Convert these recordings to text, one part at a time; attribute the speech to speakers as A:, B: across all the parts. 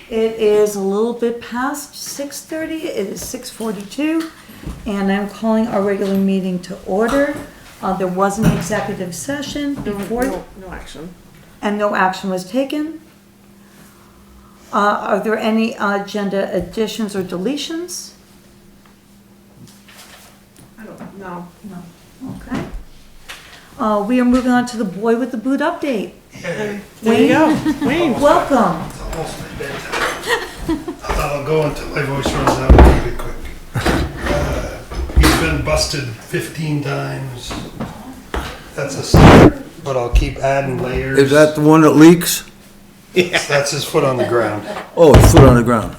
A: It is a little bit past 6:30. It is 6:42, and I'm calling our regular meeting to order. There was an executive session before.
B: No action.
A: And no action was taken. Are there any agenda additions or deletions?
B: No.
A: No. Okay. We are moving on to the boy with the boot update.
B: There you go. Wayne.
A: Welcome.
C: It's almost my bedtime. I'll go until my voice runs out really quick. He's been busted 15 times. That's a start, but I'll keep adding layers.
D: Is that the one that leaks?
C: Yes, that's his foot on the ground.
D: Oh, it's foot on the ground.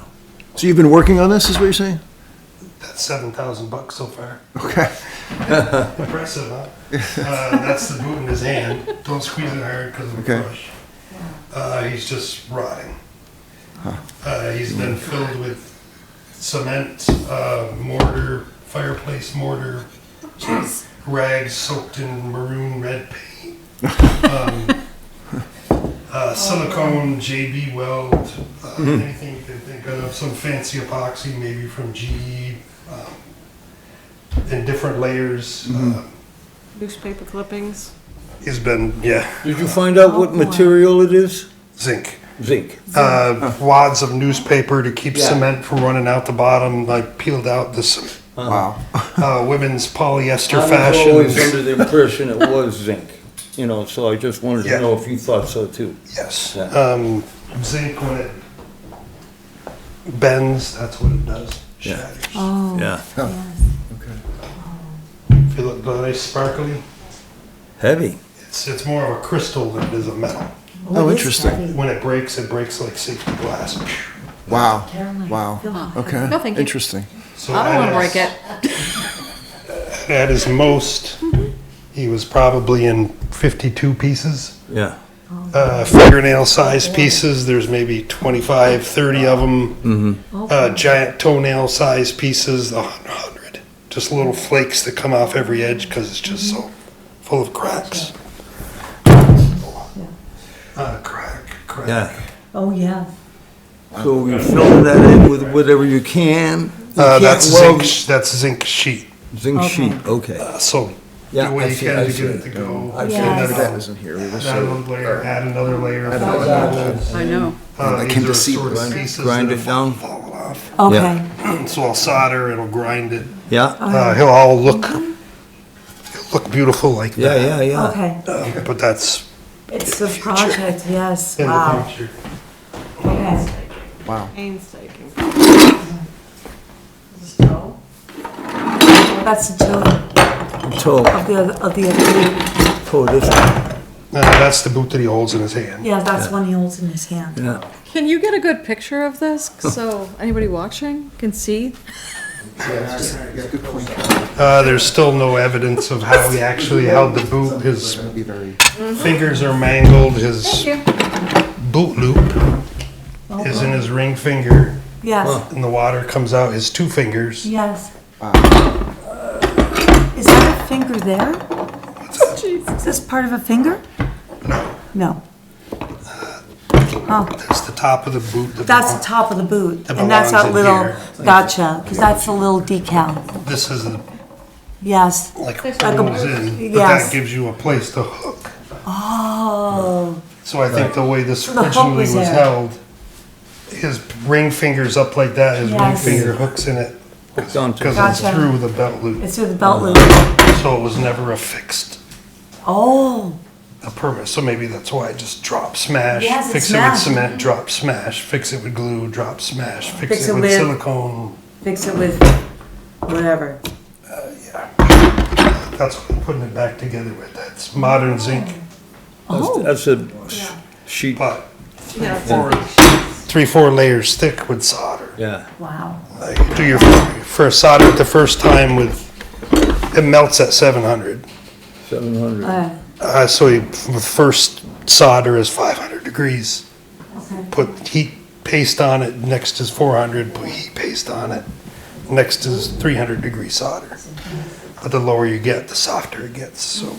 E: So you've been working on this, is what you're saying?
C: That's $7,000 so far.
E: Okay.
C: Impressive, huh? That's the boot in his hand. Don't squeeze it hard because of the
E: Okay.
C: crush. He's just rotting. He's been filled with cement, mortar, fireplace mortar, rags soaked in maroon red paint, silicone JB weld, anything you can think of, some fancy epoxy maybe from GE, in different layers.
B: Newspaper clippings.
C: He's been, yeah,
D: Did you find out what material it is?
C: zinc.
D: Zinc.
C: Wads of newspaper to keep
D: Yeah.
C: cement from running out the bottom, like peeled out this
E: Wow.
C: women's polyester
D: I was
C: fashion.
D: always under the impression it was zinc, so I just wanted
C: Yeah.
D: to know if you thought so too.
C: Yes.
D: Yeah.
C: Zinc, when it bends, that's what it does.
D: Yeah.
C: Shatters.
A: Oh,
D: Yeah.
A: yes.
C: If you look nice sparkly,
D: Heavy.
C: it's more of a crystal than it is a metal.
E: Oh,
A: it is
E: interesting.
A: heavy.
C: When it breaks like safety glass.
E: Wow.
A: Caroline,
E: Wow.
A: feel how
E: Okay.
B: No, thank you.
E: Interesting.
C: So
B: I don't want to
C: at
B: break
C: his-
B: it.
C: At his most, he was probably in 52 pieces.
D: Yeah.
C: Fingernail size pieces, there's maybe 25, 30 of them. Giant toenail size pieces, 100. Just little flakes that come off every edge because it's just so full of cracks. Crack.
D: Yeah.
A: Oh, yeah.
D: So you're filling that in with whatever you can? You
C: That's
D: can't weld
C: zinc sheet.
D: Zinc
A: Okay.
D: sheet, okay.
C: So
D: Yeah,
C: do what
D: I
C: you
D: see,
C: can
D: I
C: to
D: see.
C: get it to go.
D: I see.
A: Yes.
E: That isn't here. We just
C: Add another layer, add another layer.
B: I know.
E: I can just see
D: grind it down.
C: Falling off.
A: Okay.
C: So I'll solder, it'll grind it.
D: Yeah,
C: He'll all look beautiful like
D: yeah,
C: that.
D: yeah.
A: Okay.
C: But that's
A: It's the project, yes.
C: in
A: Wow.
C: the future.
A: Okay.
E: Wow.
B: Painstaking.
A: That's the toe
D: So,
A: of the other boot.
D: so this,
C: That's the boot that he holds in his hand.
A: Yeah, that's one he holds in his hand.
D: yeah.
B: Can you get a good picture of this so anybody watching can see?
C: There's still no evidence of how he actually held the boot. His
E: Be very.
C: fingers are mangled. His
B: Thank
C: boot loop is in his ring finger,
A: Yes,
C: and the water comes out his two fingers.
A: yes. Is that a finger there? Is this part of a finger? No. Oh,
C: That's the top of the boot.
A: that's the top of the boot,
C: That
A: and that's that
C: belongs in
A: little,
C: here.
A: gotcha, because that's the little decal.
C: This is
A: Yes.
C: like
A: a-
C: holes in, but
A: yes.
C: that gives you a place to hook.
A: Oh,
C: So I think the way this
A: the hook
C: originally
A: was
C: was
A: there.
C: held, his ring finger's up like that, his ring
A: Yes.
C: finger hooks in it
D: Hooked onto
C: because
D: it.
C: it's
A: Gotcha.
C: through the belt loop.
A: it's through the belt loop.
C: So it was never affixed.
A: Oh,
C: A permit, so maybe that's why just drop, smash,
A: Yes, it
C: fix it with
A: smashed.
C: cement, drop, smash, fix it with glue, drop, smash, fix
A: Fix
C: it
A: it
C: with
A: with-
C: silicone.
A: fix it with whatever.
C: That's what I'm putting it back together with. That's modern zinc,
A: Oh,
D: That's a sheet,
C: but
B: Yeah.
C: 3-4 layers thick with solder.
D: yeah.
A: wow.
C: Do your first solder it the first time with, it melts at 700.
D: 700.
C: So the first solder is 500 degrees.
A: Okay.
C: Put heat paste on it, next is 400, put heat paste on it, next is 300 degree solder. But the lower you get, the softer it gets, so.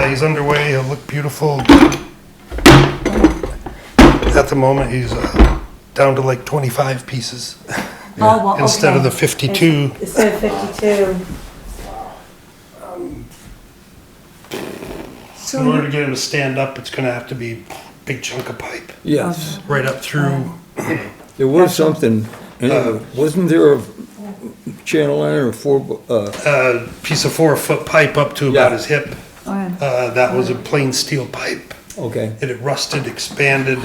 C: He's underway, he'll look beautiful. At the moment, he's down to like 25 pieces
A: Oh, well,
C: instead of
A: okay.
C: the 52.
A: Instead of 52.
C: In order to get him to stand up, it's gonna have to be a big chunk of pipe,
D: Yes,
C: right up through.
D: there was something, anyway, wasn't there a channel iron or
C: A piece of 4-foot pipe up to about
D: Yeah.
C: his hip.
A: All right.
C: That was a plain steel pipe.
D: okay,
C: It had rusted, expanded,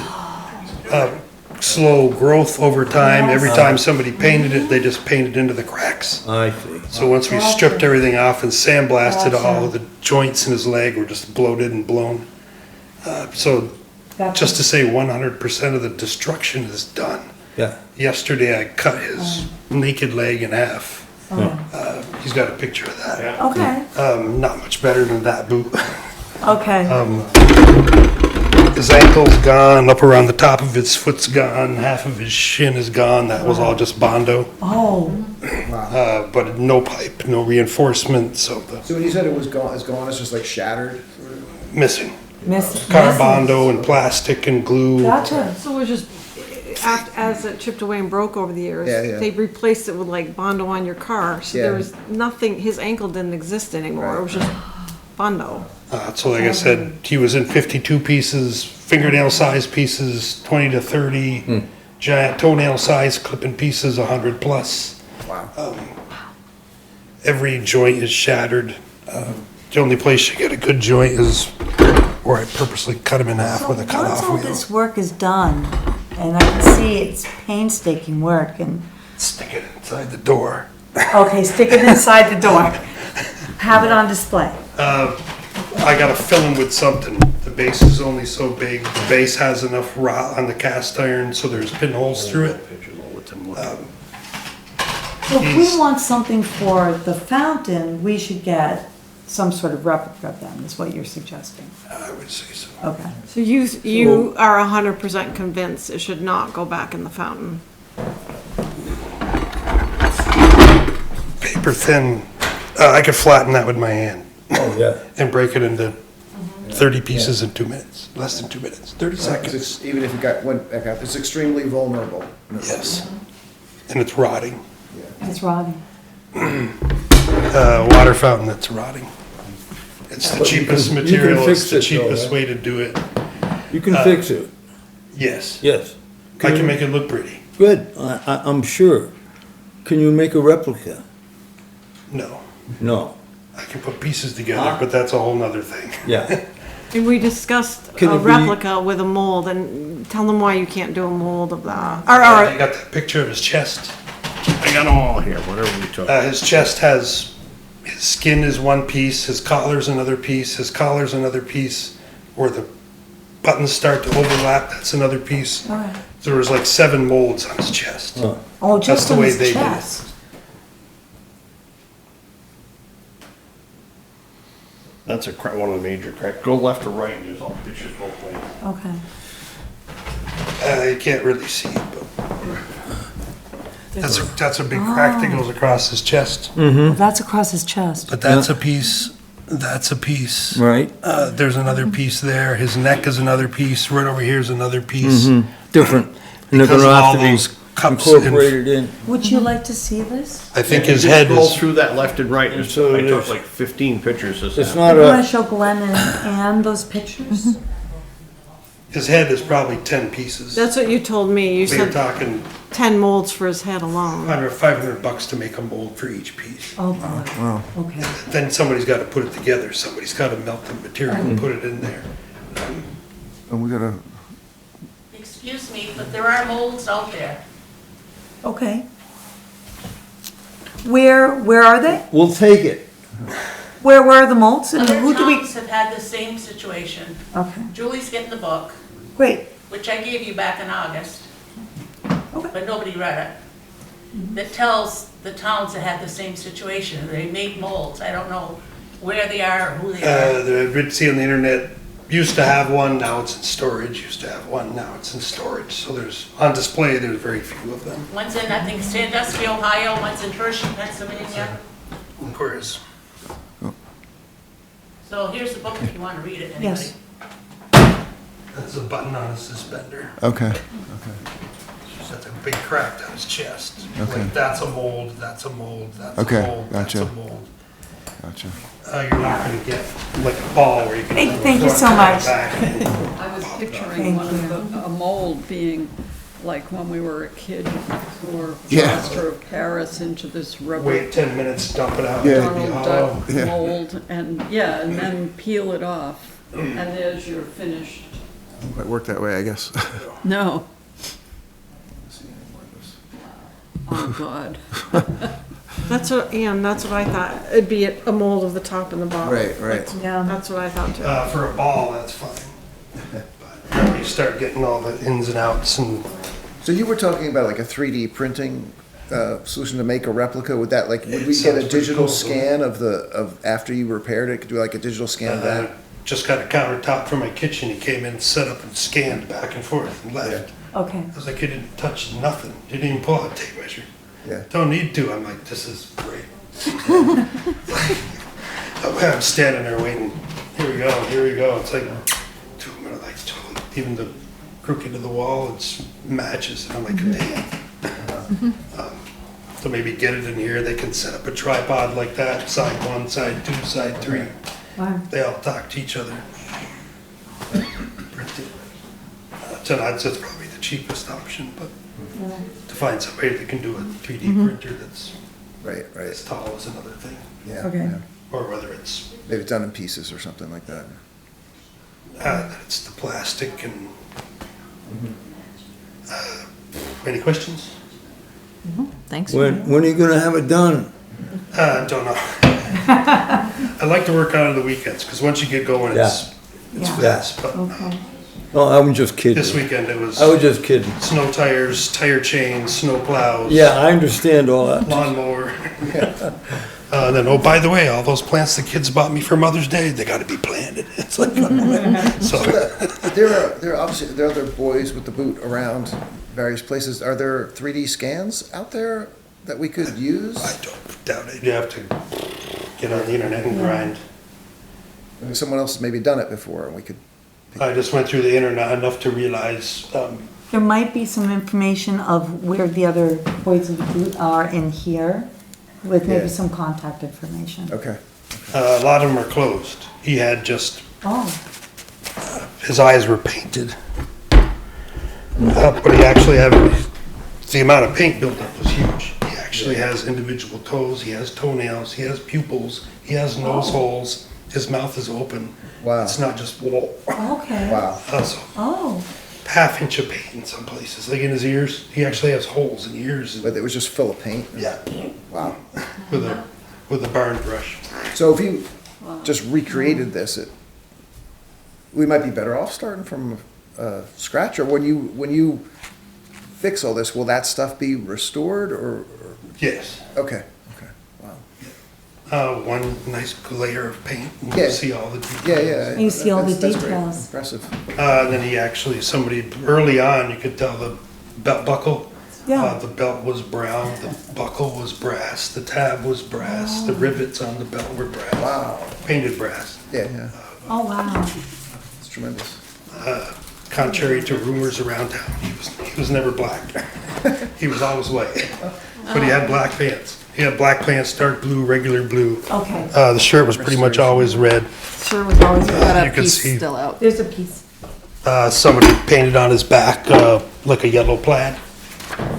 C: slow growth over time. Every time somebody painted it, they just painted into the cracks.
D: I see.
C: So once we stripped
A: Gotcha.
C: everything off and sandblasted,
A: Gotcha.
C: all of the joints in his leg were just bloated and blown. So
A: Gotcha.
C: just to say 100% of the destruction is done.
D: Yeah,
C: Yesterday I cut his naked leg in half.
A: Oh,
C: He's got a picture of that.
A: okay,
C: Not much better than that boot.
A: okay.
C: His ankle's gone, up around the top of his foot's gone, half of his shin is gone. That was all just Bondo.
A: Oh,
C: But no pipe, no reinforcement, so the
E: So when you said it was gone, it's just like shattered?
C: missing.
A: missing.
C: Carbondo and plastic and glue.
A: Gotcha.
B: So we're just, as it chipped away and broke over the years,
E: Yeah, yeah.
B: they replaced it with like Bondo on your car. So there
E: Yeah.
B: was nothing, his ankle didn't exist anymore. It was just Bondo.
C: So like I said, he was in 52 pieces, fingernail size pieces, 20 to 30, giant toenail size clipping pieces, 100 plus.
E: Wow.
C: Every joint is shattered. The only place you get a good joint is where I purposely cut him in half
A: So
C: with a
A: once
C: cutoff
A: all
C: wheel.
A: this work is done, and I can see it's painstaking work, and,
C: Stick it inside the door.
A: okay, stick it inside the door. Have it on display.
C: I gotta fill him with something. The base is only so big. The base has enough rot on the cast iron, so there's pinholes through it.
A: So if we want something for the fountain, we should get some sort of replica of them, is what you're suggesting.
C: I would say so.
A: Okay.
B: So you are 100% convinced it should not go back in the fountain.
C: Paper thin. I could flatten that with my hand
D: oh, yeah.
C: and break it into 30 pieces in 2 minutes. Less than 2 minutes. 30
E: Because
C: seconds.
E: it's, even if you got one back out, it's extremely vulnerable.
C: Yes. And it's rotting.
A: It's rotting.
C: Water fountain that's rotting. It's the
D: But you
C: cheapest
D: can
C: material.
D: fix
C: It's the
D: it, though,
C: cheapest
D: right?
C: way to do it.
D: You can fix it,
C: Yes.
D: yes.
C: I can make it look pretty.
D: Good, I'm sure. Can you make a replica?
C: No.
D: No,
C: I can put pieces together, but that's a whole nother thing.
D: yeah.
B: And we discussed
D: Can
B: a
D: it be-
B: replica with a mold, and tell them why you can't do a mold of that.
C: I got that picture of his chest.
F: I got them all here, whatever we took.
C: His chest has, his skin is one piece, his collar's another piece, his collar's another piece, where the buttons start to overlap, that's another piece.
A: All right.
C: So there was like 7 molds on his chest.
D: Huh.
A: Oh,
C: That's
A: just
C: the
A: on
C: way
A: his
C: they did it.
A: chest.
F: That's one of the major cracks. Go left or right, and there's all pictures both ways.
A: Okay.
C: You can't really see it, but that's a big crack that goes across his chest.
A: Well, that's across his chest.
C: But that's a piece, that's a piece.
D: Right,
C: There's another piece there, his neck is another piece, right over here is another piece.
D: different. And they're
C: Because of
D: gonna
C: all
D: have to
C: those
D: be
C: cups and-
D: incorporated in.
A: Would you like to see this?
C: I think
F: Yeah,
C: his
F: you
C: head
F: Scroll
C: is,
F: through that left and right, and
D: So
F: I took
D: there's-
F: like 15 pictures this
D: It's
F: afternoon.
D: not
A: You want
D: a,
A: to show Glenn and Ann those pictures?
C: his head is probably 10 pieces.
B: That's what you told me. You
C: We were
B: said
C: talking
B: 10 molds for his head alone.
C: $500 to make a mold for each piece.
A: Oh, boy. Okay.
C: Then somebody's gotta put it together, somebody's gotta melt the material and put it in there.
E: And we gotta,
G: Excuse me, but there are molds out there.
A: Okay. Where are they?
D: we'll take it.
A: Where are the molds? And
G: Other
A: who do we?
G: towns have had the same situation.
A: Okay,
G: Julie's getting the book,
A: great.
G: which I gave you back in August,
A: Okay.
G: but nobody read it. That tells the towns that had the same situation. They made molds. I don't know where they are or who they are.
C: The Red Sea on the internet used to have one, now it's in storage, used to have one, now it's in storage. So there's, on display, there's very few of them.
G: One's in, I think, Sandusky, Ohio, one's in Hershey, Pennsylvania.
C: Whereas,
G: So here's the book if you want to read it, anybody.
A: Yes.
C: That's a button on his suspender.
E: Okay,
C: That's a big crack down his chest.
E: Okay.
C: Like, that's a mold, that's a mold, that's a
E: Okay,
C: mold, that's
E: gotcha.
C: a mold.
E: gotcha.
C: You're not gonna get like a ball where you can.
A: Thank you so much.
B: I was picturing a mold being like when we were a kid, or
E: Yeah.
B: plaster of Paris into this rubber
C: Wait 10 minutes, dump it out.
E: Yeah.
C: it'll be
B: Donald
C: hollow.
B: Duck
E: Yeah.
B: mold, and then peel it off, and there's your finished.
E: Might work that way, I guess.
B: No. Oh, God.
H: That's what, Ian, that's what I thought. It'd be a mold of the top and the bottom.
E: Right, right.
A: Yeah.
H: That's what I thought too.
C: For a ball, that's fine. But when you start getting all the ins and outs and,
E: So you were talking about like a 3D printing solution to make a replica. Would that like, would we get
C: sounds
E: a
C: pretty
E: digital
C: cool.
E: scan of after you repaired it? Could do like a digital scan of that?
C: just got a countertop for my kitchen. He came in, set up and scanned back and forth and left.
A: Okay.
C: I was like, he didn't touch nothing. Didn't even pull out a tape measure.
E: Yeah.
C: Don't need to. I'm like, this is great. I'm standing there waiting. Here we go. Here we go. It's like 2 minutes, like totally, even the crooked of the wall, it's matches. And I'm like, damn. So maybe get it in here. They can set up a tripod like that. Side 1, side 2, side 3.
A: Wow.
C: They all talk to each other. Print it. Tonight's that's probably the cheapest option, but to find somebody that can do a 3D printer that's
E: Right, right.
C: as tall as another thing,
E: Yeah.
A: Okay.
E: yeah.
C: or whether it's
E: Maybe it's done in pieces or something like that.
C: that it's the plastic and. Any questions?
B: Thanks.
D: When are you gonna have it done?
C: Don't know. I like to work on it on the weekends because once you get going, it's
A: Yeah.
C: fast. But
A: Okay.
D: Oh, I was just kidding.
C: this weekend it was
D: I was just kidding.
C: snow tires, tire chains, snow plows.
D: Yeah, I understand all that.
C: Lawnmower. Then, oh, by the way, all those plants the kids bought me for Mother's Day, they got to be planted. It's like, so
E: There are obviously, there are other boys with the boot around various places. Are there 3D scans out there that we could use?
C: I don't doubt it. You have to get on the internet and grind.
E: I mean, someone else has maybe done it before and we could,
C: I just went through the internet enough to realize,
A: There might be some information of where the other points of the boot are in here, with maybe
E: Yeah.
A: some contact information.
E: okay.
C: a lot of them are closed. He had just,
A: Oh,
C: his eyes were painted. But he actually had, the amount of paint built up was huge. He actually has individual toes, he has toenails, he has pupils, he has nose holes, his mouth is open.
E: Wow.
C: It's not just wall.
A: okay.
E: Wow.
C: So
A: Oh,
C: half inch of paint in some places, like in his ears. He actually has holes in ears.
E: But it was just full of paint?
C: Yeah,
E: Wow.
C: with a barn brush.
E: So if you just recreated this, we might be better off starting from scratch, or when you fix all this, will that stuff be restored or
C: Yes.
E: okay, wow.
C: One nice layer of paint, and
E: Yeah.
C: you see all the details.
E: Yeah.
A: You see all the
E: That's great.
A: details.
E: Impressive.
C: And then he actually, somebody, early on, you could tell the belt buckle.
A: Yeah.
C: The belt was brown, the buckle was brass, the tab was brass, the rivets on the belt were brass.
E: Wow.
C: Painted brass.
E: Yeah,
A: oh, wow.
E: it's tremendous.
C: Contrary to rumors around town, he was never black. He was always white. But he had black pants. He had black pants, dark blue, regular blue.
A: Okay.
C: The shirt was pretty much always red.
A: Sure was always,
B: Got
C: You
B: a
C: can
B: piece
C: see-
B: still out.
A: there's a piece.
C: Somebody painted on his back like a yellow plaid.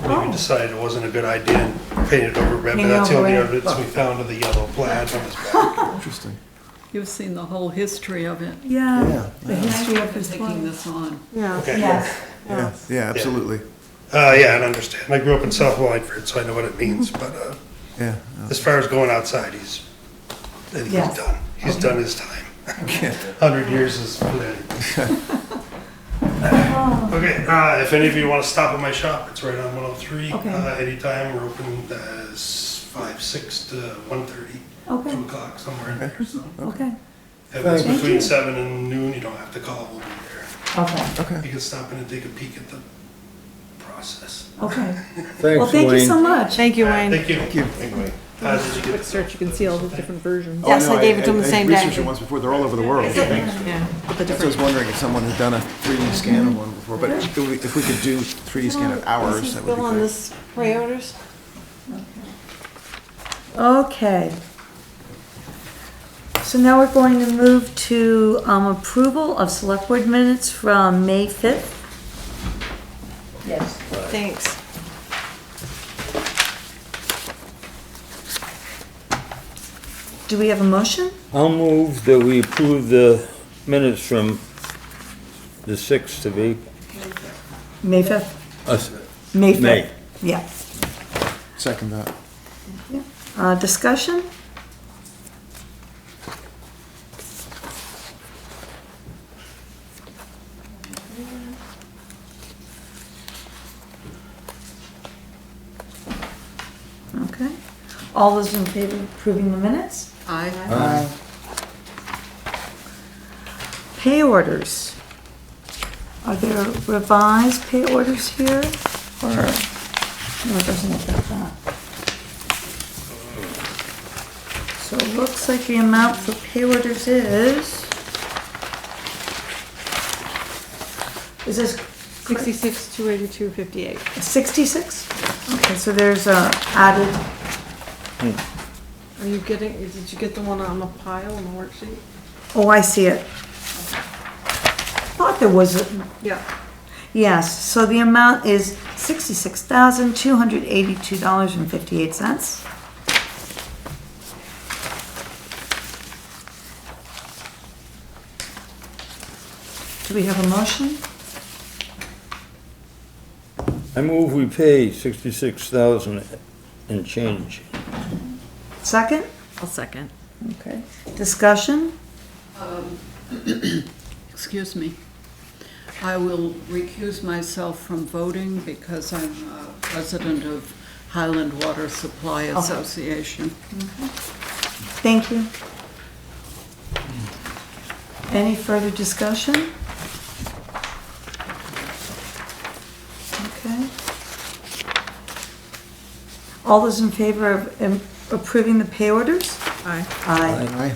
A: Oh.
C: Maybe decided it wasn't a good idea and painted over red, but
A: Painted
C: that's the
A: over
C: only
A: red.
C: evidence we found of the yellow plaid on his back.
E: Interesting.
B: You've seen the whole history of it.
A: Yeah, the history of his
B: Taking
A: life.
B: this on.
H: Yeah.
C: Okay.
A: Yes.
E: Yeah, absolutely.
C: Yeah, I understand. I grew up in South Wallingford, so I know what it means, but
E: Yeah.
C: as far as going outside, he's
A: Yes.
C: done. He's done his time. 100 years is plenty. Okay, if any of you want to stop at my shop, it's right on 103.
A: Okay.
C: Anytime, we're open 5, 6 to 1:30,
A: Okay.
C: 2 o'clock, somewhere in there. So
A: Okay,
C: if it's
A: Thank
C: between
A: you.
C: 7 and noon, you don't have to call, we'll be there.
A: okay,
C: You can stop in and take a peek at the process.
A: okay. Well,
D: Thanks,
A: thank you so
D: Wayne.
A: much.
H: Thank you, Wayne.
C: Thank you.
E: Thank you.
C: Anyway, Did you get?
H: Quick search, you can see all the different versions.
E: Oh,
H: Yes,
E: no,
H: I gave it to them the same day.
E: researched it once before, they're all over the world.
H: Yeah, with the
E: So I was
H: different.
E: wondering if someone had done a 3D scan of one before, but if we could do 3D scan of ours, that would be
H: Bill on
E: great.
H: this pre-orders?
A: Okay. So now we're going to move to approval of Selectboard Minutes from May 5th. Yes.
H: Thanks.
A: Do we have a motion?
D: I'll move that we approve the minutes from the 6th of April.
A: May 5th? May 5th.
D: May.
A: Yeah.
E: Second that.
A: Discussion? Okay. All those in favor of approving the minutes?
B: Aye.
A: Pay orders. Are there revised pay orders here? Or, no, it doesn't look like that. So it looks like the amount for pay orders is this
H: 66, 282, 58.
A: 66? Okay, so there's a added,
H: Are you getting, did you get the one on the pile on the worksheet?
A: oh, I see it. Thought there was a,
H: Yeah.
A: yes, so the amount is $66,282.58. Do we have a motion?
D: I move we pay 66,000 and change.
A: Second?
H: I'll second.
A: Okay. Discussion?
B: Excuse me. I will recuse myself from voting because I'm a resident of Highland Water Supply Association.
A: Thank you. Any further discussion? Okay. All those in favor of approving the pay orders?
H: Aye.
A: Aye.
E: Aye.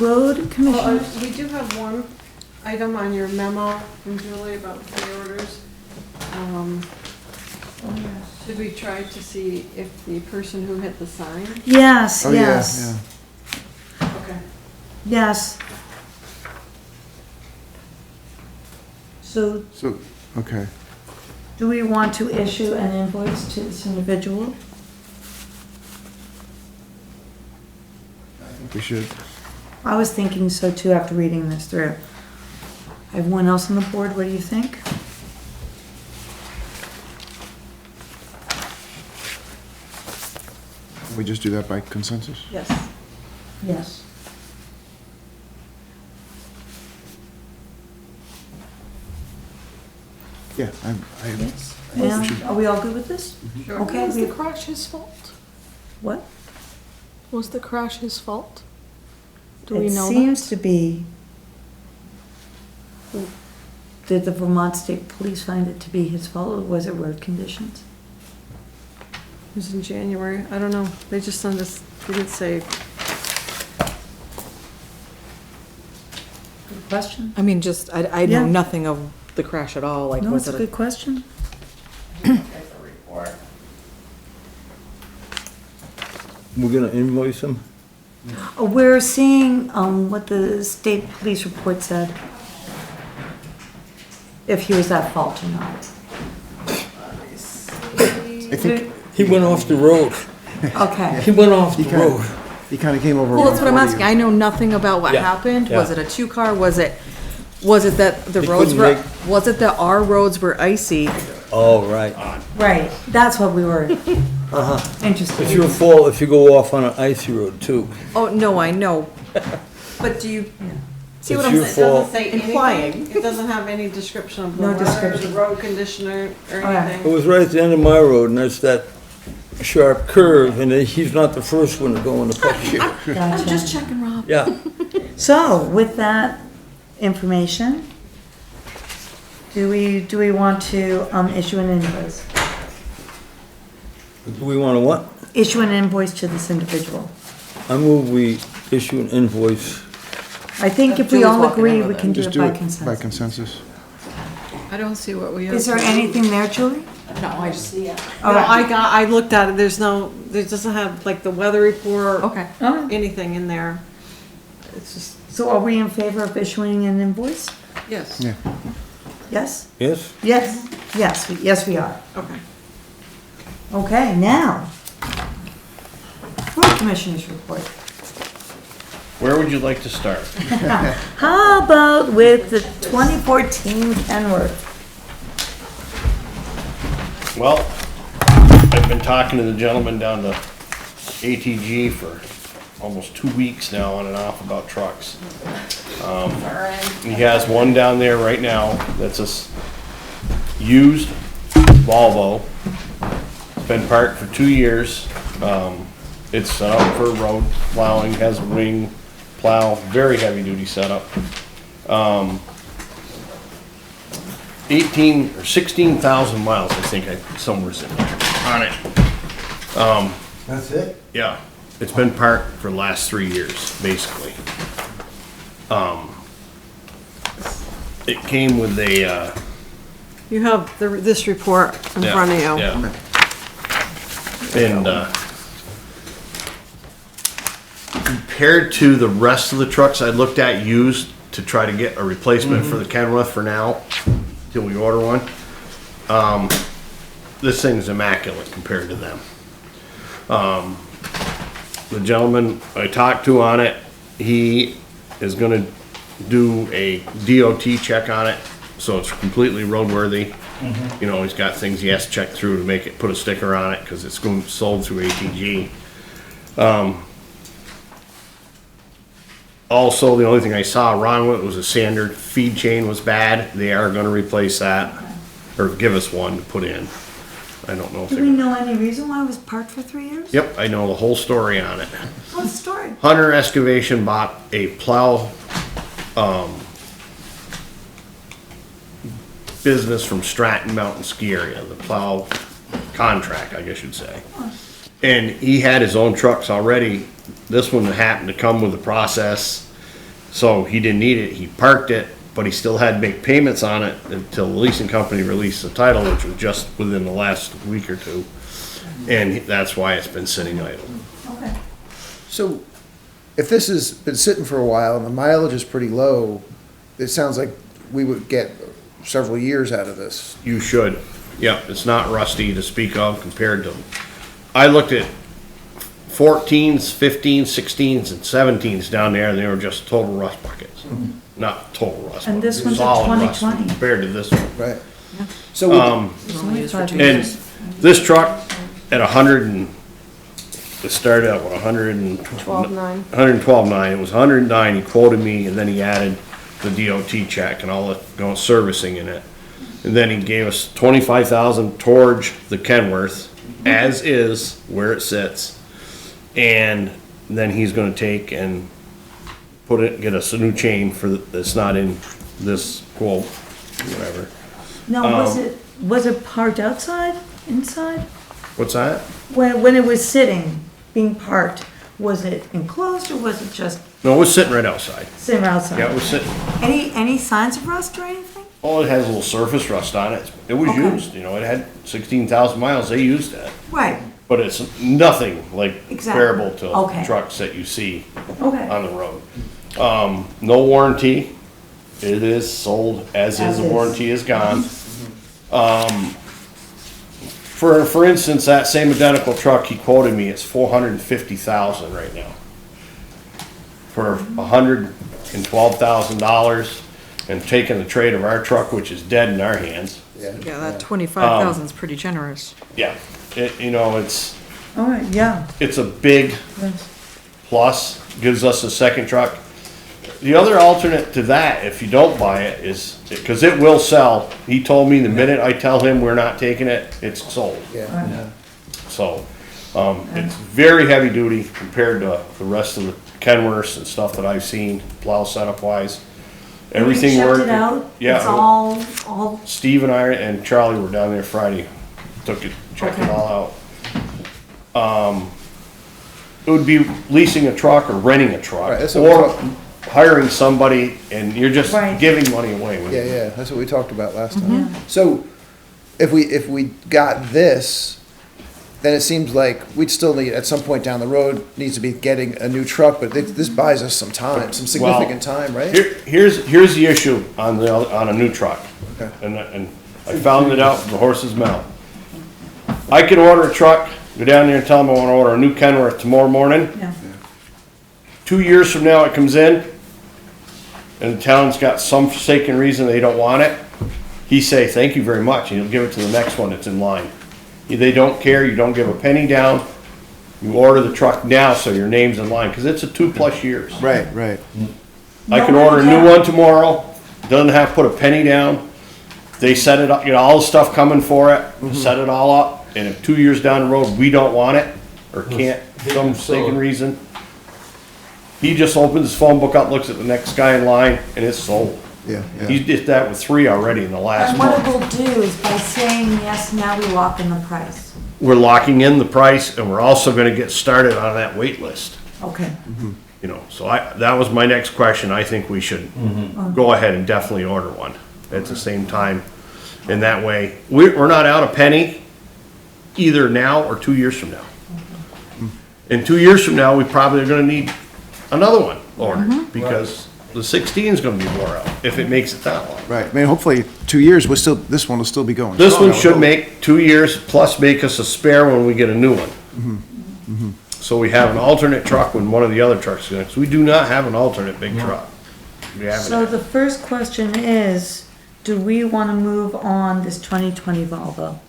A: Road Commissioner?
H: We do have one item on your memo from Julie about the pay orders. Should we try to see if the person who hit the sign?
A: Yes,
E: Oh, yeah,
A: yes,
H: Okay.
A: yes. So
E: So, okay.
A: do we want to issue an invoice to this individual?
E: I think we should.
A: I was thinking so too after reading this through. Everyone else on the board, what do you think?
E: We just do that by consensus?
H: Yes.
A: Yes.
E: Yeah,
A: Yes. And are we all good with this?
B: Sure.
A: Okay,
H: Was
A: we,
H: the crash his fault?
A: what?
H: Was the crash his fault? Do we
A: It
H: know
A: seems to be. Did the Vermont State Police find it to be his fault, or was it road conditions?
H: It was in January. I don't know. They just sent us, they didn't say.
A: Good question.
I: I mean, just, I
A: Yeah.
I: know nothing of the crash at all, like,
A: No,
I: was
A: it's a
I: it
A: good question.
D: We're gonna invoice them?
A: We're seeing, what the state police report said. If he was at fault or not.
E: I think
D: He went off the road.
A: Okay.
D: He went off the
E: He kinda-
D: road.
E: he kind of came over.
I: Well, that's what I'm
E: 140.
I: asking. I know nothing about what
D: Yeah,
I: happened.
D: yeah.
I: Was it a two-car? Was it that the
D: They
I: roads
D: couldn't
I: were,
D: make-
I: was it that our roads were icy?
D: Oh, right.
A: Right, that's what we were
D: It's
A: interested
D: your
A: in.
D: fault if you go off on an icy road too.
I: Oh, no, I know. But do you, see what
D: It's
I: I'm
D: your
I: saying?
D: fault.
H: Say
I: Implying.
H: anything. It doesn't have any description of the
A: No
H: weather,
A: description.
H: the road conditioner or
A: Alright.
D: It
H: anything.
D: was right at the end of my road, and that's that sharp curve, and he's not the first one to go in the puck chute.
I: I'm just checking, Rob.
D: Yeah.
A: So, with that information, Do we want to, issue an invoice?
D: Do we want to what?
A: Issue an invoice to this individual?
D: I move we issue an invoice.
A: I think if we
I: Julie's
A: all
I: walking
A: agree,
I: over
A: we
I: there.
A: can do
E: Just
A: it
E: do
A: by
E: it by
A: consensus.
E: consensus.
B: I don't see what we have.
A: Is there
B: to do.
A: anything there, Julie?
I: No, I just,
A: All right.
H: I looked at it, there doesn't have like the weather report.
I: okay.
A: All right.
H: Anything in there. It's just,
A: So are we in favor of issuing an invoice?
B: Yes.
E: Yeah.
A: Yes?
D: Yes?
A: Yes, yes, we are.
H: okay.
A: Okay, now. Road Commissioners report.
F: Where would you like to start?
A: How about with the 2014 Kenworth?
F: Well, I've been talking to the gentleman down to ATG for almost 2 weeks now on and off about trucks. He has one down there right now that's a used Volvo. It's been parked for 2 years. It's set up for road plowing, has a ring plow, very heavy duty setup. 18 or 16,000 miles, I think, somewhere's in there on it.
E: That's it?
F: Yeah, it's been parked for the last 3 years, basically. It came with a,
H: You have this report in
F: yeah,
H: front of you.
F: yeah. And, compared to the rest of the trucks I looked at used to try to get a replacement for the Kenworth for now, till we order one, this thing's immaculate compared to them. The gentleman I talked to on it, he is gonna do a DOT check on it, so it's completely roadworthy. You know, he's got things he has to check through to make it, put a sticker on it, cause it's going, sold through ATG. Also, the only thing I saw wrong with it was a sander feed chain was bad. They are gonna replace that, or give us one to put in. I don't know if
A: Do we
F: they're,
A: know any reason why it was parked for 3 years?
F: yep, I know the whole story on it.
A: What's the story?
F: Hunter Excavation bought a plow, business from Stratton Mountain Ski Area, the plow contract, I guess you'd say. And he had his own trucks already. This one happened to come with the process, so he didn't need it. He parked it, but he still had to make payments on it until the leasing company released the title, which was just within the last week or two. And that's why it's been sitting idle.
A: Okay.
E: So, if this has been sitting for a while and the mileage is pretty low, it sounds like we would get several years out of this.
F: You should. Yep, it's not rusty to speak of compared to, I looked at 14s, 15s, 16s, and 17s down there, and they were just total rust buckets. Not total rust.
A: And this
F: buckets,
A: one's a
F: solid rust
A: 2020.
F: compared to this one.
E: Right. So,
A: It's only 5
F: And
A: years.
F: this truck at 100 and, it started out with 100 and
H: 12.9.
F: 112.9, it was 109, he quoted me, and then he added the DOT check and all the, servicing in it. And then he gave us 25,000 towards the Kenworth, as is, where it sits. And then he's gonna take and put it, get us a new chain for, that's not in this quote, whatever.
A: Now, was it parked outside, inside?
F: What's that?
A: When it was sitting, being parked, was it enclosed or was it just
F: No, it was sitting right outside.
A: sitting outside?
F: Yeah, it was sitting,
A: Any signs of rust or anything?
F: oh, it has a little surface rust on it. It was
A: Okay.
F: used, you know, it had 16,000 miles, they used it.
A: Right,
F: But it's nothing like
A: Exactly.
F: comparable to
A: Okay.
F: trucks that you see
A: okay.
F: on the road. No warranty. It is sold as
A: As
F: is, the
A: is.
F: warranty is gone. For instance, that same identical truck he quoted me, it's 450,000 right now. For $112,000 and taking the trade of our truck, which is dead in our hands.
I: Yeah, that 25,000 is pretty generous.
F: Yeah, you know, it's
A: All right, yeah.
F: a big
A: Yes.
F: plus, gives us a second truck. The other alternate to that, if you don't buy it, is, because it will sell. He told me the minute I tell him we're not taking it, it's sold.
E: yeah.
F: So, it's very heavy duty compared to the rest of the Kenworths and stuff that I've seen, plow setup wise. Everything
A: checked
F: worked.
A: it out?
F: Yeah.
A: It's all,
F: Steve and I and Charlie were down there Friday, checked it
A: Okay.
F: all out. It would be leasing a truck or renting a truck,
E: Right, that's what
F: or
E: we
F: hiring somebody and you're just
A: Right.
F: giving money away.
E: Yeah, yeah, that's what we talked about last time. So, if we got this, then it seems like we'd still need, at some point down the road, needs to be getting a new truck, but this buys us some time, some significant time, right?
F: Here's the issue on on a new truck.
E: Okay.
F: And I found it out from the horse's mouth. I can order a truck, go down there and tell them I wanna order a new Kenworth tomorrow morning.
A: yeah.
F: 2 years from now, it comes in, and the town's got some forsaken reason they don't want it. He say, thank you very much, and he'll give it to the next one that's in line. They don't care, you don't give a penny down, you order the truck now so your name's in line, cause it's a 2+ years.
E: Right, right.
F: I can order a new one tomorrow, doesn't have to put a penny down. They set it up, all the stuff coming for it, set it all up, and if 2 years down the road, we don't want it, or can't, some mistaken reason, he just opens his phone book up, looks at the next guy in line, and it's sold.
E: Yeah,
F: He
E: yeah.
F: did that with 3 already in the last
A: And what it
F: month.
A: will do is by saying yes, now we lock in the price.
F: We're locking in the price, and we're also gonna get started on that wait list.
A: Okay.
F: So that was my next question, I think we should go ahead and definitely order one at the same time. And that way, we're not out a penny either now or 2 years from now. In 2 years from now, we probably are gonna need another one ordered, because the 16 is gonna be wore out, if it makes it that long.
E: Right, I mean, hopefully, 2 years, this one will still be going.
F: This
E: strong,
F: one
E: I
F: should
E: would
F: make 2 years, plus make us a spare when we get a new one. So we have an alternate truck when one of the other trucks is going, because we do not have an alternate big truck. We haven't.
A: So the first question is, do we want to move on this 2020 Volvo?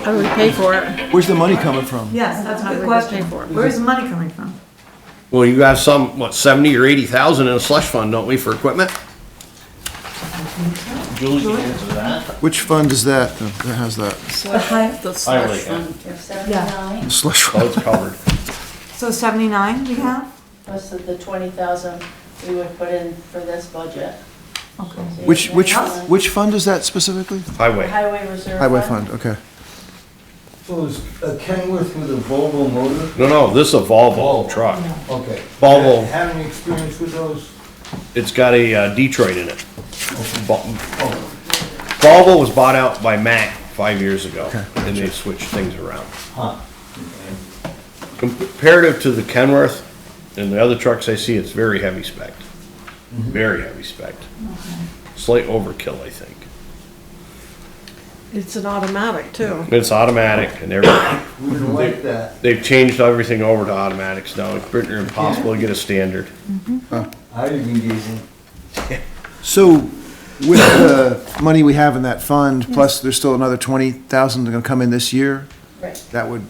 H: How do we pay for it?
E: Where's the money coming from?
A: Yes, that's a
H: How
A: good
H: do we get
A: question.
H: paid for it?
A: Where's the money coming from?
F: Well, you got some, 70 or 80,000 in a slush fund, don't we, for equipment? Julie can answer that.
E: Which fund is that, that has that?
A: The high,
B: The slush
F: Highway, yeah.
B: fund.
A: yeah,
E: Slush
F: Oh,
E: fund.
F: it's covered.
A: so 79 we have?
J: Plus the 20,000 we would put in for this budget.
A: Okay.
E: Which fund is that specifically?
F: Highway.
J: Highway reserve.
E: Highway fund, okay.
D: So is a Kenworth with a Volvo motor?
F: No, this is a Volvo truck.
D: Okay.
F: Volvo.
D: Have any experience with those?
F: It's got a Detroit in it. Volvo was bought out by Mack 5 years ago, and they switched things around.
D: Huh.
F: Comparative to the Kenworth and the other trucks I see, it's very heavy spec. Very heavy spec. Slight overkill, I think.
H: It's an automatic too.
F: It's automatic and everything.
D: We don't like that.
F: They've changed everything over to automatics now. It's pretty near impossible to get a standard.
D: I even gave them.
E: So, with the money we have in that fund, plus there's still another 20,000 gonna come in this year,
J: Right.
E: that would,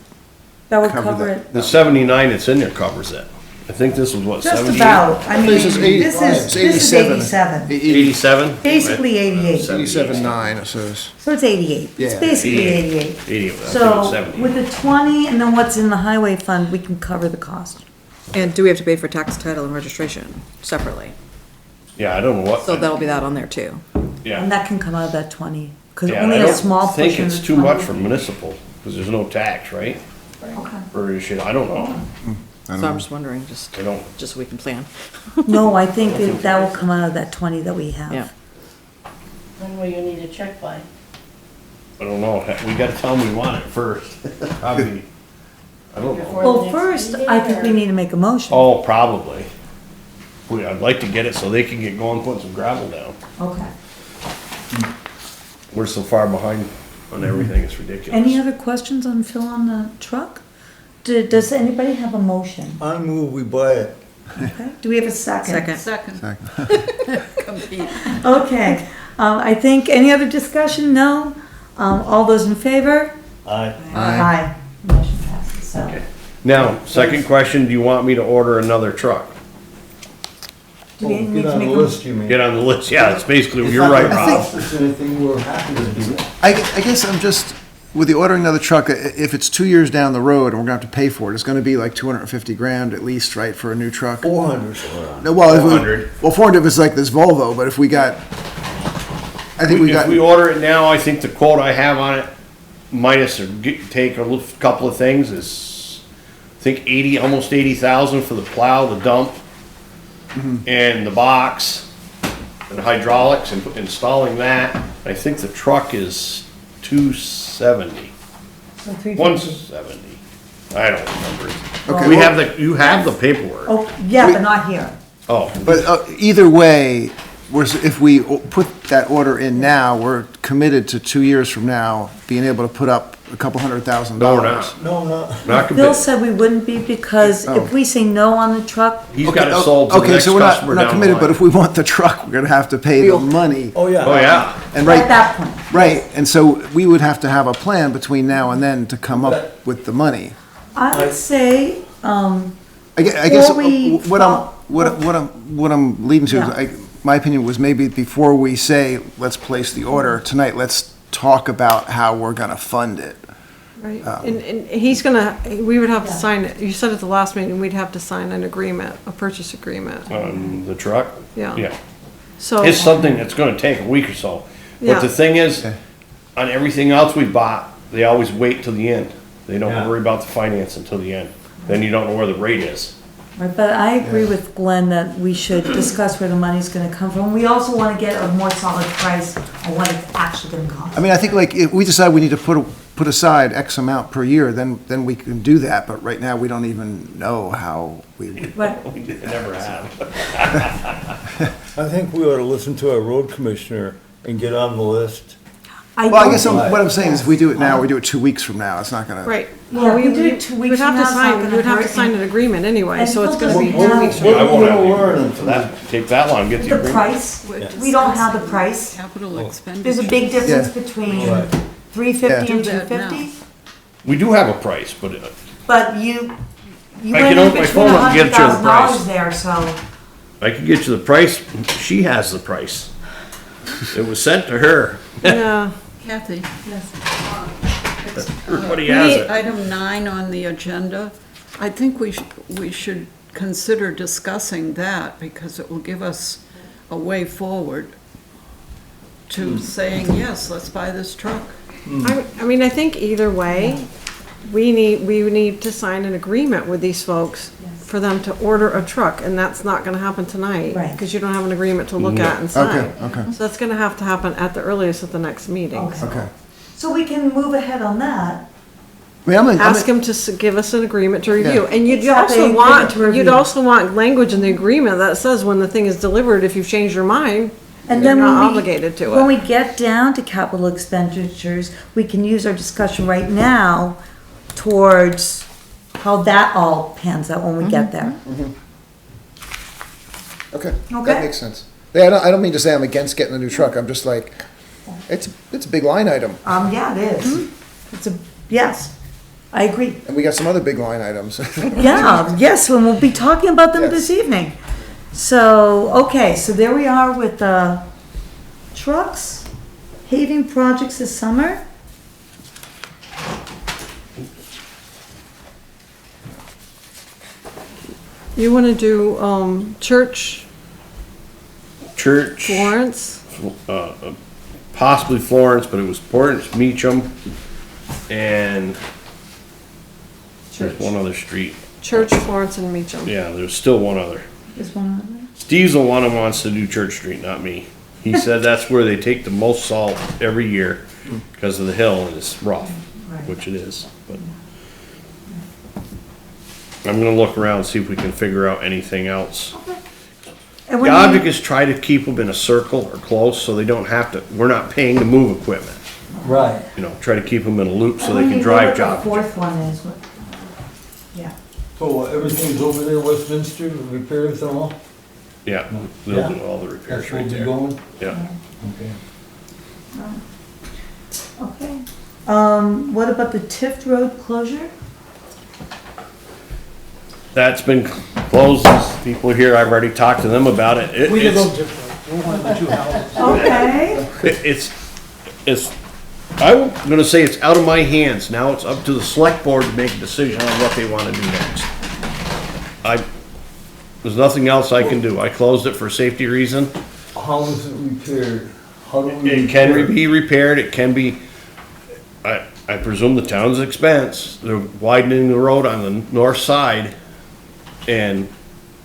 A: That would
E: Cover
A: cover
E: that.
A: it.
F: The 79 that's in there covers it. I think this was what,
A: Just
F: 78?
A: about, I mean,
E: This is
A: this is 87.
F: 87?
A: Basically 88.
E: 87.9, it says.
A: So it's 88. It's
E: Yeah.
A: basically 88.
F: 80, I think it's
A: So
F: 70.
A: with the 20 and then what's in the highway fund, we can cover the cost.
I: And do we have to pay for tax, title, and registration separately?
F: Yeah, I don't know what.
I: So that'll be that on there too.
A: And
F: Yeah.
A: that can come out of that 20, because
F: Yeah,
A: only
F: I
A: a
F: don't
A: small
F: think
A: portion of
F: it's
A: the
F: too
A: 20.
F: much for municipal, because there's no tax, right?
A: Okay.
F: Or shit, I don't know.
I: So I'm just wondering, just
F: I don't,
I: so we can plan.
A: No, I think that will come out of that 20 that we have.
I: Yeah.
J: When will you need a check by?
F: I don't know. We gotta tell them we want it first. Probably, I don't know.
J: Before
A: Well,
J: the next
A: first,
J: meeting,
A: I think we
J: or-
A: need to make a motion.
F: Oh, probably. I'd like to get it so they can get going, put some gravel down.
A: Okay.
F: We're so far behind on everything, it's ridiculous.
A: Any other questions on Phil on the truck? Does anybody have a motion?
D: I move we buy it.
A: Okay. Do we have a second?
H: Second.
J: Compete.
A: Okay. I think, any other discussion? No? All those in favor?
D: Aye.
A: Aye. Motion passes, so.
F: Okay. Now, second question, do you want me to order another truck?
A: Do we
D: Oh,
A: need
D: get
A: to
D: on the
A: make a?
D: list, you mean?
F: Get on the list, yeah, it's basically, you're right,
D: If
F: Rob.
D: there's anything, we're happy to do it.
E: I guess I'm just, with the ordering another truck, if it's 2 years down the road and we're gonna have to pay for it, it's gonna be like 250 grand at least, right, for a new truck?
D: 400.
E: No, well, if
F: 400.
E: well, 400 if it's like this Volvo, but if we got, I think we got,
F: If we order it now, I think the quote I have on it, minus or take a couple of things, is I think 80, almost 80,000 for the plow, the dump, and the box, and hydraulics, and installing that. I think the truck is 270,
A: So 350.
F: 170. I don't remember.
E: Okay,
F: We
E: well-
F: have the, you have the paperwork.
A: Oh, yeah, but not here.
F: Oh,
E: but either way, if we put that order in now, we're committed to 2 years from now being able to put up a couple $100,000.
F: no, we're not.
D: No, no.
F: Not
A: Bill
F: committed.
A: said we wouldn't be because
E: Oh.
A: if we say no on the truck,
F: He's got it sold to the
E: Okay,
F: next
E: so we're
F: customer
E: not
F: down the
E: committed, but
F: line.
E: if we want the truck, we're gonna have to pay the money.
D: Oh, yeah.
F: Oh, yeah.
E: And
A: at
E: right,
A: that point.
E: right, and so we would have to have a plan between now and then to come up with the money.
A: I would say,
E: I guess
A: Before we
E: what I'm leading to,
A: Yeah.
E: is my opinion was maybe before we say, let's place the order tonight, let's talk about how we're gonna fund it.
H: Right, and he's gonna, we would have to sign it, you said at the last meeting, we'd have to sign an agreement, a purchase agreement,
F: The truck?
H: yeah.
F: Yeah.
H: So,
F: It's something that's gonna take a week or so.
H: Yeah.
F: But the thing is,
E: Okay.
F: on everything else we bought, they always wait till the end. They don't
D: Yeah.
F: worry about the finance until the end. Then you don't know where the rate is.
A: right, but I agree with Glenn that we should discuss where the money's gonna come from. We also wanna get a more solid price on what it's actually gonna cost.
E: I mean, I think like if we decide we need to put aside X amount per year, then we can do that, but right now we don't even know how we would.
A: Right,
F: We never have.
D: I think we ought to listen to our road commissioner and get on the list.
E: Well, I guess
A: don't-
E: what I'm saying is if we do it now, we do it 2 weeks from now, it's not gonna.
H: right.
A: Yeah, we did it 2
H: We'd
A: weeks
H: have
A: from
H: to
A: now, it's not
H: sign,
A: gonna
H: we'd have to
A: hurt
H: sign an agreement anyway,
A: And
H: so it's
A: he'll
H: gonna be
A: just-
H: 2 weeks from
F: I
H: now.
F: won't have
D: We'll
F: the
D: learn
F: agreement for that. Take that long, get the
A: The
F: agreement.
A: price, we don't have the price.
B: Capital expenditures.
A: There's a big difference
E: Yeah.
A: between
D: Right.
A: 350 and
B: Do that now.
A: 250,
F: We do have a price, but
A: but you
F: I
A: went
F: can
A: in
F: open my
A: between
F: phone up and get you the
A: $100,000
F: price.
A: there, so.
F: I could get you the price. She has the price. It was sent to her.
H: Yeah,
B: Kathy,
F: Everybody has it.
B: item 9 on the agenda, I think we should consider discussing that because it will give us a way forward to saying, yes, let's buy this truck.
H: I mean, I think either way, we need to sign an agreement with these folks for them to order a truck, and that's not gonna happen tonight.
A: Right.
H: Because you don't have an agreement to look at and sign.
E: Okay.
H: So that's gonna have to happen at the earliest at the next meeting.
E: Okay.
A: So we can move ahead on that.
E: I mean,
H: Ask him to give us an agreement to review,
E: Yeah.
H: and you'd
A: Exactly,
H: also
A: agreement
H: want,
A: to review.
H: you'd also want language in the agreement that says when the thing is delivered, if you've changed your mind,
A: And
H: you're
A: then
H: not
A: when we-
H: obligated to
A: When
H: it.
A: we get down to capital expenditures, we can use our discussion right now towards how that all pans out when we get there.
E: Okay,
A: Okay.
E: that makes sense. Yeah, I don't mean to say I'm against getting a new truck, I'm just like, it's a big line item,
A: Yeah, it is. It's a, yes, I agree.
E: and we got some other big line items.
A: Yeah, yes, and we'll be talking about them
E: Yes.
A: this evening. So, okay, so there we are with the trucks, paving projects this summer.
H: You wanna do, church,
F: Church,
H: Florence?
F: possibly Florence, but it was Florence, Meacham, and there's
H: Church.
F: one other street.
H: Church, Florence, and Meacham.
F: Yeah, there's still one other.
A: Is one of them.
F: Steve's the one who wants to do Church Street, not me. He said that's where they take the most salt every year because of the hill and it's rough, which it is, but. I'm gonna look around, see if we can figure out anything else.
A: And
F: The
A: when
F: object
A: we,
F: is try to keep them in a circle or close so they don't have to, we're not paying to move equipment.
D: Right.
F: You know, try to keep them in a loop so
A: and
F: they
A: when
F: can
A: you know
F: drive
A: what
F: jobs.
A: the fourth one is, what? Yeah.
D: So everything's over there, Westminster, repairs and all?
F: Yeah, they'll do all the repairs
D: That's where
F: right
D: we're
F: there.
D: going?
F: Yeah.
D: Okay.
A: Okay. What about the Tifft Road closure?
F: That's been closed. People here, I've already talked to them about it.
K: We live
F: It's-
K: on different, we're one of the two houses.
A: Okay.
F: It's I'm gonna say it's out of my hands. Now it's up to the select board to make a decision on what they wanna do next. There's nothing else I can do. I closed it for safety reason.
D: How is it repaired? How do we?
F: It can
D: repair it?
F: be repaired, it can be, I presume the town's expense. They're widening the road on the north side and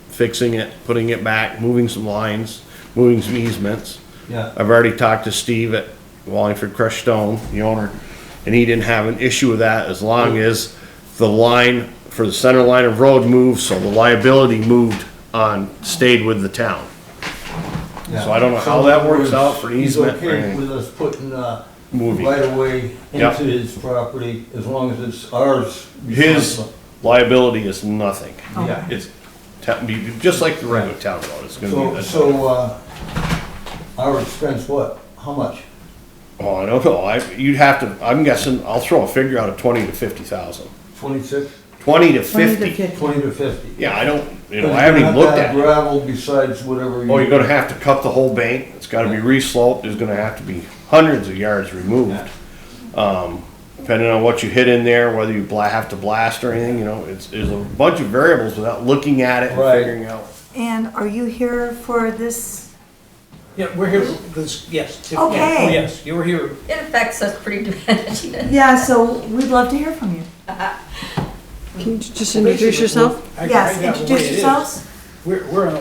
F: fixing it, putting it back, moving some lines, moving some easements.
D: Yeah.
F: I've already talked to Steve at Wallingford Crushed Stone, the owner, and he didn't have an issue with that as long as the line for the center line of road moved, so the liability moved stayed with the town.
D: Yeah.
F: So I don't know how that works out for
D: He's
F: easement or
D: okay
F: anything.
D: with us putting,
F: Moving.
D: right away
F: Yep.
D: into his property, as long as it's ours.
F: His
D: responsible.
F: liability is nothing.
D: Yeah.
F: It's just like the regular town road, it's gonna be.
D: Our expense, what? How much?
F: Oh, I don't know, I'm guessing, I'll throw a figure out of 20 to 50,000.
D: 26?
F: 20 to
A: 20 to
F: 50.
A: 50.
D: 20 to 50?
F: Yeah, I don't, I haven't even looked at it.
D: Gravel besides whatever you.
F: Oh, you're gonna have to cut the whole bank, it's gotta be re-sloped, there's gonna have to be hundreds of yards removed. Depending on what you hit in there, whether you have to blast or anything, there's a bunch of variables without looking at it and
D: Right.
F: figuring out.
A: And are you here for this?
K: Yeah, we're here, because, yes.
A: Okay.
K: Oh, yes, you were here.
I: It affects us pretty bad.
A: Yeah, so we'd love to hear from you.
H: Can you just introduce yourself?
A: Yes, introduce yourselves.
K: We're on a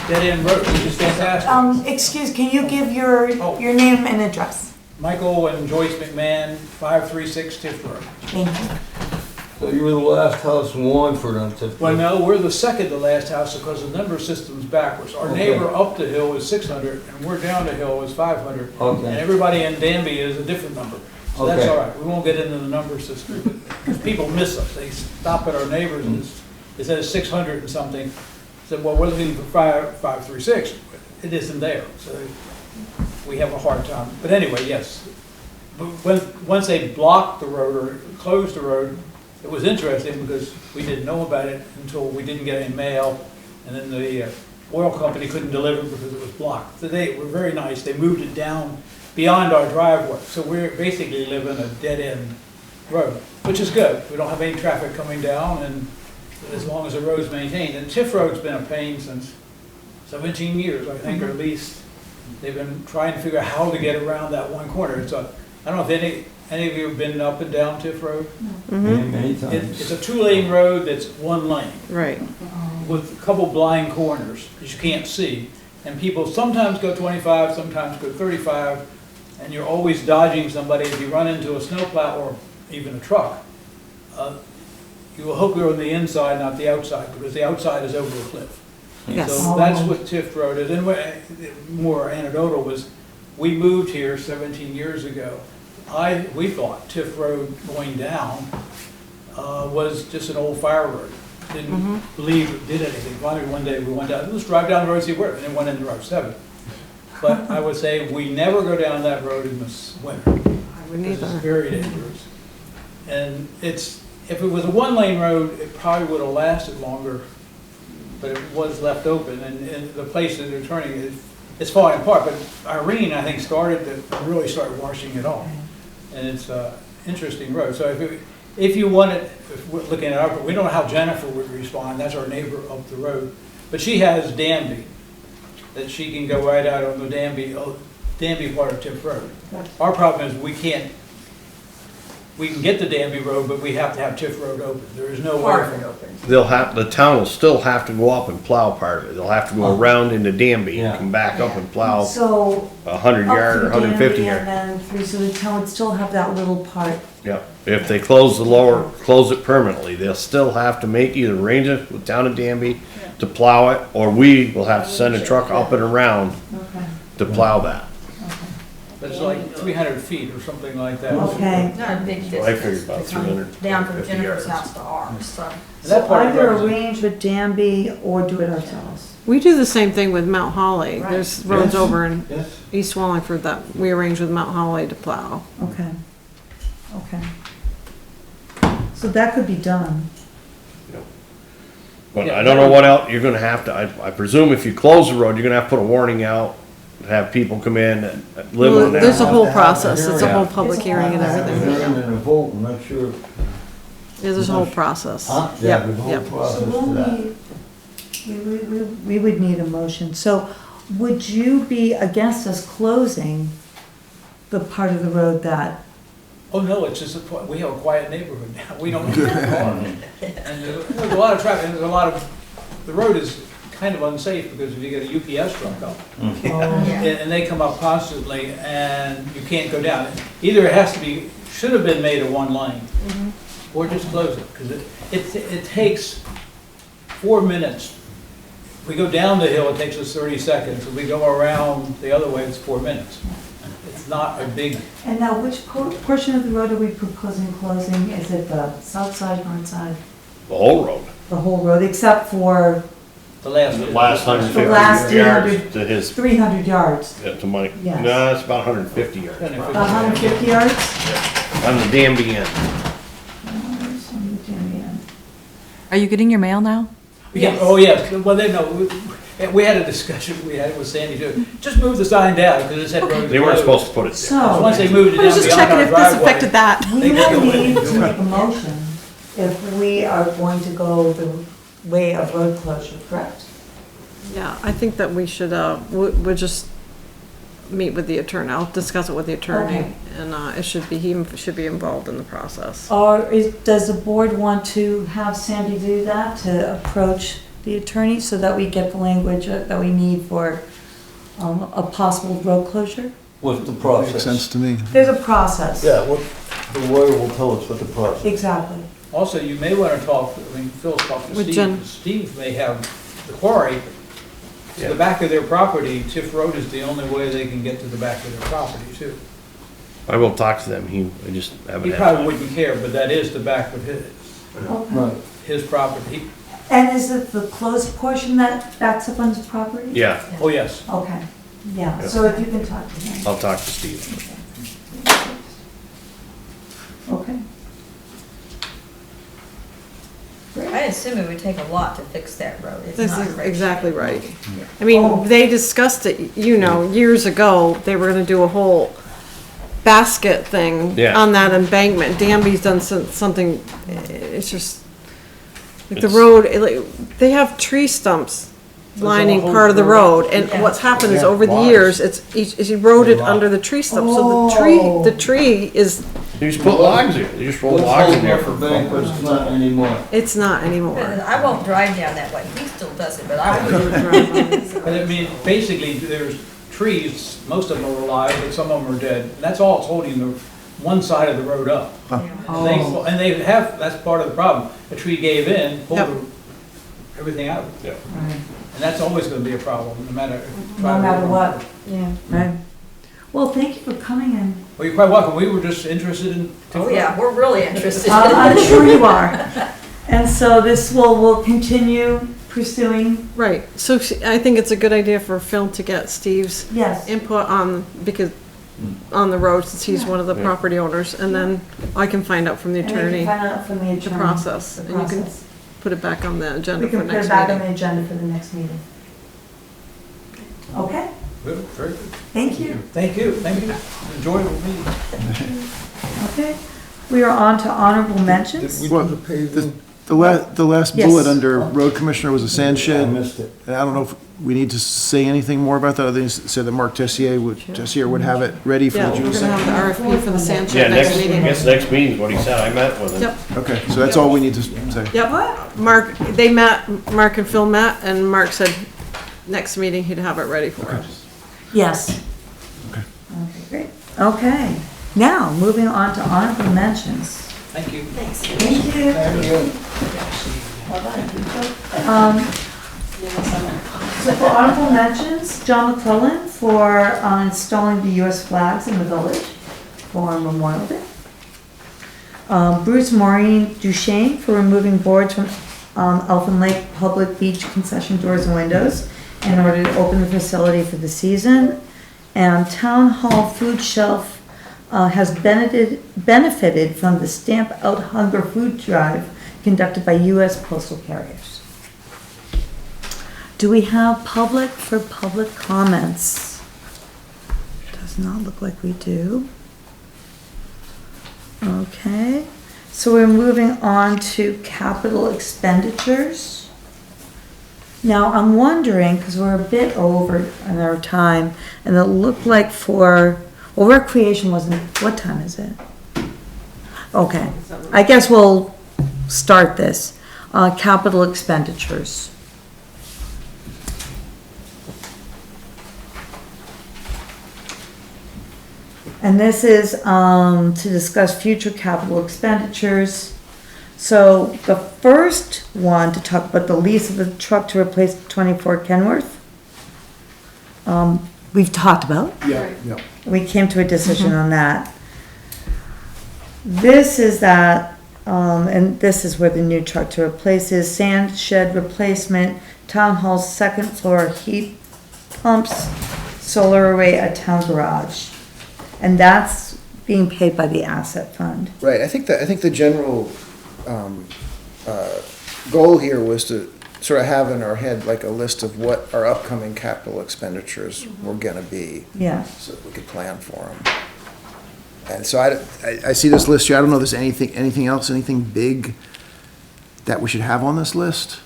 K: dead-end road, which is fantastic.
A: Can you give your name and address?
K: Michael and Joyce McMahon, 536 Tifft Road.
A: Thank you.
D: So you were the last house in Wallingford on Tifft
K: Well,
D: Road?
K: no, we're the second to last house because the number system's backwards. Our
D: Okay.
K: neighbor up the hill is 600, and we're down the hill is 500.
D: Okay.
K: And everybody in Danby is a different number. So that's
D: Okay.
K: all right, we won't get into the number system, because people miss us. They stop at our neighbors and it says 600 and something. Said, well, we're looking for 536, but it isn't there, so we have a hard time. But anyway, yes. But once they blocked the road or closed the road, it was interesting because we didn't know about it until we didn't get any mail, and then the oil company couldn't deliver because it was blocked. So they were very nice, they moved it down beyond our driveway, so we're basically living a dead-end road, which is good. We don't have any traffic coming down, and as long as the road's maintained. And Tifft Road's been a pain since 17 years, I think, or at least. They've been trying to figure out how to get around that one corner. I don't know if any of you have been up and down Tifft Road.
D: Many times.
K: It's a two-lane road that's one lane
H: Right.
K: with a couple blind corners that you can't see. And people sometimes go 25, sometimes go 35, and you're always dodging somebody. If you run into a snowplow or even a truck, you will hope you're on the inside, not the outside, because the outside is over a cliff.
H: Yes.
K: So that's what Tifft Road is. And more anecdotal was, we moved here 17 years ago. We thought Tifft Road going down was just an old fire road. Didn't believe it did anything. Finally, one day we went down, let's drive down the road and see where, and then went into Route 7. But I would say we never go down that road in the winter.
H: I wouldn't
K: Because it's
H: either.
K: very dangerous. And if it was a one-lane road, it probably would have lasted longer, but it was left open, and the place that they're turning, it's falling apart. But Irene, I think, started to really start washing it off. And it's an interesting road. So if you wanted, if we're looking at we don't know how Jennifer would respond, that's our neighbor up the road. But she has Danby, that she can go right out on the Danby part of Tifft Road. Our problem is we can get the Danby Road, but we have to have Tifft Road open. There is no way.
F: The town will still have to go up and plow part of it. They'll have to go around into Danby and come back up and plow
A: So.
F: 100 yard or 150 yard.
A: And then through, so the town would still have that little part.
F: Yep. If they close it permanently, they'll still have to make either arrange it with town of Danby to plow it, or we will have to send a truck up and around
A: Okay.
F: to plow that.
K: It's like 300 feet or something like that.
A: Okay.
I: Not a big
F: So
I: distance.
F: I figured about
I: It's only
F: 300.
I: down from
F: 50
I: Jennifer's
F: yards.
I: house to ours, so.
K: That
A: So
K: part of the
A: either
K: road is-
A: arrange with Danby or do it ourselves.
H: We do the same thing with Mount Holly.
I: Right.
H: There's roads
D: Yes.
H: over in
D: Yes.
H: East Wallingford that we arrange with Mount Holly to plow.
A: Okay. So that could be done.
F: But I don't know what else you're gonna have to, I presume if you close the road, you're gonna have to put a warning out have people come in and live
H: Well,
F: on that.
H: there's a
F: lot.
H: whole process, it's a
F: Yeah.
H: whole public hearing and everything.
D: Hearing and a vote, I'm not sure.
H: Yeah, there's a whole process.
D: Yeah,
H: Yep,
D: there's a whole
H: yep.
A: So
D: process to
A: we'll
D: that.
A: need, we would need a motion. So would you be against us closing the part of the road that,
K: Oh, no, it's just, we have a quiet neighborhood now, we don't. And there's a lot of traffic, and there's a lot of, the road is kind of unsafe, because if you get a UPS truck up, and they come up constantly, and you can't go down. Either it has to be, should have been made a one lane, or just close it, because it takes 4 minutes. If we go down the hill, it takes us 30 seconds, if we go around the other way, it's 4 minutes. It's not a big,
A: and now which portion of the road are we proposing closing? Is it the south side, north side?
F: The whole road,
A: The whole road, except for
K: the last.
F: the last
A: The last
F: 150 yards
A: 300
F: to his,
A: 300 yards,
F: to my,
A: Yes.
F: no, it's about 150 yards.
A: 150 yards?
F: On the Danby end.
I: Are you getting your mail now?
K: Yeah, oh, yeah, well, they know, we had a discussion, we had it with Sandy too, just move the sign down, because it said road.
F: They weren't supposed to put it there.
A: So,
K: Once they moved it
I: I was
K: down
I: just
K: beyond
I: checking
K: our
I: if this
K: driveway.
I: affected that.
A: we
K: They
A: will
K: can go in
A: need
K: and
A: to
K: do
A: make
K: it.
A: a motion if we are going to go the way of road closure, correct?
H: Yeah, I think that we should, we'll just meet with the attorney, I'll discuss it with the attorney,
A: Okay.
H: and it should be, he should be involved in the process.
A: Or does the board want to have Sandy do that, to approach the attorney so that we get the language that we need for a possible road closure?
D: What's the
E: Makes
D: process?
E: sense to me.
A: There's a process.
D: Yeah, what, the lawyer will tell us what the process.
A: Exactly.
K: Also, you may want to talk, I mean, Phil's talked to
H: With
K: Steve,
H: Jen.
K: because Steve may have the quarry to the back of their property. Tifft Road is the only way they can get to the back of their property too.
F: I will talk to them, I just haven't
K: He
F: had
K: probably
F: time.
K: wouldn't care, but that is the back of
A: Okay.
K: his property.
A: And is it the closed portion that backs up on his property?
F: Yeah,
K: Oh, yes.
A: Okay, yeah,
F: Yeah.
A: so if you can talk to him.
F: I'll talk to Steve.
A: Okay.
I: I assume it would take a lot to fix that road. It's
H: This
I: not
H: is
I: great.
H: exactly right. I
A: Oh.
H: mean, they discussed it, years ago, they were gonna do a whole basket thing
F: Yeah.
H: on that embankment. Danby's done something, it's just, like the
F: It's-
H: road, they have tree stumps lining part of the road, and
A: Yeah.
H: what's happened is
D: Yeah,
H: over the
D: lots.
H: years, it's eroded
D: Lots.
H: under the tree stump, so
A: Oh.
H: the tree is,
F: You just put logs in, you just roll
D: What's
F: logs in
D: holding
F: there
D: up
F: for
D: the bank, but it's not anymore.
H: it's not anymore.
I: I won't drive down that way. He still does it, but I won't.
K: But I mean, basically, there's trees, most of them are alive, but some of them are dead. And that's all it's holding the one side of the road up.
A: Oh.
K: And they have, that's part of the problem. A tree gave in, pulled
H: Yep.
K: everything out.
F: Yeah.
A: Right.
K: And that's always gonna be a problem, no matter.
A: No matter what, yeah, right. Well, thank you for coming in.
K: Well, you're quite welcome. We were just interested in.
I: Oh, yeah, we're really interested.
A: I'm sure you are. And so we'll continue pursuing,
H: Right, so I think it's a good idea for Phil to get Steve's
A: yes.
H: input on, because, on the road, since he's one of the
F: Yeah.
H: property owners, and then I can find out from the
A: And we can
H: attorney
A: find out from the
H: the
A: attorney.
H: process,
A: The
H: and you can
A: process.
H: put it back on the
A: We
H: agenda for
A: can put
H: next
A: it back on
H: meeting.
A: the agenda for the next meeting. Okay,
K: Good, very good.
A: thank you.
K: Thank you, thank you. Enjoyable meeting.
A: Okay, we are on to honorable mentions.
D: Did we do the paving?
E: The last
A: Yes.
E: bullet under road commissioner was a sand
D: I
E: shed.
D: missed it.
E: And I don't know if we need to say anything more about that, other than to say that Mark Tessier would have it ready for
H: Yeah,
E: the
H: we're
E: June
H: gonna have
E: 2nd.
H: the RFP for the sand
F: Yeah,
H: shed next
F: I
H: meeting.
F: guess next meeting's what he said, I met with him.
H: Yep,
E: Okay, so that's all we need to say.
H: yep, Mark, Mark and Phil met, and Mark said next meeting he'd have it ready for us.
A: Yes.
E: Okay.
A: Okay, great. Okay, now, moving on to honorable mentions.
K: Thank you.
A: Thank you. So for honorable mentions, John McClellan for installing the US flags in the village for Memorial Day. Bruce Maureen Duchesne for removing boards from Elfin Lake Public Beach concession doors and windows in order to open the facility for the season. And Town Hall Food Shelf has benefited from the Stamp Out Hunger Food Drive conducted by US Postal Carriers. Do we have public for public comments? Does not look like we do. Okay, so we're moving on to capital expenditures. Now, I'm wondering, because we're a bit over in our time, and it looked like well, recreation wasn't, what time is it? Okay, I guess we'll start this. Capital expenditures. And this is, to discuss future capital expenditures. So the first one to talk about the lease of the truck to replace 24 Kenworth. We've talked about.
E: Yeah, yeah.
A: We came to a decision on that. This is that, and this is where the new truck to replace is, sand shed replacement, town hall's second floor heat pumps, solar array at town garage. And that's being paid by the asset fund.
E: Right, I think the general, goal here was to sort of have in our head like a list of what our upcoming capital expenditures were gonna be.
A: Yeah.
E: So that we could plan for them. And so I see this list here, I don't know if there's anything else, anything big that we should have on this list?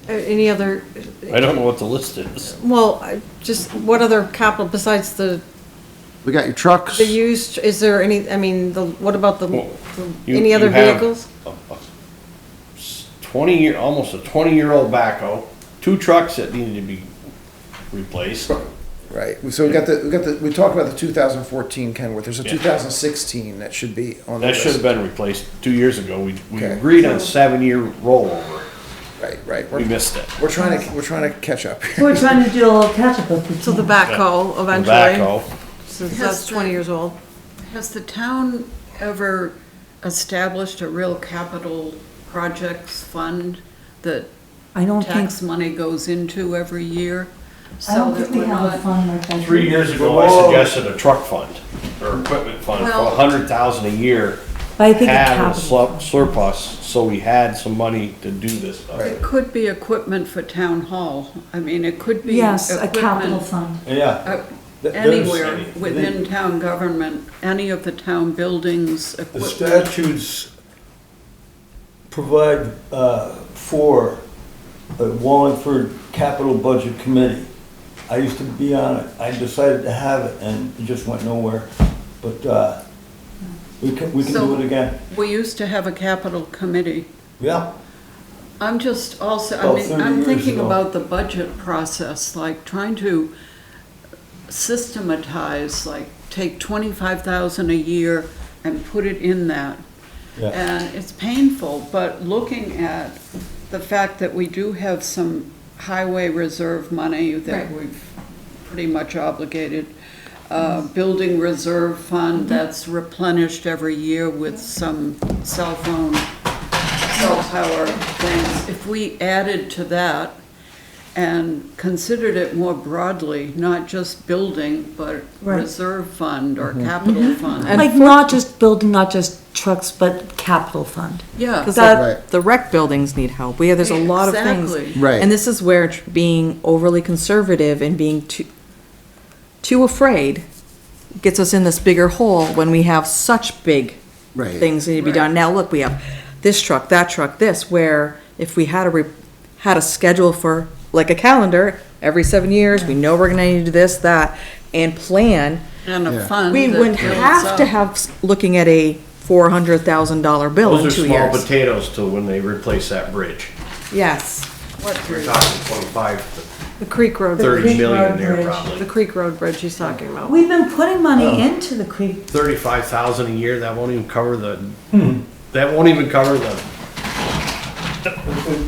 H: Any other,
F: I don't know what the list is.
H: well, just what other capital besides the
E: We got your trucks.
H: used, is there any, I mean, what about
F: Well,
H: any other
F: you have
H: vehicles?
F: 20-year, almost a 20-year-old backhoe, 2 trucks that needed to be replaced.
E: Right, so we talked about the 2014 Kenworth, there's a 2016 that should be on the
F: That
E: list.
F: should have been replaced 2 years ago. We
E: Okay.
F: agreed on 7-year rollover.
E: Right,
F: We missed it.
E: we're trying to catch up.
A: So we're trying to do a little catch-up if we
H: So the
A: can.
H: backhoe
F: The
H: eventually,
F: backhoe.
H: since
B: Has
H: that's
B: the-
H: 20 years old.
B: Has the town ever established a real capital projects fund that
A: I don't think,
B: tax money goes into every year?
A: I don't
B: So that
A: think we
B: we're
A: have a
B: not,
A: fund like that.
F: 3 years ago, I suggested a truck fund or equipment fund for
B: Well-
F: $100,000 a year.
A: But I think a
F: Have a
A: capital.
F: surplus, so we had some money to do this stuff.
B: it could be equipment for town hall. I mean, it could be
A: Yes, a capital
B: equipment
A: fund.
D: Yeah. There's-
B: anywhere within town government, any of the town buildings,
D: The
B: equipment.
D: statutes provide for the Wallingford Capital Budget Committee. I used to be on it. I decided to have it and it just went nowhere. But we can
B: So-
D: do it again.
B: We used to have a capital committee.
D: Yeah.
B: I'm just also, I
D: About
B: mean,
D: 30
B: I'm
D: years
B: thinking
D: ago.
B: about the budget process, like trying to systematize, like take 25,000 a year and put it in that.
D: Yeah.
B: And it's painful, but looking at the fact that we do have some highway reserve money that we've pretty much obligated, building reserve fund that's replenished every year with some cell phone, cell tower things. If we added to that and considered it more broadly, not just building, but
A: Right.
B: reserve fund or capital fund.
A: Like not just building, not just trucks, but capital fund.
B: Yeah,
I: Because
E: Right.
I: the rec buildings need help. There's a lot of things.
B: exactly.
E: Right.
I: And this is where being overly conservative and being too afraid gets us in this bigger hole when we have such big
E: Right.
I: things that need to be done. Now, look, we have this truck, that truck, this, where if we had had a schedule for, like a calendar, every 7 years, we know we're gonna need to do this, that, and plan,
B: And a
E: Yeah.
B: fund
I: we
B: that
I: wouldn't
B: builds
I: have to
B: up.
I: have, looking at a $400,000 bill in
F: Those are
I: 2
F: small
I: years.
F: potatoes till when they replace that bridge.
I: Yes.
B: What
F: We're
B: bridge?
F: talking 25
H: The Creek Road,
A: The
F: 30
A: Creek
F: million
A: Road
F: there
A: Bridge.
H: the
F: probably.
H: Creek Road Bridge he's talking about.
A: We've been putting money into the creek.
F: 35,000 a year, that won't even cover that won't even cover the.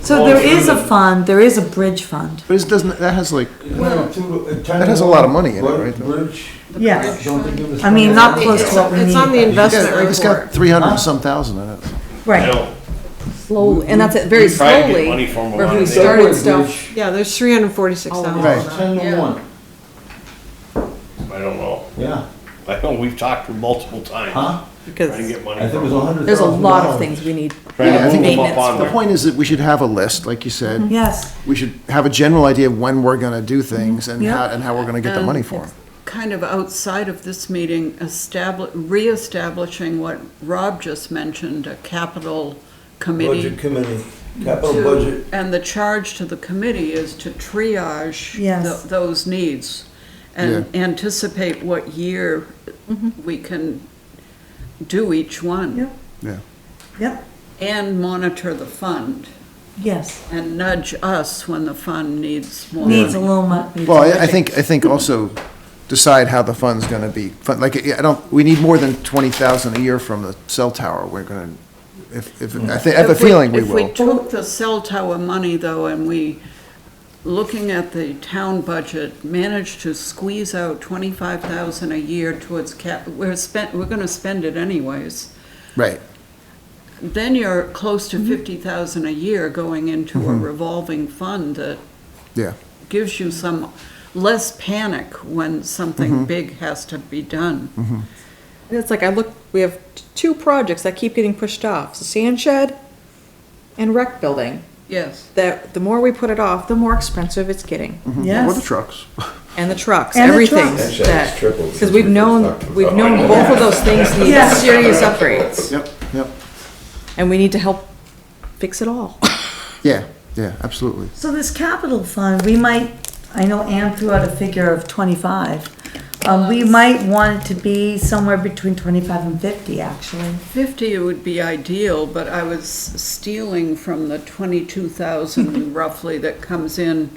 A: So there is a fund, there is a bridge fund.
E: But it doesn't, that has like,
D: That
E: has a lot of money in it, right?
D: Bridge.
A: Yes.
D: Don't they give us
A: I mean, not
D: money?
A: close to what we
H: It's on the
A: need.
H: investment
E: it's got
H: report.
E: 300 and some thousand in it.
F: I
A: Right.
F: don't,
I: Slowly, and that's it, very
F: we try to get
I: slowly.
F: money from them
I: Where
F: on
I: we
F: it.
I: started
D: Bridge.
I: stuff.
H: Yeah, there's 346,000.
E: Right.
D: 10 to 1.
F: I don't know.
D: Yeah.
F: I know we've talked multiple times.
D: Huh?
F: Trying to
I: because
F: get money
D: I think it was
F: from.
D: $100,000.
I: there's a lot of things we need
F: Trying to move them up
I: maintenance
F: on
E: The
I: for.
E: point is that we should have a list, like you said.
A: Yes,
E: We should have a general idea of when we're gonna do things and
A: Yeah.
E: how we're gonna get the money for them.
B: Kind of outside of this meeting, reestablishing what Rob just mentioned, a capital committee.
D: Budget committee, capital
B: to-
D: budget.
B: And the charge to the committee is to triage
A: Yes.
B: those needs and anticipate what year we can do each one.
A: Yep.
E: Yeah.
A: yep,
B: And monitor the fund
A: yes.
B: and nudge us when the fund needs more.
A: Needs a
B: money.
A: little money.
E: Well, I think also decide how the fund's gonna be, like, we need more than 20,000 a year from the cell tower. We're gonna, I have a feeling we
B: If we
E: will.
B: took the cell tower money though, and we, looking at the town budget, managed to squeeze out 25,000 a year towards we're gonna spend it anyways.
E: Right.
B: Then you're close to 50,000 a year going into a revolving fund that
E: Yeah.
B: gives you some less panic when something big has to be done.
I: And it's like, we have two projects that keep getting pushed off, the sand shed and rec building.
B: Yes.
I: That the more we put it off, the more expensive it's getting.
A: Yes.
E: Or the trucks.
I: And the trucks,
A: And the
I: everything.
A: trucks.
I: That, because we've known both of those things need
A: Yeah.
I: serious upgrades.
E: Yep.
I: And we need to help fix it all.
E: Yeah, absolutely.
A: So this capital fund, we might, I know Ann threw out a figure of 25. We might want it to be somewhere between 25 and 50, actually.
B: 50 would be ideal, but I was stealing from the 22,000 roughly that comes in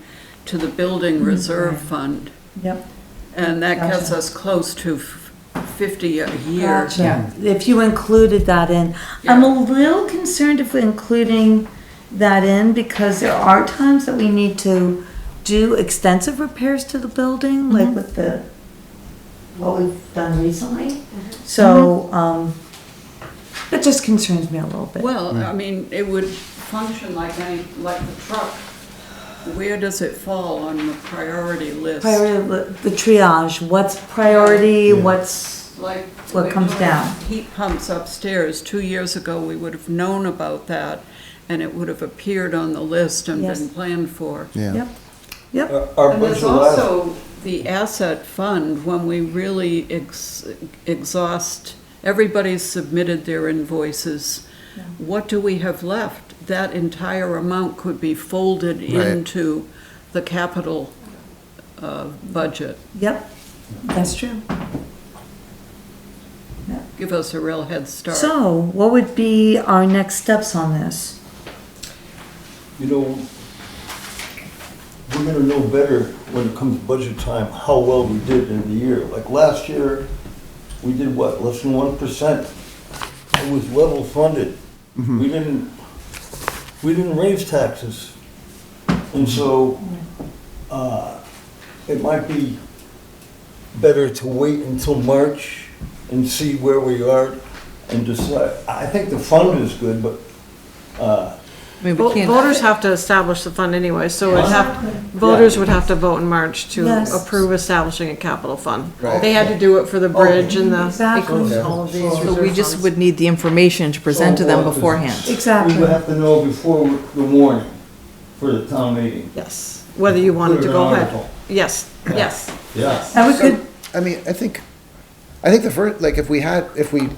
B: to the building reserve fund.
A: Yep.
B: And that gets
A: Gotcha.
B: us close to 50 a year.
A: Gotcha. If you included that in. I'm a little concerned if we're including that in, because there are times that we need to do extensive repairs to the building, like with what we've done recently. So, it just concerns me a little bit.
B: Well, I mean, it would function like the truck. Where does it fall on the priority list?
A: The triage, what's priority, what's,
B: Like
A: what
B: we're
A: comes
B: doing
A: down.
B: Heat pumps upstairs, 2 years ago, we would have known about that, and it would have appeared on the list and
A: Yes.
B: been planned for.
E: Yeah.
A: Yep,
D: Our
B: And there's
D: budget last,
B: also the asset fund, when we really exhaust, everybody's submitted their invoices. What do we have left? That entire amount could be folded
E: Right.
B: into the capital budget.
A: yep, that's true.
B: Give us a real head start.
A: So, what would be our next steps on this?
D: you know, we're gonna know better when it comes budget time, how well we did in the year. Like last year, we did what, less than 1%? It was level funded. We didn't raise taxes. And so, it might be better to wait until March and see where we are and decide. I think the fund is good, but,
I: I mean, we can't.
H: Voters have to establish the fund anyway, so voters would have to vote in March to
A: Yes.
H: approve establishing a capital fund.
E: Right.
H: They had to do it for the bridge and the,
A: Exactly.
H: all of these
I: So we
H: reserve
I: just
H: funds.
I: would need the information to present to them beforehand.
D: we
A: Exactly.
D: would have to know before the warning for the town meeting.
H: Yes, whether you wanted
D: Put
H: to
D: it
H: go
D: in an
H: ahead.
D: article.
H: Yes, yes.
D: Yeah.
A: And we could,
E: I mean, I think the first, like, if we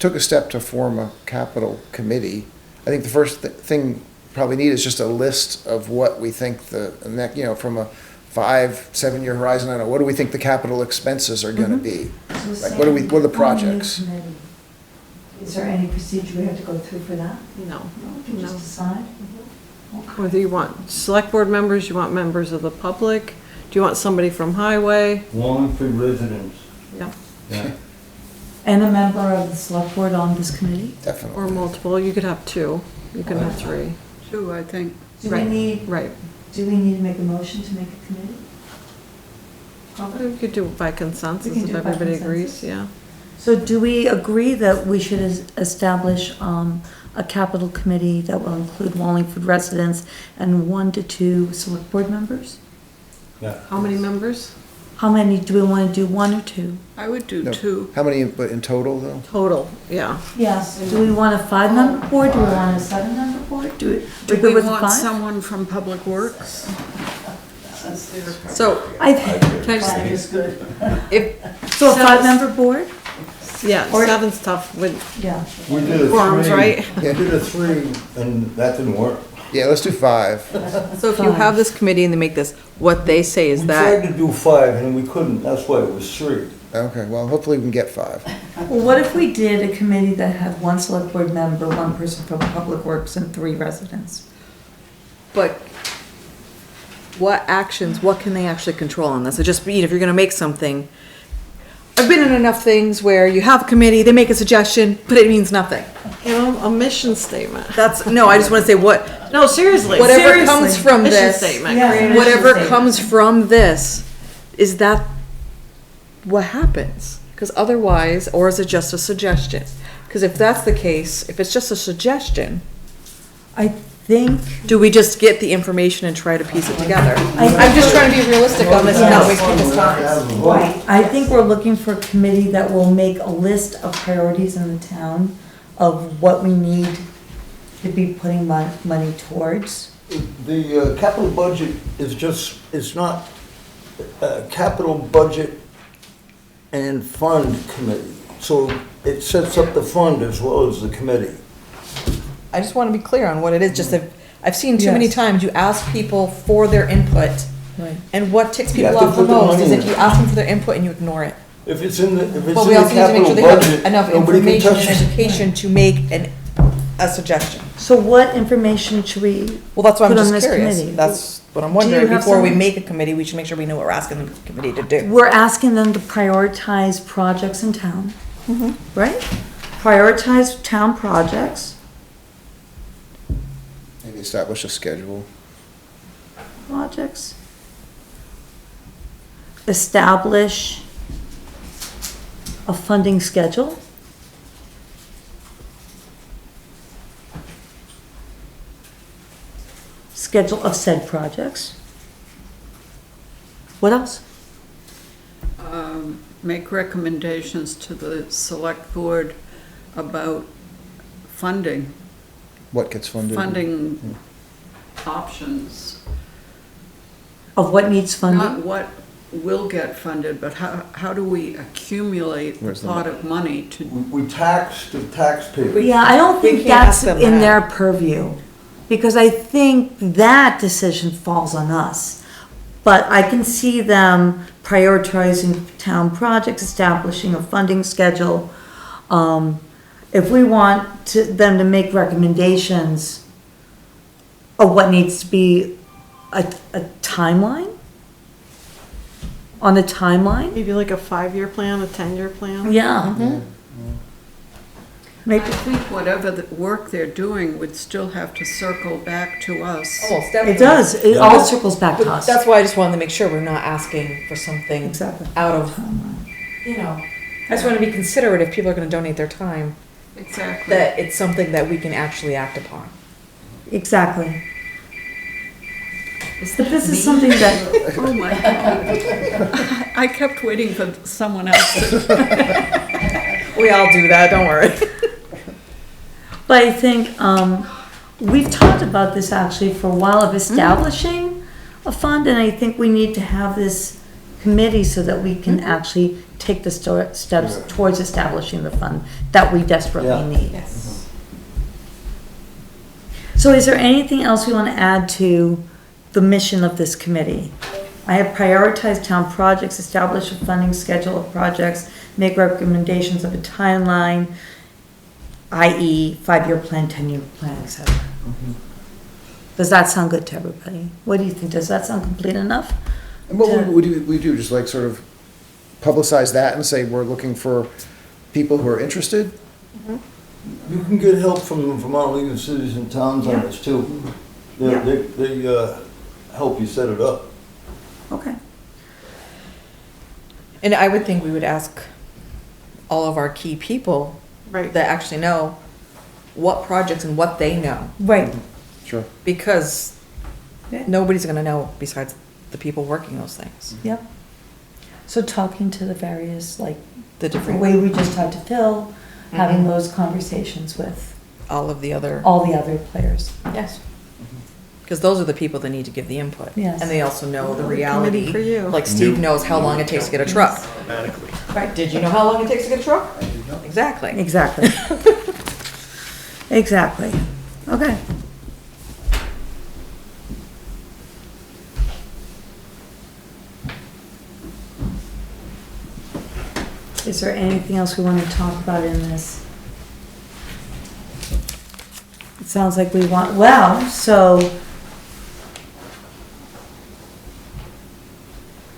E: took a step to form a capital committee, I think the first thing probably need is just a list of what we think from a 5-7 year horizon, I don't know, what do we think the capital expenses are gonna be? Like, what are the projects?
A: Is there any procedure we have to go through for that?
H: No.
A: Do we just decide?
H: Whether you want select board members, you want members of the public, do you want somebody from highway?
D: Wallingford residents.
H: Yeah.
D: Yeah.
A: And a member of the select board on this committee?
H: Or
E: Definitely.
H: multiple, you could have two, you can have three.
B: 2, I think.
A: Do we need,
H: Right.
A: do we need to make a motion to make a committee?
H: We could do it by consensus
A: We can
H: if
A: do it by
H: everybody
A: consensus.
H: agrees, yeah.
A: So do we agree that we should establish a capital committee that will include Wallingford residents and 1 to 2 select board members?
D: Yeah.
H: How many members?
A: How many, do we wanna do, one or two?
B: I would do
E: No.
B: two.
E: How many, but in total though?
H: Total, yeah.
A: Yes, do we want a 5-member board, do we want a 7-member board,
B: Do
A: we
B: we
A: good with
B: want
A: 5?
B: someone from Public Works?
I: So,
A: I,
I: can I just,
J: It's good.
I: if,
A: so a 5-member board?
H: Yeah,
A: Or-
H: seven's tough with
A: Yeah.
D: We did a
H: forms,
D: three.
H: right?
D: We did a 3, and that didn't work.
E: Yeah, let's do 5.
I: so if you have this committee and they make this, what they say is
D: We
I: that,
D: tried to do 5, and we couldn't, that's why it was 3.
E: Okay, well, hopefully we can get 5.
A: Well, what if we did a committee that had 1 select board member, 1 person from Public Works, and 3 residents?
I: but what actions, what can they actually control on this? It just mean if you're gonna make something, I've been in enough things where you have a committee, they make a suggestion, but it means nothing.
H: You know, a mission statement.
I: That's, no, I just wanna say what,
H: No, seriously.
I: whatever
A: seriously.
I: comes from
H: Mission
I: this,
H: statement.
A: Yeah.
H: create a
I: whatever
A: Mission statement.
I: comes from this, is that what happens? Because otherwise, or is it just a suggestion? Because if that's the case, if it's just a suggestion,
A: I think,
I: do we just get the information and try to piece it together?
A: I-
I: I'm just trying to be realistic on this and not waste people's time.
A: right, I think we're looking for a committee that will make a list of priorities in the town of what we need to be putting money towards.
D: The capital budget is just, it's not capital budget and fund committee. So it sets up the fund as well as the committee.
I: I just want to be clear on what it is, just that I've seen too many
A: Yes.
I: times, you ask people for their input,
A: Right.
I: and what ticks
D: You
I: people
D: have to
I: off the
D: put the
I: most
D: money
I: is
D: in
I: if you
D: it.
I: ask them for their input and you ignore it.
D: If it's in the, if it's in
I: But we
D: the
I: also need to make sure
D: capital
I: they have
D: budget,
I: enough
D: nobody can
I: information
D: touch
I: and
D: it.
I: education to make a suggestion.
A: So what information should we,
I: Well, that's why I'm
A: Put on
I: just
A: this
I: curious.
A: committee.
I: That's what I'm
A: Do you
I: wondering.
A: have
I: Before we
A: some-
I: make a committee, we should make sure we know what we're asking the committee to do.
A: we're asking them to prioritize projects in town,
I: Mm-hmm.
A: right? Prioritize town projects,
E: Maybe establish a schedule.
A: establish a funding schedule. Schedule of said projects. What else?
B: Make recommendations to the select board about funding,
E: What gets funded?
B: funding options.
A: Of what needs
B: Not
A: funding?
B: what will get funded, but how do we accumulate the
E: Where's the
B: pot of money to,
D: We tax the taxpayer.
A: Yeah, I don't
I: We
A: think
I: can't
A: that's
I: ask them
A: in
I: that.
A: their purview, because I think that decision falls on us. But I can see them prioritizing town projects, establishing a funding schedule. If we want them to make recommendations of what needs to be a timeline? On a timeline?
H: Maybe like a 5-year plan, a 10-year plan?
A: Yeah. Maybe,
B: I think whatever the work they're doing would still have to circle back to us.
I: Almost
A: it
I: definitely.
A: does, it all circles back to us.
I: That's why I just wanted to make sure we're not asking for something
A: Exactly.
I: out of, you know, I just want to be considerate if people are going to donate their time,
B: Exactly.
I: that it's something that we can actually act upon.
A: Exactly. But this is something that,
B: Oh my God. I kept waiting for someone else to.
I: We all do that, don't worry.
A: but I think, we've talked about this actually for a while of establishing a fund, and I think we need to have this committee so that we can actually take the steps towards establishing the fund that we desperately
D: Yeah.
A: need.
I: Yes.
A: So is there anything else we want to add to the mission of this committee? I have prioritized town projects, establish a funding schedule of projects, make recommendations of a timeline, i.e. 5-year plan, 10-year plan, etc. Does that sound good to everybody? What do you think? Does that sound complete enough?
E: And what would we do, just like sort of publicize that and say we're looking for people who are interested?
D: You can get help from the Vermont League of Cities and Towns on this too.
A: Yeah.
D: They help you set it up.
A: Okay.
I: And I would think we would ask all of our key people
H: Right.
I: that actually know what projects and what they know,
A: Right.
E: Sure.
I: because
A: Yeah.
I: nobody's gonna know besides the people working those things.
A: Yep. So talking to the various, like,
I: The
A: the
I: different,
A: way we just talked to Phil, having
I: Mhm.
A: those conversations with
I: all of the other,
A: all the other players.
I: yes. Because those are the people that need to give the input.
A: Yes.
I: And they also know the
H: Committee
I: reality.
H: for you.
I: Like Steve knows how long it takes to get a truck.
F: Automatically.
I: Right, did you know how long it takes to get a truck? Exactly.
A: Exactly. Exactly. Okay. Is there anything else we want to talk about in this? It sounds like we want, well, so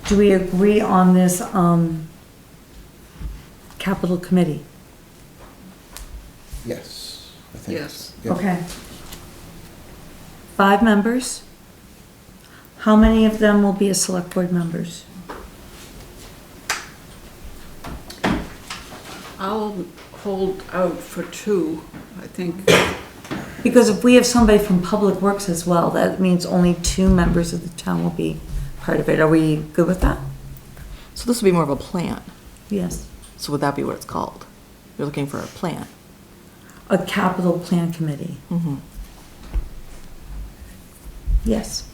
A: do we agree on this, capital committee?
E: Yes, I think.
B: Yes.
E: Yep.
A: Okay. 5 members? How many of them will be as select board members?
B: I'll hold out for 2, I think.
A: Because if we have somebody from Public Works as well, that means only 2 members of the town will be part of it. Are we good with that?
I: So this would be more of a plan.
A: Yes.
I: So would that be what it's called? You're looking for a plan.
A: A capital plan committee.
I: Mm-hmm.
A: Yes.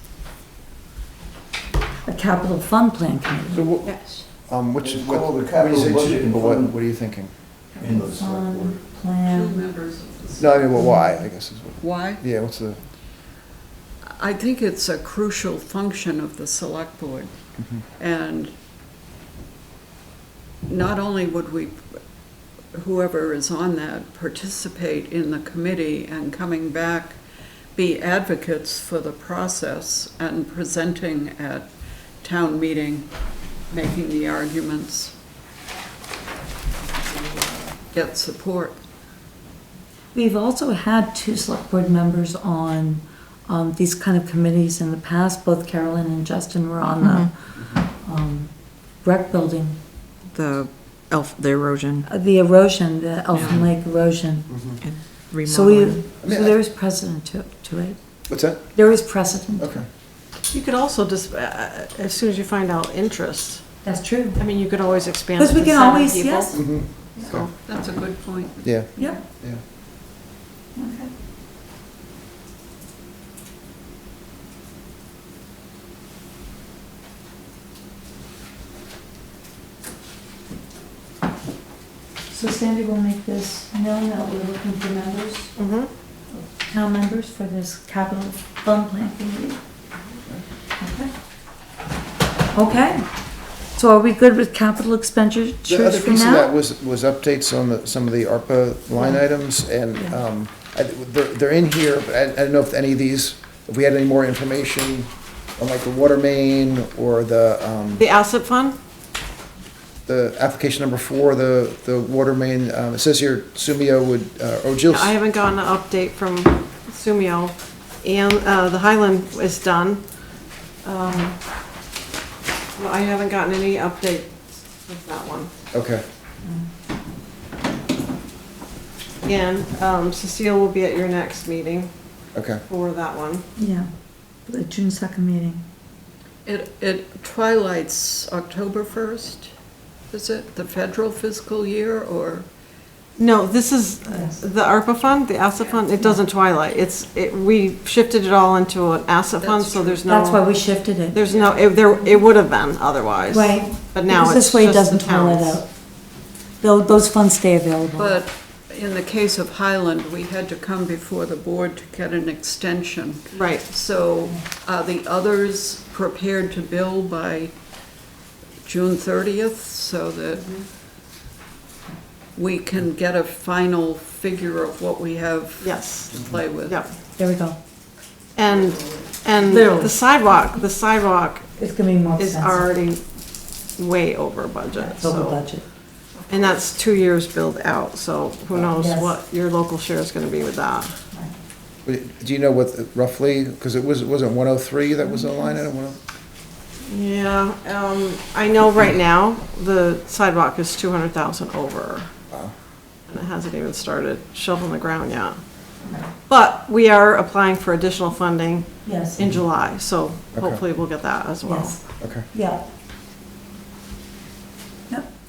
A: A capital fund plan committee.
E: So what,
I: Yes.
E: which,
D: It's
E: what,
D: called the capital budget
E: but what,
D: fund.
E: what are you thinking?
D: In the select board.
A: Fund
B: 2
A: plan.
B: members of the.
E: No, I mean, well, why, I guess is what,
B: Why?
E: yeah, what's the,
B: I think it's a crucial function of the select board. And not only would we, whoever is on that, participate in the committee and coming back, be advocates for the process and presenting at town meeting, making the arguments, get support.
A: We've also had 2 select board members on these kind of committees in the past. Both Carolyn and Justin were on the rec building,
I: The erosion
A: the erosion, the Elfin Lake erosion.
I: and
A: So we,
I: remodeling.
E: I mean,
A: so there is precedent to it.
E: what's that?
A: There is precedent.
E: Okay.
H: You could also just, as soon as you find out interest,
A: That's true.
H: I mean, you could always expand it
A: Because we
H: to
A: can
H: 7
A: always,
H: people.
A: yes.
E: Mm-hmm,
H: So,
B: That's a good point.
E: yeah,
A: Yep.
E: yeah.
A: Okay. So Sandy will make this known that we're looking for members,
H: mhm.
A: town members for this capital fund plan committee. Okay. Okay. So are we good with capital
E: The
A: expenditures
E: other
A: for
E: piece of that
A: now?
E: was updates on some of the ARPA line items, and they're in here, but I don't know if any of these, if we had any more information on like the water main or
H: The asset fund?
E: the application number 4, the water main, it says here Sumio would, or Jill.
H: I haven't gotten an update from Sumio, and the Highland is done. Well, I haven't gotten any update with that one.
E: Okay,
H: And Cecile will be at your next meeting
E: okay.
H: for that one.
A: Yeah, the June 2nd meeting.
B: It twilights October 1st, is it? The federal fiscal year, or?
H: No, this is
A: Yes.
H: the ARPA fund, the asset fund, it doesn't twilight. We shifted it all into an asset fund,
B: That's
H: so there's
A: That's why
H: no,
A: we shifted it.
H: there's no, it would have been otherwise.
A: Right.
H: But now
A: Because
H: it's
A: this way it
H: just the
A: doesn't twilight
H: towns.
A: out. Those funds stay available.
B: But in the case of Highland, we had to come before the board to get an extension.
H: Right.
B: So are the others prepared to bill by June 30th so that we can get a final figure of what we have
H: Yes,
B: to play with?
H: yep.
A: There we go.
H: And
A: Literally.
H: the sidewalk
A: It's gonna be more
H: is
A: expensive.
H: already way over budget,
A: It's over
H: so.
A: budget.
H: And that's 2 years billed out, so who knows
A: Yes.
H: what your local share is gonna be with that.
E: Do you know what roughly, because wasn't 103 that was a line item? 103?
H: Yeah, I know right now, the sidewalk is 200,000 over.
E: Wow.
H: And it hasn't even started shoveling the ground yet. But we are applying for additional funding
A: Yes.
H: in July, so
E: Okay.
H: hopefully we'll get that as well.
A: Yes.
E: Okay.
A: Yeah.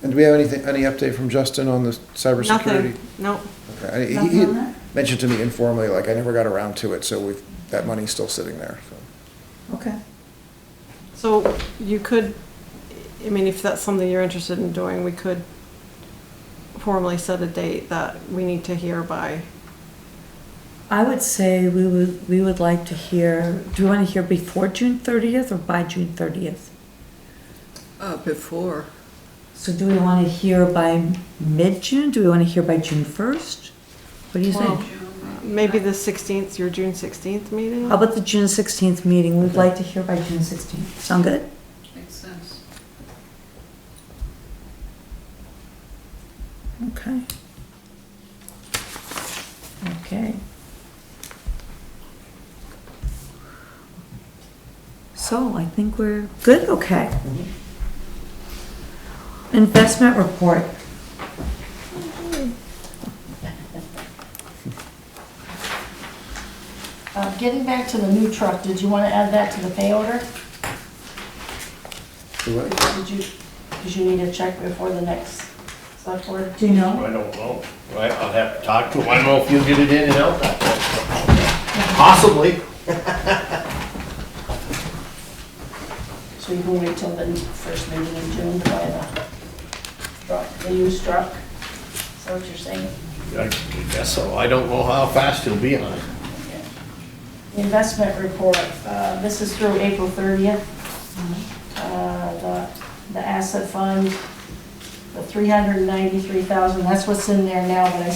E: And do we have any update from Justin on the cybersecurity?
H: Nothing, no.
E: Okay. He
A: Nothing on that?
E: mentioned to me informally, like, I never got around to it, so that money's still sitting there, so.
A: Okay.
H: So you could, I mean, if that's something you're interested in doing, we could formally set a date that we need to hear by.
A: I would say we would like to hear, do you want to hear before June 30th or by June 30th?
B: Before.
A: So do we want to hear by mid-June? Do we want to hear by June 1st? What do you
H: Well,
A: think?
H: maybe the 16th, your June 16th meeting?
A: How about the June 16th meeting? We'd like to hear by June 16th. Sound good?
B: Makes sense.
A: Okay. Okay. So I think we're good, okay. Investment report.
J: Getting back to the new truck, did you want to add that to the pay order? Did you need a check before the next select board?
A: Do you know?
F: I don't know. I'll have to talk to him. I don't know if you'll get it in and out that way. Possibly.
J: So you can wait till the first meeting in June to buy the truck, the used truck? Is that what you're saying?
F: I guess so. I don't know how fast he'll be on it.
J: Okay. The investment report, this is through April 30th. The asset fund, the 393,000, that's what's in there now, but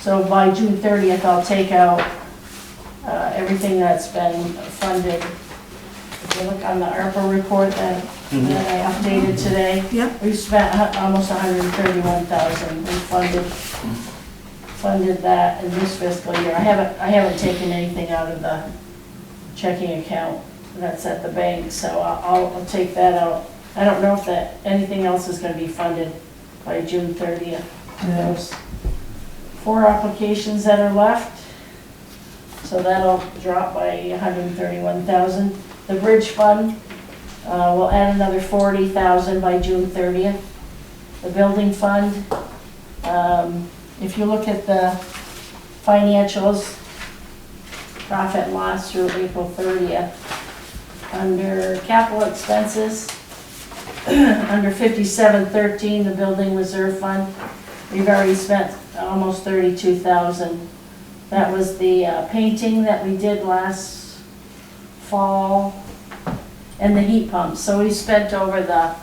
J: so by June 30th, I'll take out everything that's been funded. If you look on the ARPA report that I updated today.
A: Yep.
J: We've spent almost 131,000, we funded that in this fiscal year. I haven't taken anything out of the checking account that's at the bank, so I'll take that out. I don't know if anything else is gonna be funded by June 30th. There's 4 applications that are left, so that'll drop by 131,000. The bridge fund, will add another 40,000 by June 30th. The building fund, if you look at the financials, profit and loss through April 30th, under capital expenses, under 5713, the building reserve fund, we've already spent almost 32,000. That was the painting that we did last fall and the heat pumps. So we spent over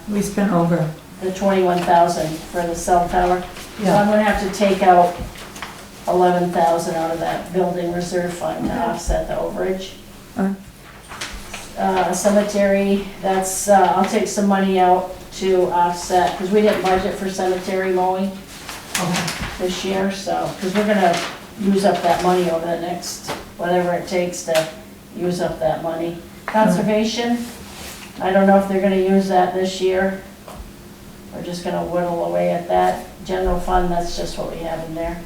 A: We spent over.
J: the 21,000 for the cell tower. So
A: Yeah.
J: I'm gonna have to take out 11,000 out of that building reserve fund to offset the overage. Cemetery, that's, I'll take some money out to offset, because we didn't budget for cemetery mowing this year, so, because we're gonna use up that money over the next, whatever it takes to use up that money. Conservation, I don't know if they're gonna use that this year. We're just gonna whittle away at that. General fund, that's just what we have in there.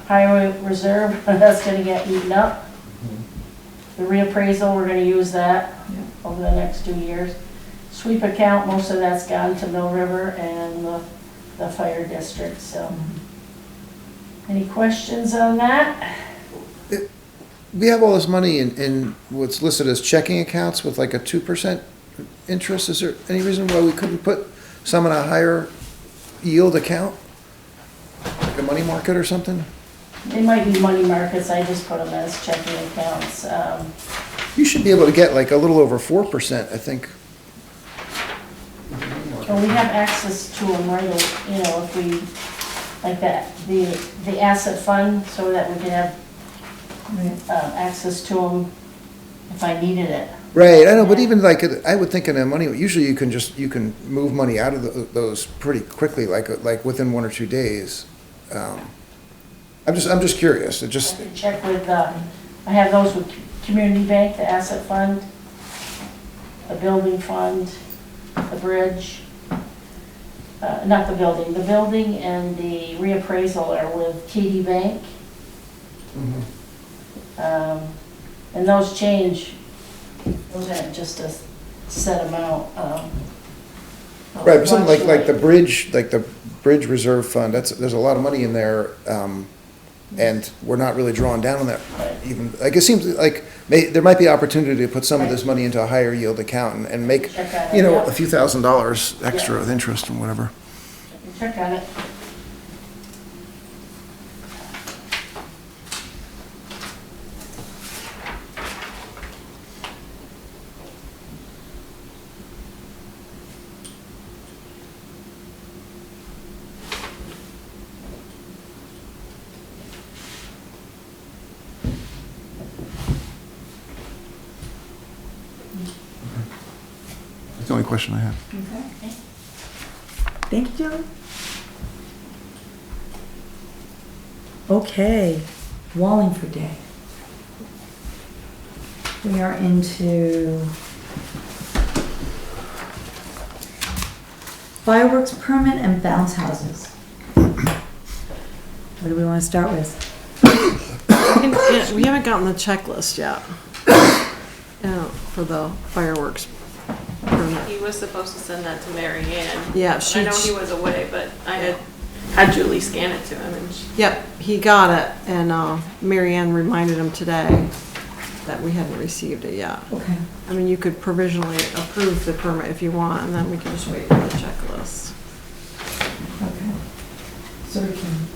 J: Highway reserve, that's gonna get eaten up. The reappraisal, we're gonna use that over the next 2 years. Sweep account, most of that's gone to Mill River and the fire district, so. Any questions on that?
E: We have all this money in what's listed as checking accounts with like a 2% interest. Is there any reason why we couldn't put some in a higher yield account? Like a money market or something?
J: They might be money markets, I just put them as checking accounts.
E: You should be able to get like a little over 4%, I think.
J: Well, we have access to them, right, if we, like that, the asset fund, so that we can have access to them if I needed it.
E: Right, I know, but even like, I would think in a money, usually you can move money out of those pretty quickly, like within 1 or 2 days. I'm just curious,
J: I can check with, I have those with Community Bank, the asset fund, the building fund, the bridge, not the building and the reappraisal are with TD Bank. And those change, those aren't just a set amount.
E: Right, but something like the bridge reserve fund, there's a lot of money in there, and we're not really drawing down on that even, like, it seems like there might be opportunity to put some of this money into a higher yield account and make,
J: Check on it,
E: you know,
J: yeah.
E: a few $1,000s extra with interest and whatever.
J: Check on it.
E: That's the only question I have.
A: Thank you, Julie. Okay, Wallingford Day. We are into fireworks permit and bounce houses. What do we want to start with?
H: We haven't gotten the checklist yet. For the fireworks permit.
L: He was supposed to send that to Mary Ann.
H: Yeah,
L: I know he was away, but I had Julie scan it to him and
H: Yep, he got it, and Mary Ann reminded him today that we hadn't received it yet.
A: Okay.
H: I mean, you could provisionally approve the permit if you want, and then we can just wait for the checklist.
A: Okay. So we can.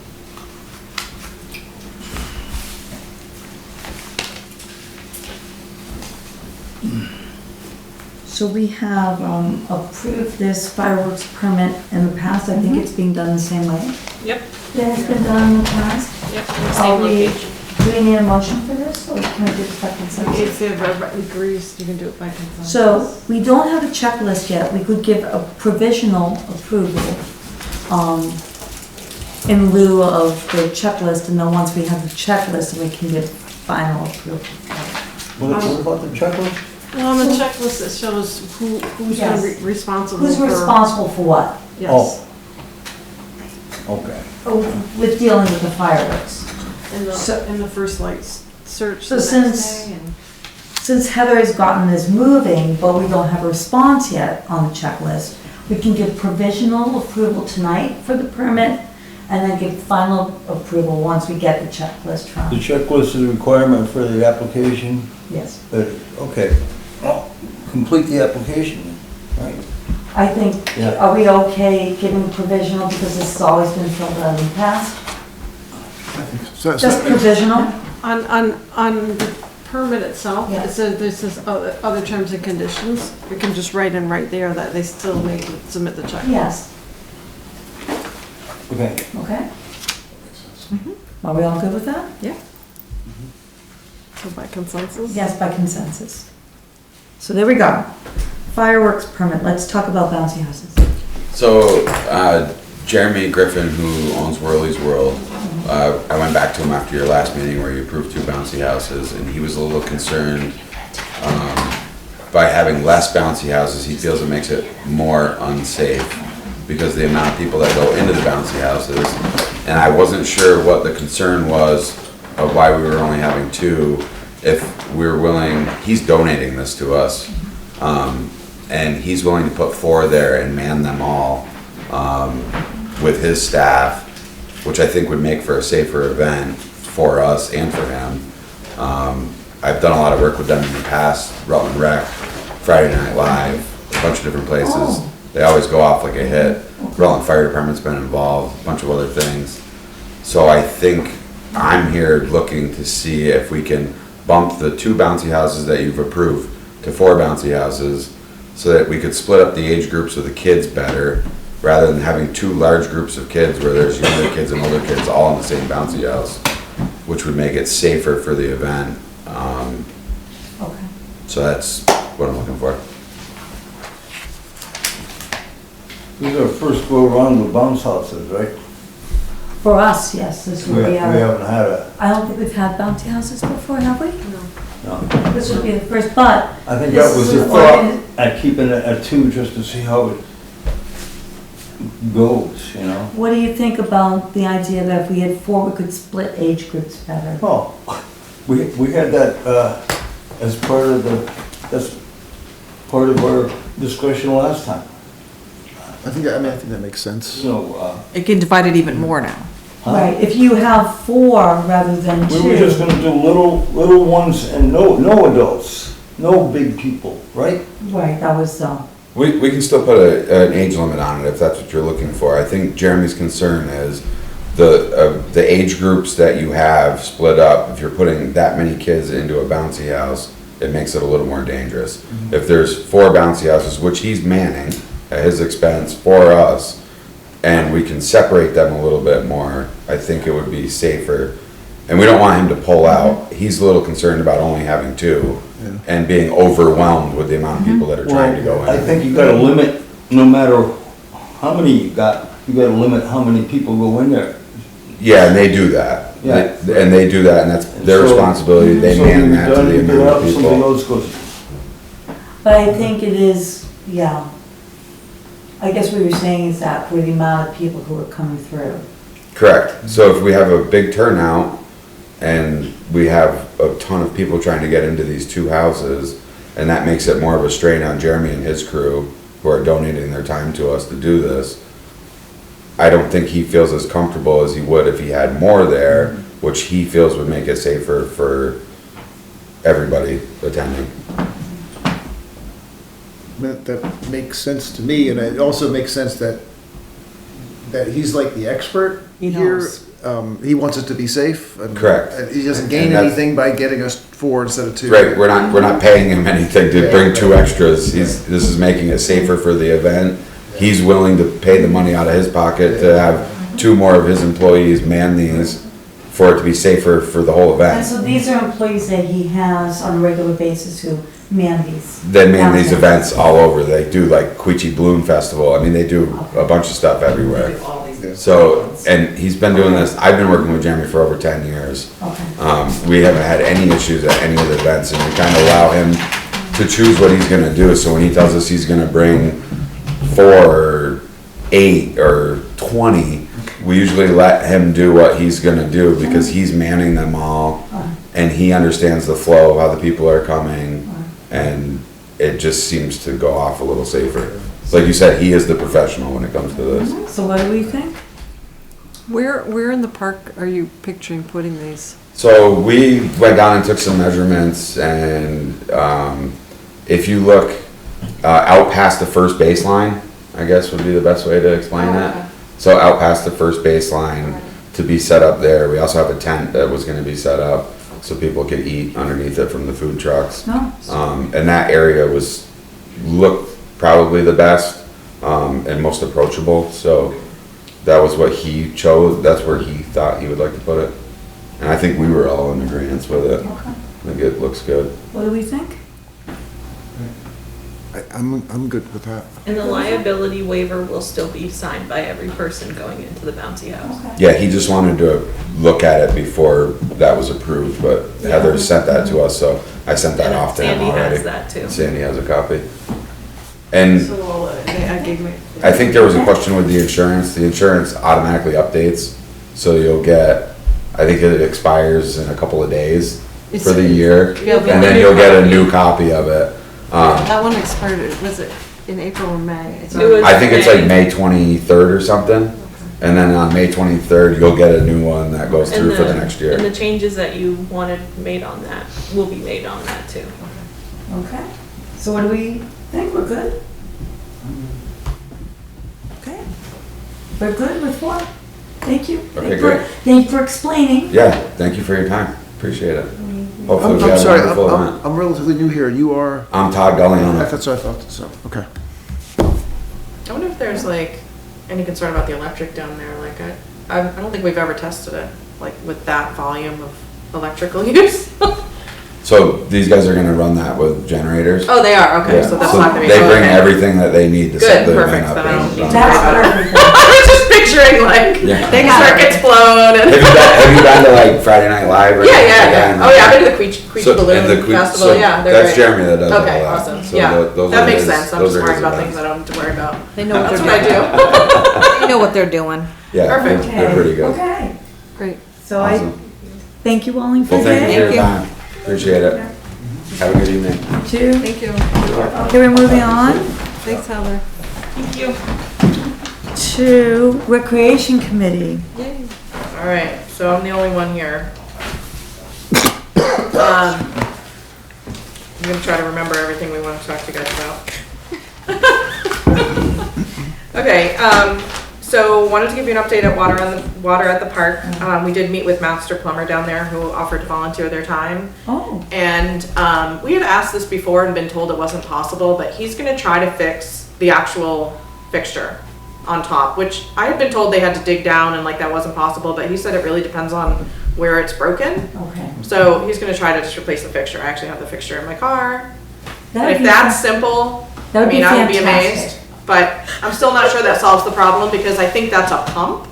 A: So we have approved this fireworks permit in the past. I think it's being done the same way.
L: Yep.
A: Yeah, it's been done in the past.
L: Yep, in the
A: Are
L: same
A: we,
L: location.
A: do we need a motion for this, or can we do it by consensus?
H: If everybody agrees, you can do it by consensus.
A: So, we don't have a checklist yet. We could give a provisional approval, in lieu of the checklist, and then once we have the checklist, then we can give final approval.
D: What about the checklist?
H: Well, on the checklist, it shows who's
A: Yes.
H: gonna be responsible for.
A: Who's responsible for what?
H: Yes.
D: Okay.
A: With dealing with the fireworks. So-
H: In the first lights search
A: So
H: the next
A: since-
H: day and.
A: Since Heather has gotten this moving, but we don't have a response yet on the checklist, we can give provisional approval tonight for the permit, and then give final approval once we get the checklist
D: The
A: from.
D: checklist is a requirement for the application,
A: Yes.
D: okay. Well, complete the application, right?
A: I think,
D: Yeah.
A: are we okay giving provisional because this has always been filled out in the past?
E: So,
A: Just provisional?
H: On the permit itself,
A: Yeah.
H: it says, this is other terms and conditions. We can just write in right there that they still need to submit the checklist.
A: Yes,
D: Okay.
A: okay? Are we all good with that?
H: So by consensus?
A: Yes, by consensus. So there we go. Fireworks permit, let's talk about bouncy houses.
M: So, Jeremy Griffin, who owns Whirly's World, I went back to him after your last meeting where you approved 2 bouncy houses, and he was a little concerned by having less bouncy houses. He feels it makes it more unsafe because of the amount of people that go into the bouncy houses. And I wasn't sure what the concern was of why we were only having 2. If we were willing, he's donating this to us, and he's willing to put 4 there and man them all with his staff, which I think would make for a safer event for us and for him. I've done a lot of work with them in the past, Rutland Rec, Friday Night Live, a bunch of different places.
A: Oh.
M: They always go off like a hit. Rutland Fire Department's been involved, a bunch of other things. So I think I'm here looking to see if we can bump the 2 bouncy houses that you've approved to 4 bouncy houses so that we could split up the age groups of the kids better rather than having 2 large groups of kids where there's younger kids and older kids all in the same bouncy house, which would make it safer for the event.
A: Okay.
M: So that's what I'm looking for.
D: This is our first go around with bounce houses, right?
A: For us, yes, this
D: We
A: would be our,
D: haven't had a,
A: I don't think we've had bouncy houses before, have we?
D: no.
A: This would be the first, but.
D: I think
A: this
D: that was
A: is
D: the
A: an
D: thought,
A: organi-
D: at keeping it at 2 just to see how it goes, you know?
A: What do you think about the idea that if we had 4, we could split age groups better?
D: Oh, we had that, as part of the, that's part of our discussion last time.
E: I think that makes sense.
D: You know,
I: It can divide it even more now.
A: Right, if you have 4 rather than 2.
D: we were just gonna do little ones and no adults, no big people, right?
A: Right, that was,
M: We can still put an age limit on it if that's what you're looking for. I think Jeremy's concern is the age groups that you have split up. If you're putting that many kids into a bouncy house, it makes it a little more dangerous. If there's 4 bouncy houses, which he's manning at his expense for us, and we can separate them a little bit more, I think it would be safer. And we don't want him to pull out. He's a little concerned about only having 2 and being overwhelmed with the amount of people that are trying to go in.
D: I think you gotta limit, no matter how many you gotta limit how many people go in there.
M: Yeah, and they do that.
D: Yeah.
M: And they do that, and that's their
D: So-
M: responsibility. They
D: So
M: man
D: you're
M: that to
D: done,
M: the
D: you get
M: amount
D: up,
M: of
D: somebody
M: people.
D: else goes.
A: but I think it is, yeah. I guess what you're saying is that for the amount of people who are coming through.
M: Correct. So if we have a big turnout and we have a ton of people trying to get into these 2 houses, and that makes it more of a strain on Jeremy and his crew who are donating their time to us to do this, I don't think he feels as comfortable as he would if he had more there, which he feels would make it safer for everybody attending.
E: That makes sense to me, and it also makes sense that he's like the expert
I: He
E: here.
I: knows.
E: He wants it to be safe. And
M: Correct.
E: and he doesn't gain
M: And that's-
E: anything by getting us 4 instead of 2.
M: Right, we're not paying him anything to bring 2 extras. This is making it safer for the event. He's willing to pay the money out of his pocket to have 2 more of his employees man these for it to be safer for the whole
A: And
M: event.
A: so these are employees that he has on a regular basis who man these.
M: They man these events all over. They do like Queechy Balloon Festival. I mean, they do a bunch of stuff everywhere. So, and he's been doing this, I've been working with Jeremy for over 10 years.
A: Okay.
M: We haven't had any issues at any of the events, and we kind of allow him to choose what he's gonna do. So when he tells us he's gonna bring 4 or 8 or 20, we usually let him do what he's gonna do because he's manning them all, and he understands the flow of how the people are coming, and it just seems to go off a little safer. Like you said, he is the professional when it comes to this.
A: So what do we think?
H: Where in the park are you picturing putting these?
M: So we went down and took some measurements, and if you look out past the first baseline, I guess would be the best way to explain it. So out past the first baseline to be set up there. We also have a tent that was gonna be set up so people could eat underneath it from the food trucks.
A: No?
M: And that area looked probably the best and most approachable, so that was what he chose. That's where he thought he would like to put it. And I think we were all in agreement with it.
A: Okay.
M: I think it looks good.
A: What do we think?
E: I'm good with that.
L: And the liability waiver will still be signed by every person going into the bouncy house.
A: Okay.
M: Yeah, he just wanted to look at it before that was approved, but Heather sent that to us, so I sent that
L: And
M: off to him
L: Sandy
M: already.
L: has that too.
M: Sandy has a copy. And
H: So, I gave me.
M: I think there was a question with the insurance. The insurance automatically updates, so you'll get, I think it expires in a couple of days for the year,
H: Yeah, but
M: and then you'll get a new copy of it.
H: That one expired, was it in April or May?
L: It was
M: I think it's like May 23rd or something, and then on May 23rd, you'll get a new one that goes
L: And
M: through for the next
L: And
M: year.
L: the changes that you wanted made on that will be made on that too.
A: Okay. So what do we think? We're good? Okay. We're good with 4? Thank you.
M: Okay, great.
A: Thank you for explaining.
M: Yeah, thank you for your time. Appreciate it. Hopefully we
E: I'm
M: have a
E: sorry,
M: wonderful event.
E: I'm relatively new here. You are?
M: I'm Todd Galiano.
E: That's what I thought, so, okay.
N: I wonder if there's like any concern about the electric down there, like I don't think we've ever tested it, like with that volume of electrical use.
M: So these guys are gonna run that with generators?
N: Oh, they are, okay,
M: Yeah.
N: so that's not gonna be.
M: They bring
N: okay.
M: everything that they need to set
N: Good,
M: the
N: perfect,
M: event up.
N: then I don't
M: and
N: need
M: run
N: to
M: it.
A: That's
N: worry about it.
A: perfect.
N: I was just picturing like,
M: Yeah.
N: things circuits blown and.
M: Have you been to like Friday Night Live? Or
N: Yeah,
M: anything
N: yeah,
M: like
N: yeah.
M: that?
N: Oh, yeah, I've been to the Queechy
M: So- and
N: Balloon
M: the que-
N: Festival,
M: so
N: yeah, they're
M: That's
N: great.
M: Jeremy that does all
N: Okay,
M: that.
N: awesome,
M: So
N: yeah.
M: those
N: That
M: are
N: makes
M: his-
N: sense, I'm
M: those
N: just
M: are
N: worried
M: his
N: about
M: events.
N: things I don't have to worry about.
I: They know what
N: That's
I: they're
N: what I do.
I: They know what they're doing.
M: Yeah,
N: Perfect.
M: they're pretty good.
A: Okay.
H: Great.
A: So
M: Awesome.
A: thank you, Wallingford.
M: Well, thank you for your
A: Day.
M: time. Appreciate it. Have a good evening.
A: Too.
H: Thank you.
A: Okay, we're moving on.
H: Thanks, Heather.
L: Thank you.
A: to Recreation Committee.
N: All right, so I'm the only one here. I'm gonna try to remember everything we want to talk to you guys about. Okay, so wanted to give you an update at water at the park. We did meet with Master Plumber down there who offered to volunteer their time.
A: Oh.
N: And we had asked this before and been told it wasn't possible, but he's gonna try to fix the actual fixture on top, which I had been told they had to dig down and like that wasn't possible, but he said it really depends on where it's broken.
A: Okay.
N: So he's gonna try to just replace the fixture. I actually have the fixture in my car. And
A: That'd
N: if
A: be
N: that's simple,
A: That
N: I
A: would be
N: mean, I would be
A: fantastic.
N: amazed. But I'm still not sure that solves the problem because I think that's a pump.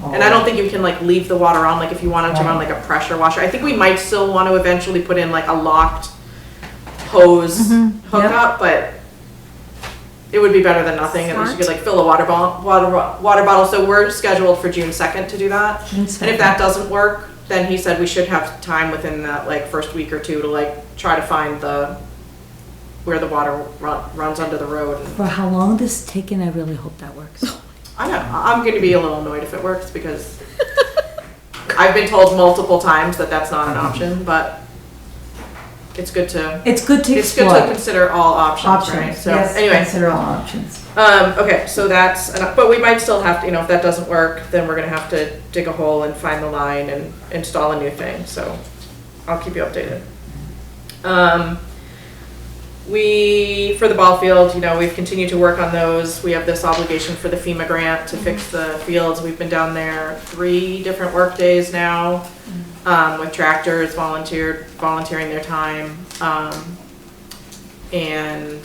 N: And I don't think you can like leave the water on, like if you wanted to run like a pressure washer. I think we might still want to eventually put in like a locked hose hookup, but it would be better than nothing. At least you could like fill a water bottle. So we're scheduled for June 2nd to do that.
A: June
N: And
A: 2nd.
N: if that doesn't work, then he said we should have time within that like first week or two to like try to find where the water runs under the road.
A: For how long this is taking, I really hope that works.
N: I know, I'm gonna be a little annoyed if it works because I've been told multiple times that that's not an option, but it's good to
A: It's good to
N: it's good
A: explore.
N: to consider all options, right? So
A: Yes,
N: anyway,
A: consider all options.
N: okay, so that's but we might still have to, if that doesn't work, then we're gonna have to dig a hole and find the line and install a new thing. So I'll keep you updated. For the Ballfield, we've continued to work on those. We have this obligation for the FEMA grant to fix the fields. We've been down there 3 different work days now, with tractors volunteering their time. And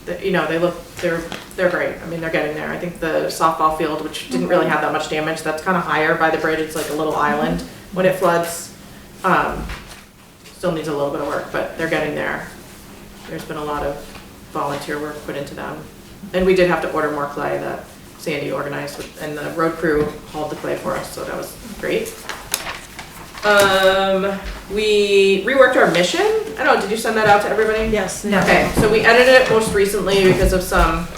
N: they're great. I mean, they're getting there. I think the softball field, which didn't really have that much damage, that's kind of higher by the bridge. It's like a little island. When it floods, still needs a little bit of work, but they're getting there. There's been a lot of volunteer work put into them. And we did have to order more clay that Sandy organized, and the road crew hauled the clay for us, so that was great. We reworked our mission. I don't know, did you send that out to everybody?
H: Yes.
N: Okay, so we edited it most recently because of some,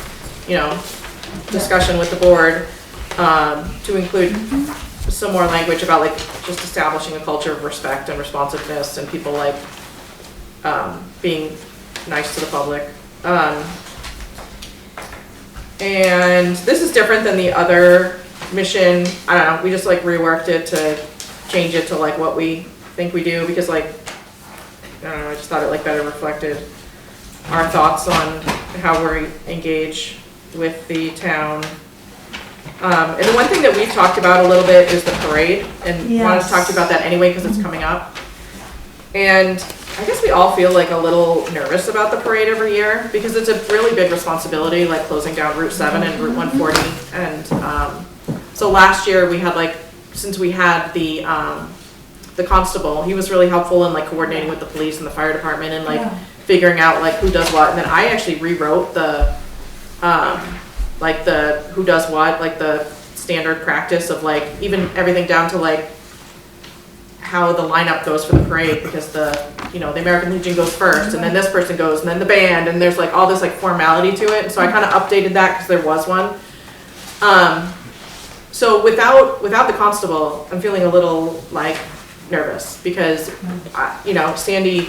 N: discussion with the board, to include some more language about like just establishing a culture of respect and responsiveness and people like being nice to the public. And this is different than the other mission. I don't know, we just like reworked it to change it to like what we think we do because like, I don't know, I just thought it like better reflected our thoughts on how we engage with the town. And the one thing that we've talked about a little bit is the parade, and wanted to talk to you about that anyway because it's coming up. And I guess we all feel like a little nervous about the parade every year because it's a really big responsibility, like closing down Route 7 and Route 140. And so last year we had like, since we had the constable, he was really helpful in like coordinating with the police and the fire department and like figuring out like who does what. And then I actually rewrote the who does what, like the standard practice of like even everything down to like how the lineup goes for the parade because the American Legion goes first and then this person goes and then the band and there's like all this like formality to it. And so I kind of updated that because there was one. So without the constable, I'm feeling a little like nervous because Sandy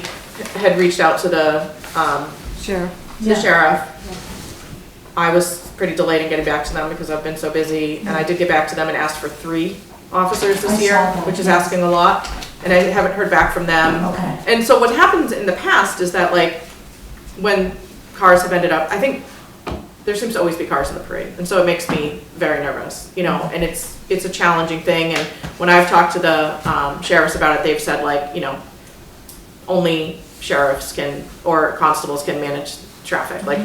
N: had reached out to the
H: Sheriff.
N: the sheriff. I was pretty delayed in getting back to them because I've been so busy, and I did get back to them and asked for 3 officers this year, which is asking a lot, and I haven't heard back from them.
A: Okay.
N: And so what happens in the past is that like when cars have ended up, I think there seems to always be cars in the parade, and so it makes me very nervous, and it's a challenging thing. And when I've talked to the sheriffs about it, they've said like only sheriffs or constables can manage traffic. Like,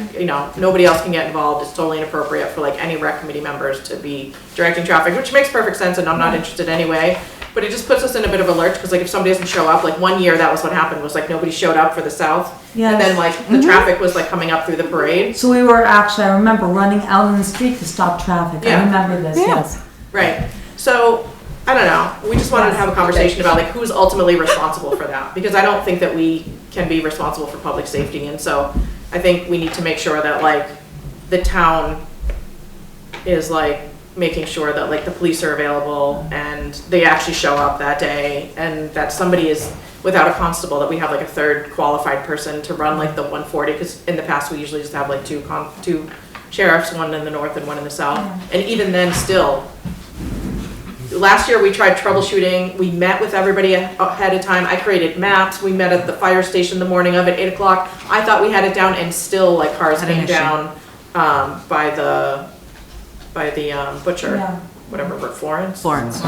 N: nobody else can get involved. It's totally inappropriate for like any rec committee members to be directing traffic, which makes perfect sense, and I'm not interested anyway. But it just puts us in a bit of a lurch because like if somebody doesn't show up, like one year that was what happened, was like nobody showed up for the south.
A: Yes.
N: And then like the traffic was like coming up through the parade.
A: So we were actually, I remember running out in the street to stop traffic.
N: Yeah.
A: I remember this, yes.
N: Right. So I don't know. We just wanted to have a conversation about like who's ultimately responsible for that, because I don't think that we can be responsible for public safety. And so I think we need to make sure that like the town is like making sure that like the police are available and they actually show up that day, and that somebody is, without a constable, that we have like a third qualified person to run like the 140, because in the past we usually just have like two sheriffs, one in the north and one in the south. And even then still, last year we tried troubleshooting, we met with everybody ahead of time, I created maps, we met at the fire station the morning of at 8 o'clock. I thought we had it down, and still like cars came down by the butcher,
A: Yeah.
N: whatever, Florence?
I: Florence.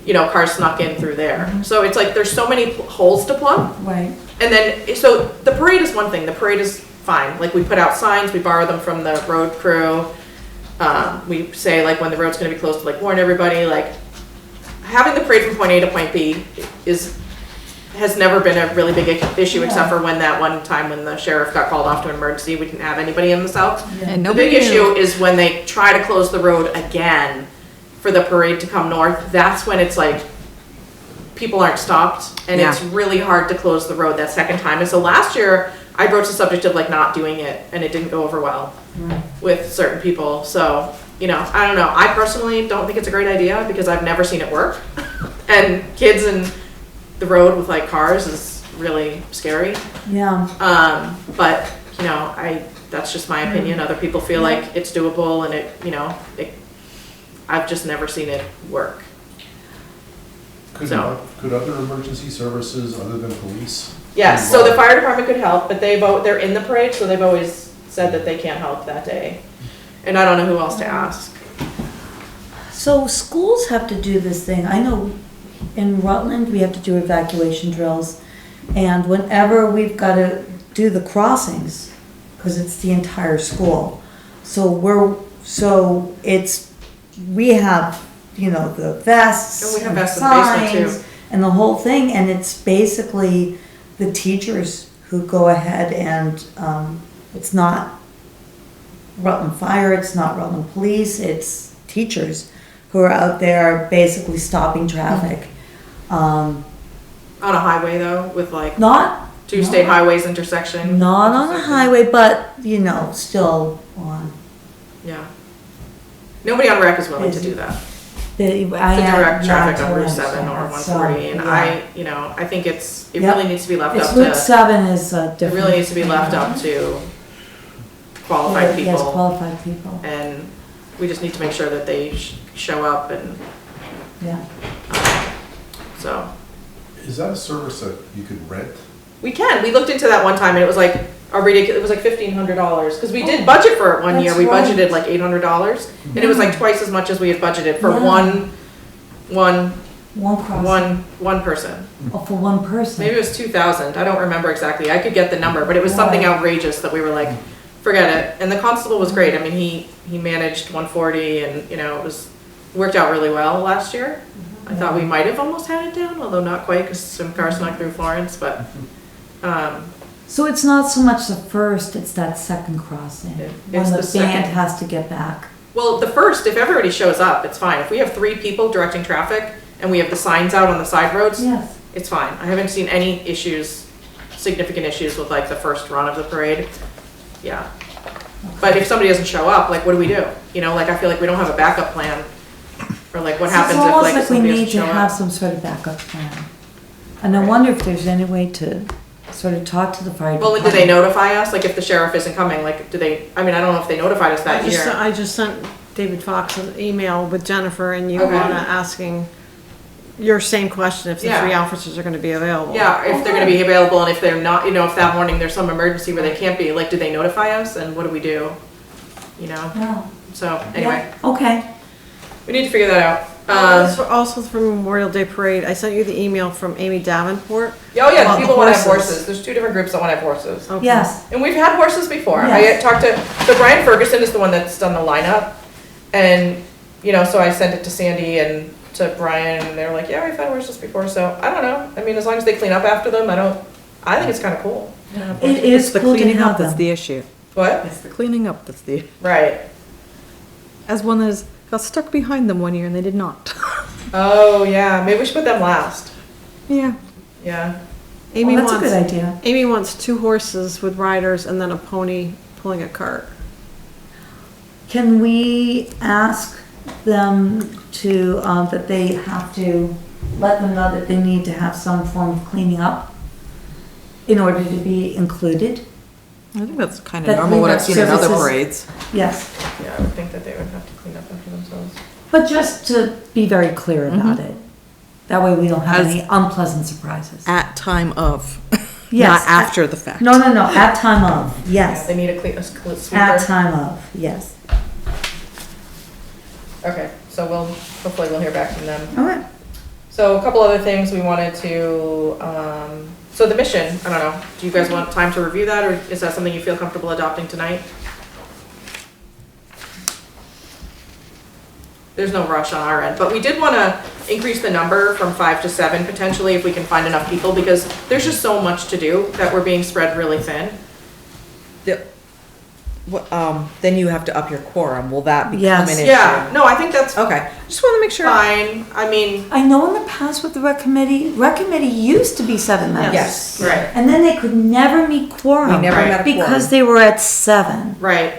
N: You know, cars snuck in through there. So it's like, there's so many holes to plug.
A: Right.
N: And then, so the parade is one thing, the parade is fine. Like, we put out signs, we borrow them from the road crew. We say like when the road's gonna be closed to like warn everybody, like having the parade from point A to point B has never been a really big issue, except for when that one time when the sheriff got called off to an emergency, we didn't have anybody in the south.
I: And
N: The big issue is when they try to close the road again for the parade to come north. That's when it's like, people aren't stopped, and it's really hard to close the road that second time. And so last year, I broached the subject of like not doing it, and it didn't go over well with certain people. So, you know, I don't know. I personally don't think it's a great idea because I've never seen it work. And kids in the road with like cars is really scary.
A: Yeah.
N: But, you know, that's just my opinion. Other people feel like it's doable, and I've just never seen it work.
O: Could other emergency services other than police?
N: Yes, so the fire department could help, but they're in the parade, so they've always said that they can't help that day. And I don't know who else to ask.
A: So schools have to do this thing. I know in Rutland, we have to do evacuation drills. And whenever we've got to do the crossings, because it's the entire school. We have, you know, the vests
N: And we have
A: and
N: vests in the basement,
A: signs and the whole thing. And it's basically the teachers who go ahead and, it's not Rutland Fire, it's not Rutland Police, it's teachers who are out there basically stopping traffic.
N: On a highway though, with like two state
A: not-
N: highways intersection?
A: Not on a highway, but, you know, still on.
N: Yeah. Nobody on rec is willing to do that. To direct traffic on Route 7 or 140, and I think it really needs to be left up to.
A: Route 7 is different.
N: It really needs to be left up to qualified people.
A: Yes, qualified people.
N: And we just need to make sure that they show up, and so.
O: Is that a service that you could rent?
N: We can. We looked into that one time, and it was like it was like $1,500, because we did budget for it one year. We budgeted like $800, and it was like twice as much as we had budgeted for one person.
A: Oh, for one person.
N: Maybe it was 2,000. I don't remember exactly. I could get the number, but it was something outrageous that we were like, forget it. And the constable was great. I mean, he managed 140, and it worked out really well last year. I thought we might have almost had it down, although not quite, because some cars snuck through Florence, but.
A: So it's not so much the first, it's that second crossing, when the band has to get back.
N: Well, the first, if everybody shows up, it's fine. If we have 3 people directing traffic and we have the signs out on the side roads, it's fine. I haven't seen any significant issues with like the first run of the parade. Yeah. But if somebody doesn't show up, like what do we do? I feel like we don't have a backup plan. Or like what happens if like
A: we
N: somebody
A: need
N: doesn't
A: to
N: show
A: have
N: up.
A: some sort of backup plan. And I wonder if there's any way to sort of talk to the fire department.
N: Well, do they notify us? Like if the sheriff isn't coming, like I don't know if they notified us that year.
H: I just sent David Fox an email with Jennifer and you asking your same question, if the 3 officers are gonna be available.
N: Yeah, if they're gonna be available, and if they're not, if that morning there's some emergency where they can't be, like, do they notify us, and what do we do?
A: Yeah.
N: So, anyway.
A: Okay.
N: We need to figure that out.
H: Also for Memorial Day Parade, I sent you the email from Amy Davenport.
N: Oh yeah, people want to have horses. There's 2 different groups that want to have horses.
H: Okay.
A: Yes.
N: And we've had horses before.
A: Yes.
N: I talked to, Brian Ferguson is the one that's done the lineup. And, so I sent it to Sandy and to Brian, and they're like, yeah, we've had horses before. So, I don't know. I mean, as long as they clean up after them, I think it's kind of cool.
A: It is
I: the
A: cool to
I: cleaning
A: have
I: up that's
A: them.
I: the issue.
N: What?
I: It's the cleaning up that's the.
N: Right.
I: As one that got stuck behind them one year and they did not.
N: Oh, yeah. Maybe we should put them last.
I: Yeah.
N: Yeah.
H: Amy
A: That's
H: wants,
A: a good idea.
H: Amy wants 2 horses with riders and then a pony pulling a cart.
A: Can we ask them to, that they have to let them know that they need to have some form of cleaning up in order to be included?
I: I think that's kind
A: That
I: of normal what I've
A: cleanup
I: seen in other
A: services-
I: parades.
A: Yes,
N: Yeah, I would think that they would have to clean up after themselves.
A: but just to be very clear about it. That way we don't have
I: As-
A: any unpleasant surprises.
I: At time of,
A: Yes,
I: not after the fact.
A: No, at time of,
N: Yeah,
A: yes.
N: they need a sweeper.
A: At time of, yes.
N: Okay, so hopefully we'll hear back from them.
A: Okay.
N: So a couple other things we wanted to, so the mission, I don't know, do you guys want time to review that, or is that something you feel comfortable adopting tonight? There's no rush on our end, but we did want to increase the number from 5 to 7 potentially if we can find enough people, because there's just so much to do that we're being spread really thin.
I: Then you have to up your quorum. Will that become
A: Yes.
I: an issue?
N: Yeah, no, I think that's
I: Okay, just want to make sure.
N: fine, I mean,
A: I know in the past with the rec committee used to be 7 members.
N: yes, right.
A: And then they could never meet quorum.
I: We never
N: Right.
I: met a quorum.
A: Because they were at 7.
N: Right.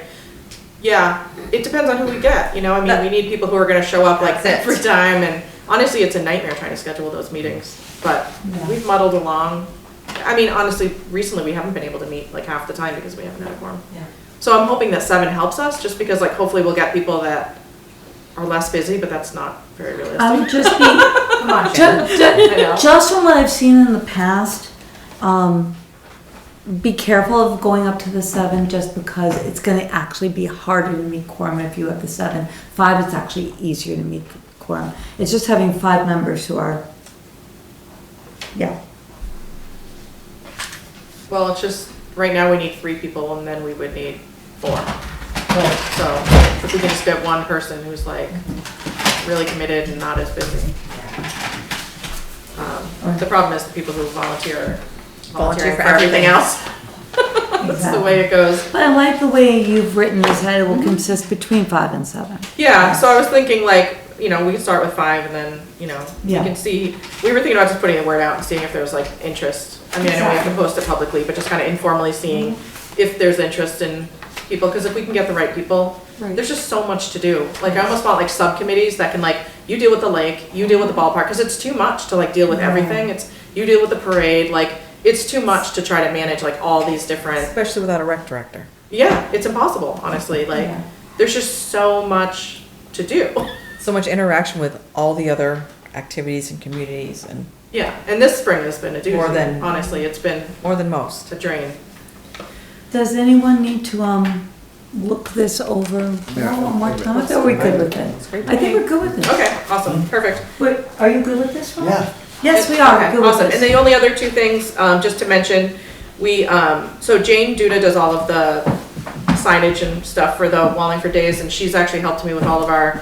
N: Yeah, it depends on who we get, you know, I mean, we need people who are gonna show up like
I: That's it.
N: every time, and honestly, it's a nightmare trying to schedule those meetings, but
A: Yeah.
N: we've muddled along. I mean, honestly, recently, we haven't been able to meet like half the time because we haven't had a quorum.
A: Yeah.
N: So I'm hoping that 7 helps us, just because like hopefully we'll get people that are less busy, but that's not very realistic.
A: I would just be,
N: Come on, Shannon. I know.
A: just from what I've seen in the past, be careful of going up to the 7 just because it's gonna actually be harder to meet quorum if you have the 7. 5, it's actually easier to meet quorum. It's just having 5 members who are, yeah.
N: Well, it's just, right now we need 3 people, and then we would need 4. So if we can just get one person who's like really committed and not as busy. The problem is the people who volunteer for everything else. That's the way it goes.
A: But I like the way you've written this, that it will consist between 5 and 7.
N: Yeah, so I was thinking like, you know, we can start with 5 and then, you know, we
A: Yeah.
N: can see, we were thinking about just putting the word out and seeing if there was like interest. I mean, I know we have to post it publicly, but just kind of informally seeing if there's interest in people, because if we can get the right people, there's just so much to do. Like, I almost want like subcommittees that can like, you deal with the lake, you deal with the ballpark, because it's too much to like deal with everything. It's, you deal with the parade, like, it's too much to try to manage like all these different,
I: Especially without a rec director.
N: yeah, it's impossible, honestly. Like,
A: Yeah.
N: there's just so much to do.
I: So much interaction with all the other activities and communities and
N: Yeah, and this spring has been a doozy.
I: More than-
N: Honestly, it's been
I: more than most.
N: a drain.
A: Does anyone need to, look this over
E: Yeah.
A: one more time? I thought we're good with it. I think we're good with it.
N: Okay, awesome, perfect.
A: Wait, are you good with this one?
D: Yeah.
A: Yes, we are,
N: Okay,
A: good with
N: awesome. And
A: this.
N: the only other 2 things, just to mention, we, so Jane Duda does all of the signage and stuff for the Wallingford Days, and she's actually helped me with all of our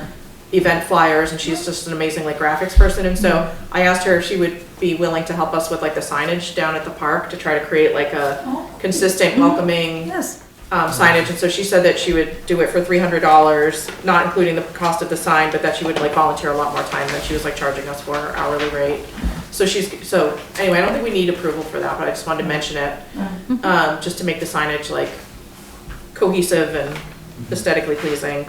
N: event flyers, and she's just an amazing like graphics person, and so I asked her if she would be willing to help us with like the signage down at the park to try to create like a consistent, welcoming
A: Yes.
N: signage, and so she said that she would do it for $300, not including the cost of the sign, but that she would like volunteer a lot more time than she was like charging us for her hourly rate. So anyway, I don't think we need approval for that, but I just wanted to mention it, just to make the signage like cohesive and aesthetically pleasing.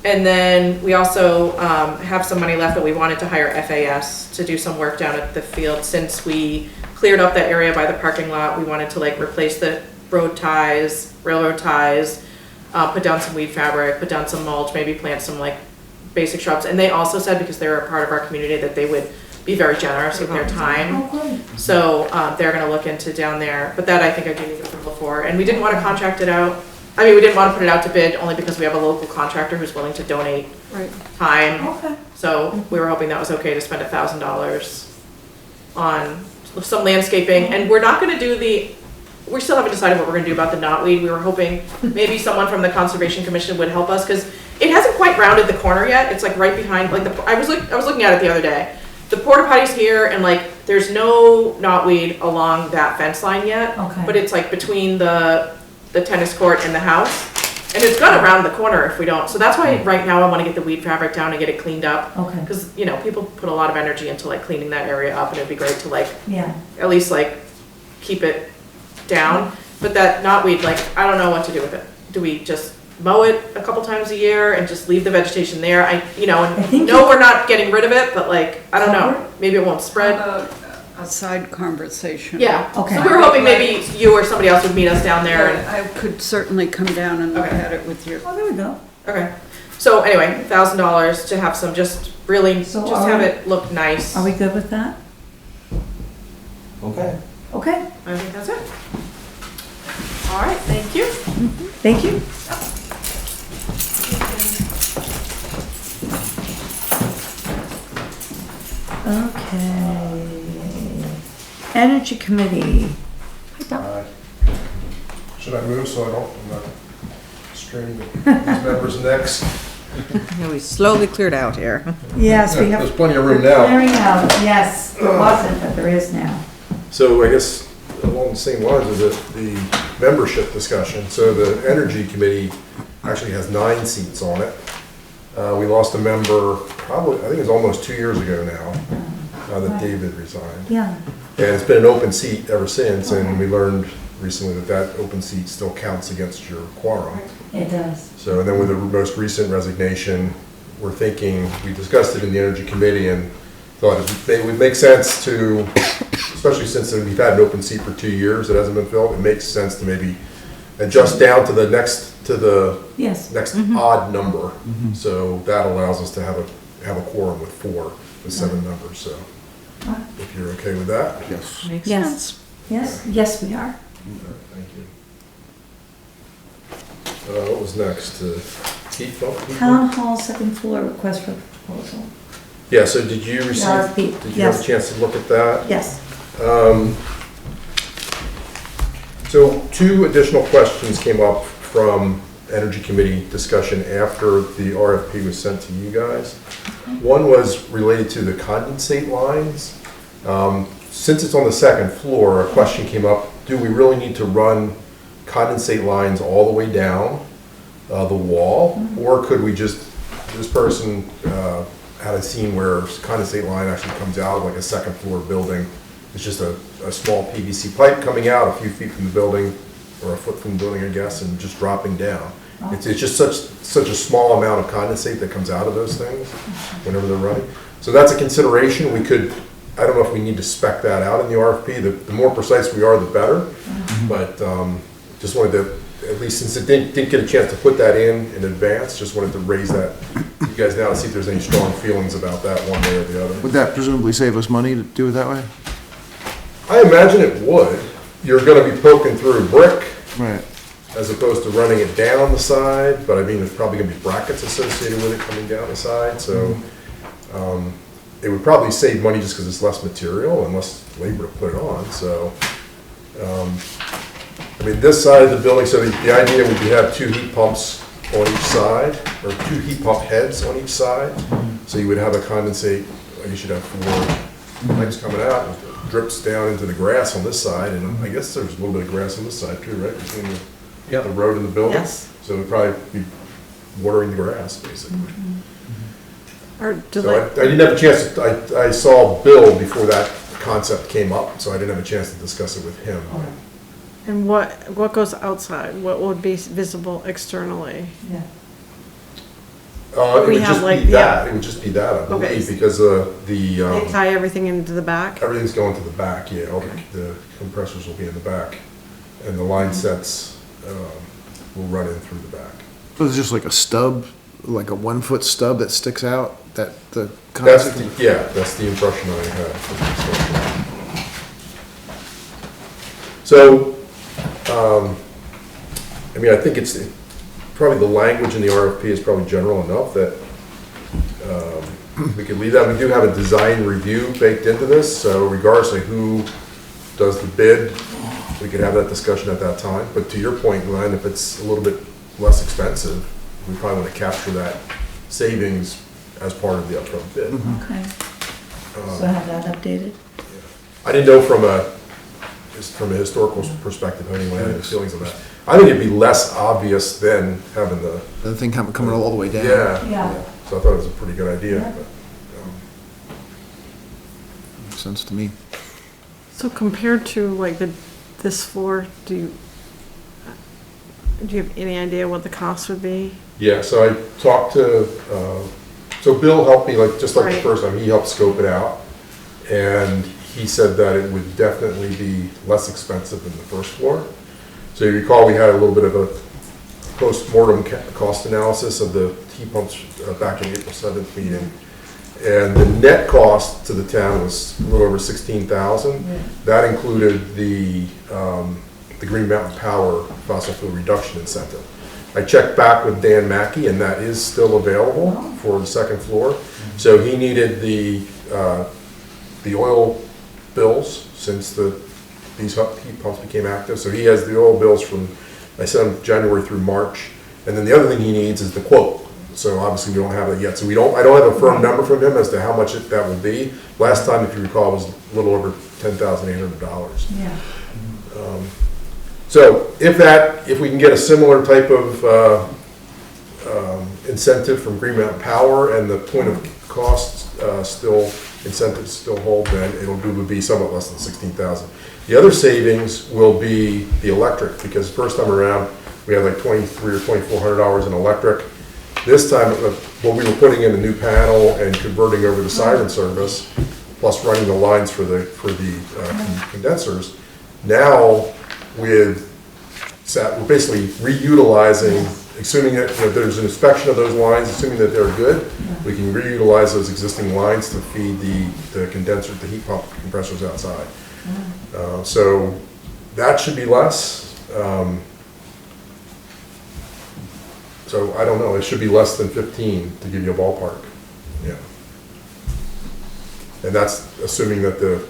N: And then we also have some money left that we wanted to hire FAS to do some work down at the field. Since we cleared up that area by the parking lot, we wanted to like replace the road ties, railroad ties, put down some weed fabric, put down some mulch, maybe plant some like basic shrubs. And they also said, because they're a part of our community, that they would be very generous with their time. So they're gonna look into down there, but that I think I do need approval for. And we didn't want to contract it out. I mean, we didn't want to put it out to bid only because we have a local contractor who's willing to donate time.
A: Okay.
N: So we were hoping that was okay to spend $1,000 on some landscaping. And we're not gonna do we still haven't decided what we're gonna do about the knotweed. We were hoping maybe someone from the Conservation Commission would help us, because it hasn't quite rounded the corner yet. It's like right behind, like I was looking at it the other day. The porta potty's here, and like there's no knotweed along that fence line yet.
A: Okay.
N: But it's like between the tennis court and the house. And it's gonna round the corner if we don't. So that's why right now I wanna get the weed fabric down and get it cleaned up.
A: Okay.
N: Because, you know, people put a lot of energy into like cleaning that area up, and it'd be great to like,
A: Yeah.
N: at least like keep it down. But that knotweed, like, I don't know what to do with it. Do we just mow it a couple times a year and just leave the vegetation there. I
A: think
N: know we're not getting rid of it, but like, I don't know, maybe it won't spread.
B: A side conversation.
N: Yeah,
A: Okay.
N: so we were hoping maybe you or somebody else would meet us down there and,
B: I could certainly come down and look
N: Okay.
B: at it with you.
A: Oh, there we go.
N: okay. So anyway, $1,000 to have some, just really,
A: So
N: just
A: are
N: have
A: we-
N: it look nice.
A: Are we good with that?
D: Okay.
A: Okay,
N: I think that's it. All right, thank you.
A: thank you. Okay. Energy Committee.
O: Should I move so I'm not straining these members' necks?
I: Yeah, we slowly cleared out here.
A: Yes, we have.
O: There's plenty of room now.
A: Clearing out, yes, there wasn't, but there is now.
O: So I guess along the same lines of the membership discussion, so the Energy Committee actually has 9 seats on it. We lost a member probably, I think it was almost 2 years ago now, that David resigned.
A: Yeah,
O: And it's been an open seat ever since, and we learned recently that open seat still counts against your quorum.
A: it does.
O: So, and then with the most recent resignation, we're thinking, we discussed it in the Energy Committee and thought it would make sense to, especially since we've had an open seat for 2 years that hasn't been filled, it makes sense to maybe adjust down to the next,
A: Yes.
O: next odd number. So that allows us to have a quorum with 4, with 7 members, so if you're okay with that?
E: Yes.
N: Makes
A: Yes.
N: sense.
A: Yes, we are.
O: Thank you. What was next? Heat pump?
A: Town Hall second floor request for proposal.
O: Yeah, so did you receive,
A: RFP,
O: did you have a
A: yes.
O: chance to look at that?
A: Yes.
O: So 2 additional questions came up from Energy Committee discussion after the RFP was sent to you guys. One was related to the condensate lines. Since it's on the second floor, a question came up, do we really need to run condensate lines all the way down the wall? Or could we just, this person had a scene where condensate line actually comes out of like a second floor building. It's just a small PVC pipe coming out a few feet from the building, or a foot from the building, I guess, and just dropping down. It's just such a small amount of condensate that comes out of those things whenever they're running. So that's a consideration. We could, I don't know if we need to spec that out in the RFP. The more precise we are, the better. But just wanted to, at least since it didn't get a chance to put that in advance, just wanted to raise that you guys now to see if there's any strong feelings about that one way or the other.
E: Would that presumably save us money to do it that way?
O: I imagine it would. You're gonna be poking through brick
E: Right.
O: as opposed to running it down the side, but I mean, there's probably gonna be brackets associated with it coming down the side, so it would probably save money just because it's less material and less labor to put it on, so. I mean, this side of the building, so the idea would be to have 2 heat pumps on each side, or 2 heat pump heads on each side. So you would have a condensate, I guess you'd have 4 pipes coming out, and it drips down into the grass on this side, and I guess there's a little bit of grass on this side too, right, between the road and the building?
N: Yes.
O: So it'd probably be watering the grass, basically.
H: Or do
O: So I didn't have a chance, I saw Bill before that concept came up, so I didn't have a chance to discuss it with him.
H: and what goes outside? What would be visible externally?
A: Yeah.
O: It
H: We
O: would
H: have
O: just
H: like-
O: be
H: yeah.
O: that, it would just be that, I
H: Okay.
O: believe, because
H: They tie everything into the back?
O: everything's going to the back, yeah, all the compressors will be in the back, and the line sets will run in through the back.
E: So it's just like a stub, like a 1-foot stub that sticks out, that the.
O: That's the impression I had. So, I mean, I think it's, probably the language in the RFP is probably general enough that we could leave that. We do have a design review baked into this, so regardless of who does the bid, we could have that discussion at that time. But to your point, Glenn, if it's a little bit less expensive, we probably want to capture that savings as part of the upfront bid.
A: Okay. So have that updated?
O: I didn't know from a historical perspective, anyone had any feelings on that. I think it'd be less obvious than having
E: The thing coming all the way down.
A: Yeah.
O: So I thought it was a pretty good idea,
A: Yeah.
O: but.
E: Makes sense to me.
H: So compared to like this floor, Do you have any idea what the cost would be?
O: Yeah, so I talked to, so Bill helped me, like, just like the
H: Right.
O: first time, he helped scope it out. And he said that it would definitely be less expensive than the first floor. So you recall, we had a little bit of a post-mortem cost analysis of the heat pumps back in April 7th meeting. And the net cost to the town was a little over 16,000. That included the Green Mountain Power fossil fuel reduction incentive. I checked back with Dan Mackey, and that is still available for the second floor. So he needed the oil bills since these heat pumps became active. So he has the oil bills from, I sent him January through March. And then the other thing he needs is the quote. So obviously we don't have it yet. So I don't have a firm number from him as to how much that would be. Last time, if you recall, was a little over $10,800.
A: Yeah.
O: So if we can get a similar type of incentive from Green Mountain Power and the point of cost incentives still hold, then it would be somewhat less than 16,000. The other savings will be the electric, because first time around we had like $2,300 or $2,400 in electric. This time, what we were putting in a new panel and converting over the siren service, plus running the lines for the condensers. Now we're basically reutilizing, assuming that there's an inspection of those lines, assuming that they're good, we can reutilize those existing lines to feed the condenser, the heat pump compressors outside. So that should be less. So I don't know, it should be less than 15 to give you a ballpark. Yeah. And that's assuming that the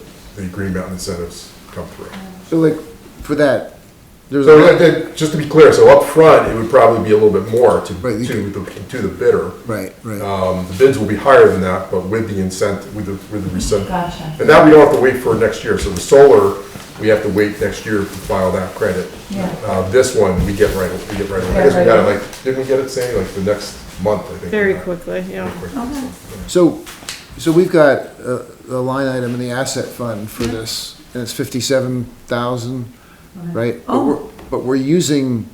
O: Green Mountain incentives come through.
E: So like, for that, there's.
O: So just to be clear, so up front, it would probably be a little bit more to
E: Right,
O: the bidder.
E: Right, right.
O: The bids will be higher than that, but with the incentive, with the recent.
A: Gotcha.
O: And that we don't have to wait for next year. So the solar, we have to wait next year to file that credit.
A: Yeah.
O: This one, we get right away. I guess we got it like, didn't we get it, Sandy, like the next month, I think?
H: Very quickly, yeah.
O: Very quickly.
A: Okay.
E: So we've got a line item in the asset fund for this, and it's 57,000, right?
A: Oh.
E: But we're using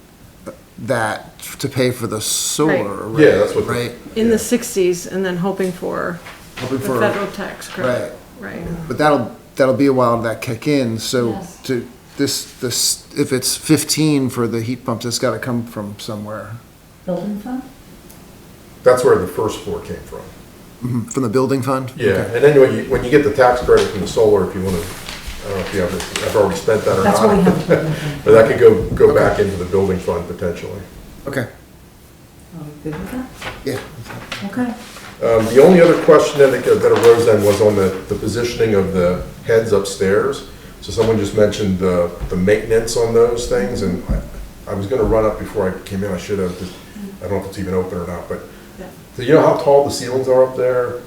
E: that to pay for the solar, right?
O: Yeah, that's what.
E: Right?
H: In the 60s, and then hoping for
E: Hoping
H: the
E: for,
H: federal tax credit. Right.
E: but that'll be a while to that kick in, so
A: Yes.
E: to this, if it's 15 for the heat pumps, it's gotta come from somewhere.
A: Building fund?
O: That's where the first floor came from.
E: From the building fund?
O: Yeah,
E: Okay.
O: and then when you get the tax credit from the solar, if you want to, I don't know if you have already spent that or
A: That's what we
O: not.
A: have. The building fund.
O: But that could go back into the building fund potentially.
E: Okay,
A: Are we good with that?
E: yeah.
A: Okay.
O: The only other question that arose then was on the positioning of the heads upstairs. So someone just mentioned the maintenance on those things, and I was gonna run up before I came in, I should have, I don't know if it's even open or not, but do you know how tall the ceilings are up there?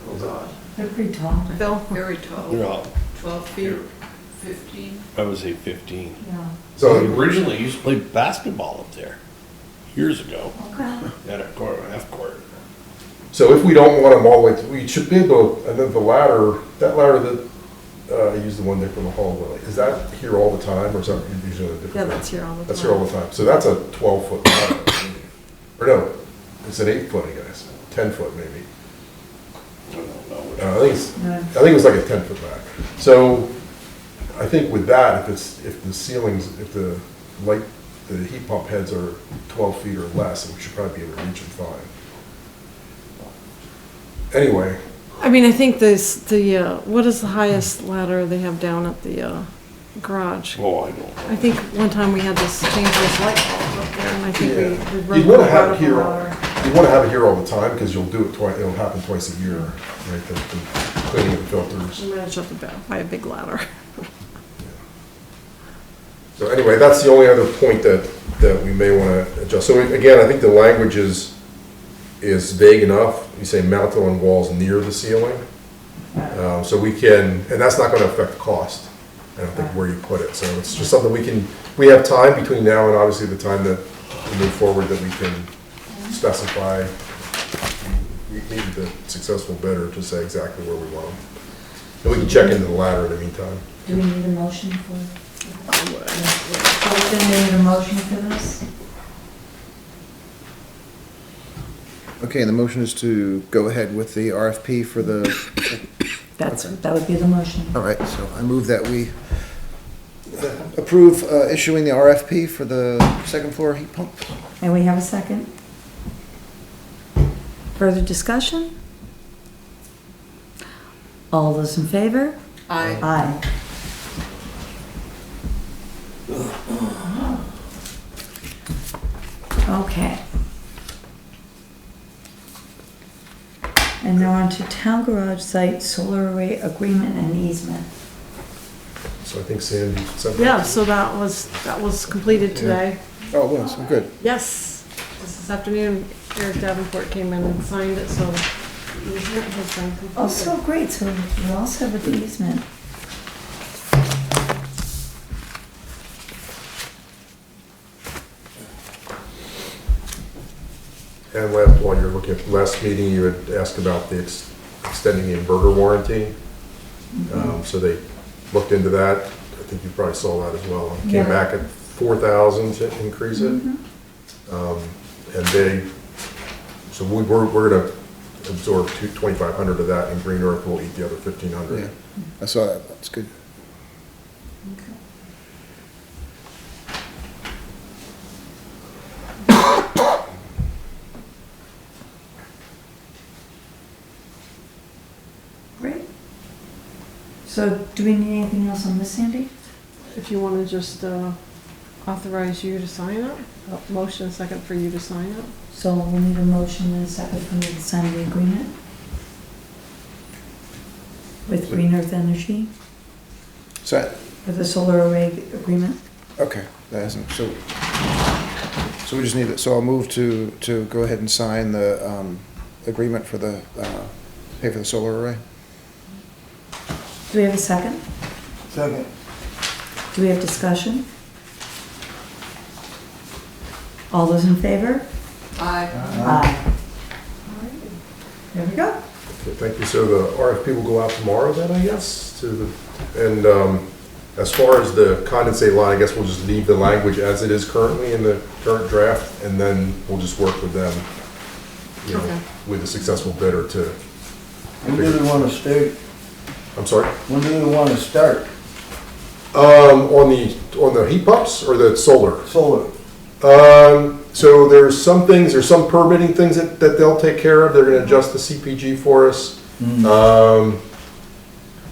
A: They're pretty tall.
H: Bill?
B: Very tall,
F: They're all,
B: 12 feet, 15.
F: I would say 15.
A: Yeah.
F: So
O: So,
F: originally used to play basketball up there years ago
A: Okay.
F: at a court, half court.
O: so if we don't want them all the way, we should be able, and then the ladder, that ladder that, I used the one there for the hallway, is that here all the time, or is that usually a different?
H: Yeah, that's here all the time.
O: That's here all the time, so that's a 12-foot ladder, or no, it's an 8-foot, I guess, 10-foot maybe.
F: I don't know.
O: I think it was like a 10-foot ladder. So I think with that, if the ceilings, if the heat pump heads are 12 feet or less, we should probably be able to reach them fine. Anyway,
H: I mean, I think what is the highest ladder they have down at the garage?
F: Oh, I don't.
H: I think one time we had this change this light bulb up there, and I think we
O: you
H: broke
O: want to
H: the
O: have it here.
H: ladder.
O: You want to have it here all the time because you'll do it twice. It'll happen twice a year, right? The cleaning of the filters.
H: We might have to buy a big ladder.
O: So anyway, that's the only other point that we may want to adjust. So again, I think the language is vague enough. You say mounted on walls near the ceiling. So we can, and that's not going to affect the cost. I don't think where you put it. So it's just something we have time between now and obviously the time that we move forward that we can specify. We need the successful bidder to say exactly where we want them. And we can check into the ladder in the meantime.
A: Do we need a motion for? Do we need a motion for this?
E: Okay, the motion is to go ahead with the RFP for the,
A: That would be the motion.
E: all right, so I move that we approve issuing the RFP for the second floor heat pump.
A: And we have a second. Further discussion? All those in favor?
B: I,
A: Aye. Okay. And now on to town garage site solar array agreement and easement.
O: So I think Sandy said that.
H: Yeah, so that was completed today.
E: Oh, it was, good.
H: Yes, this afternoon, Eric Davenport came in and signed it, so the easement has been completed.
A: Oh, so great, so we're all set with the easement.
O: And while you're looking at last meeting, you had asked about the extending the inverter warranty. So they looked into that. I think you probably saw that as well. And
A: Yeah.
O: came back at 4,000 to increase it. And so we're gonna absorb 2,500 of that, and Green Earth will eat the other 1,500.
E: Yeah, I saw that, that's good.
A: Great. So do we need anything else on this, Sandy?
H: If you wanna just, authorize you to sign it, motion second for you to sign it.
A: So we'll need a motion and a second for me to sign the agreement with Green Earth Energy
E: So,
A: for the solar array agreement.
E: okay, that isn't, so we just need it, so I'll move to go ahead and sign the, agreement for the, pay for the solar array.
A: Do we have a second?
D: Second.
A: Do we have discussion? All those in favor?
B: I,
A: Aye. There we go.
O: Okay, thank you. So the RFP will go out tomorrow then, I guess, to the, and as far as the condensate line, I guess we'll just leave the language as it is currently in the current draft, and then we'll just work with them, you know,
H: Okay.
O: with a successful bidder to,
D: When do they want to start?
O: I'm sorry,
D: When do they want to start?
O: on the heat pumps or the solar?
D: Solar.
O: So there's some things, there's some permitting things that they'll take care of. They're gonna adjust the CPG for us.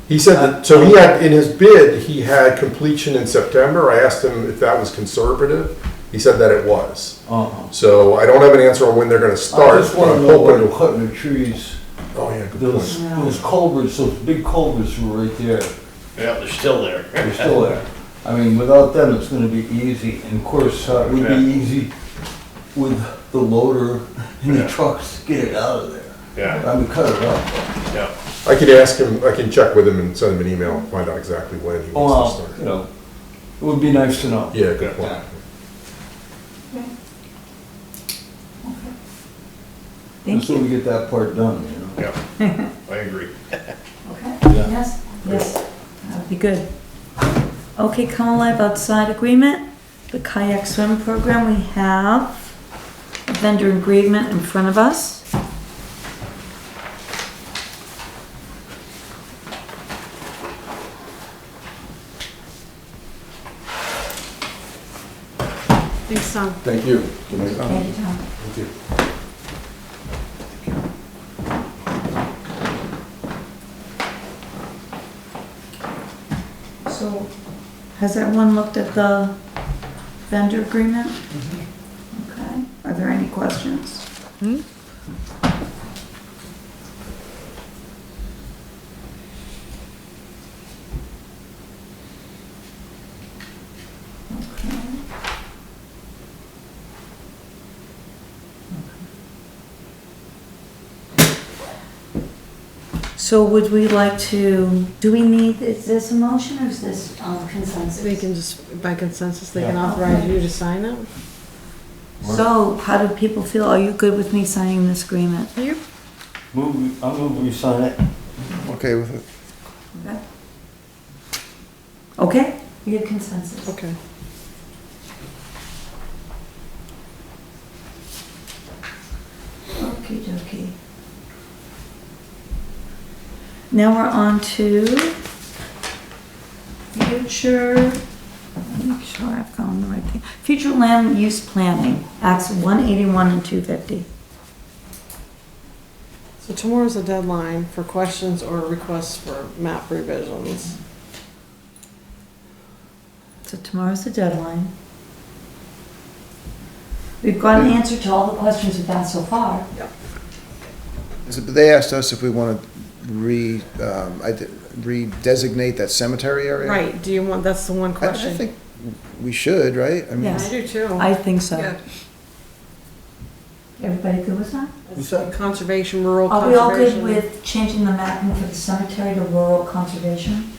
O: He said that, so he had, in his bid, he had completion in September. I asked him if that was conservative. He said that it was. So I don't have an answer on when they're gonna start.
D: I just want to
O: but I'm
D: know where
O: hoping-
D: they're cutting the trees.
O: Oh, yeah, good
D: Those,
O: point.
D: those culverts, those big culverts were right there.
F: Yeah, they're still there.
D: They're still there. I mean, without them, it's gonna be easy. And of course, it would be easy with the loader and the trucks, get it out of there.
F: Yeah,
D: I mean, cut it up.
F: yeah.
O: I could ask him, I can check with him and send him an email and find out exactly when he wants to
D: Well,
O: start.
D: you know, it would be nice to know.
O: Yeah, good point.
A: Thank
D: Just so we
A: you.
D: get that part done, you know?
F: Yeah, I agree.
A: Okay, yes, yes, that would be good. Okay, Come Alive Outside Agreement, the kayak swim program, we have a vendor agreement in front of us.
H: Thanks, Tom.
O: Thank you.
A: Thank you, Tom.
O: Thank you.
A: So, has everyone looked at the vendor agreement? Okay, are there any questions? Okay. So would we like to, do we need, is this a motion or is this consensus?
H: They can just, by consensus, they can authorize you to sign it.
A: So how do people feel? Are you good with me signing this agreement?
H: Are you?
D: I'll move we sign it.
E: Okay with it?
A: Okay. Okay, we have consensus.
H: Okay.
A: Okay, Now we're on to future, let me make sure I've gone the right thing. Future land use planning, Acts 181 and 250.
H: So tomorrow's the deadline for questions or requests for map revisions.
A: So tomorrow's the deadline. We've got an answer to all the questions we've asked so far.
E: They asked us if we want to redesignate that cemetery area.
H: Right, do you want, that's the one
E: I
H: question.
E: think we should, right? I mean,
A: Yes.
H: I do too.
A: I think so.
B: Yeah.
A: Everybody good with that?
D: What's that?
H: Conservation, rural
A: Are we all
H: conservation.
A: good with changing the mapping for the cemetery to rural conservation?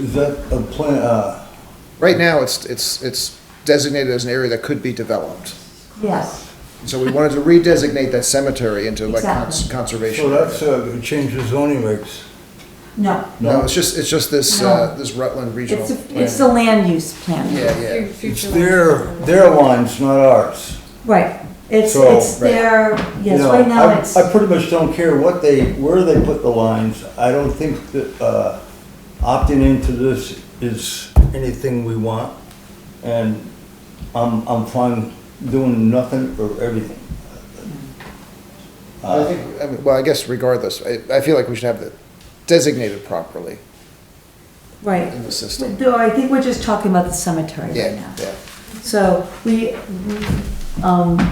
D: Is that a plan,
E: right now, it's designated as an area that could be developed.
A: Yes.
E: So we wanted to redesignate that cemetery into like
A: Exactly.
E: conservation.
D: so that's, change the zoning regs?
A: No,
E: No, it's just this,
A: No.
E: this Rutland Regional
A: it's the
E: Plan.
A: land use plan.
E: Yeah, yeah.
D: It's
H: Future
D: their lines, not ours.
A: Right, it's
D: So-
A: their, yes,
D: You know,
A: right now it's,
D: I pretty much don't care where they put the lines. I don't think that, opting into this is anything we want. And I'm fine doing nothing or everything.
E: I mean, well, I guess regardless, I feel like we should have it designated properly
A: right.
E: in the system.
A: Though I think we're just talking about the cemetery right
E: Yeah,
A: now.
E: yeah.
A: So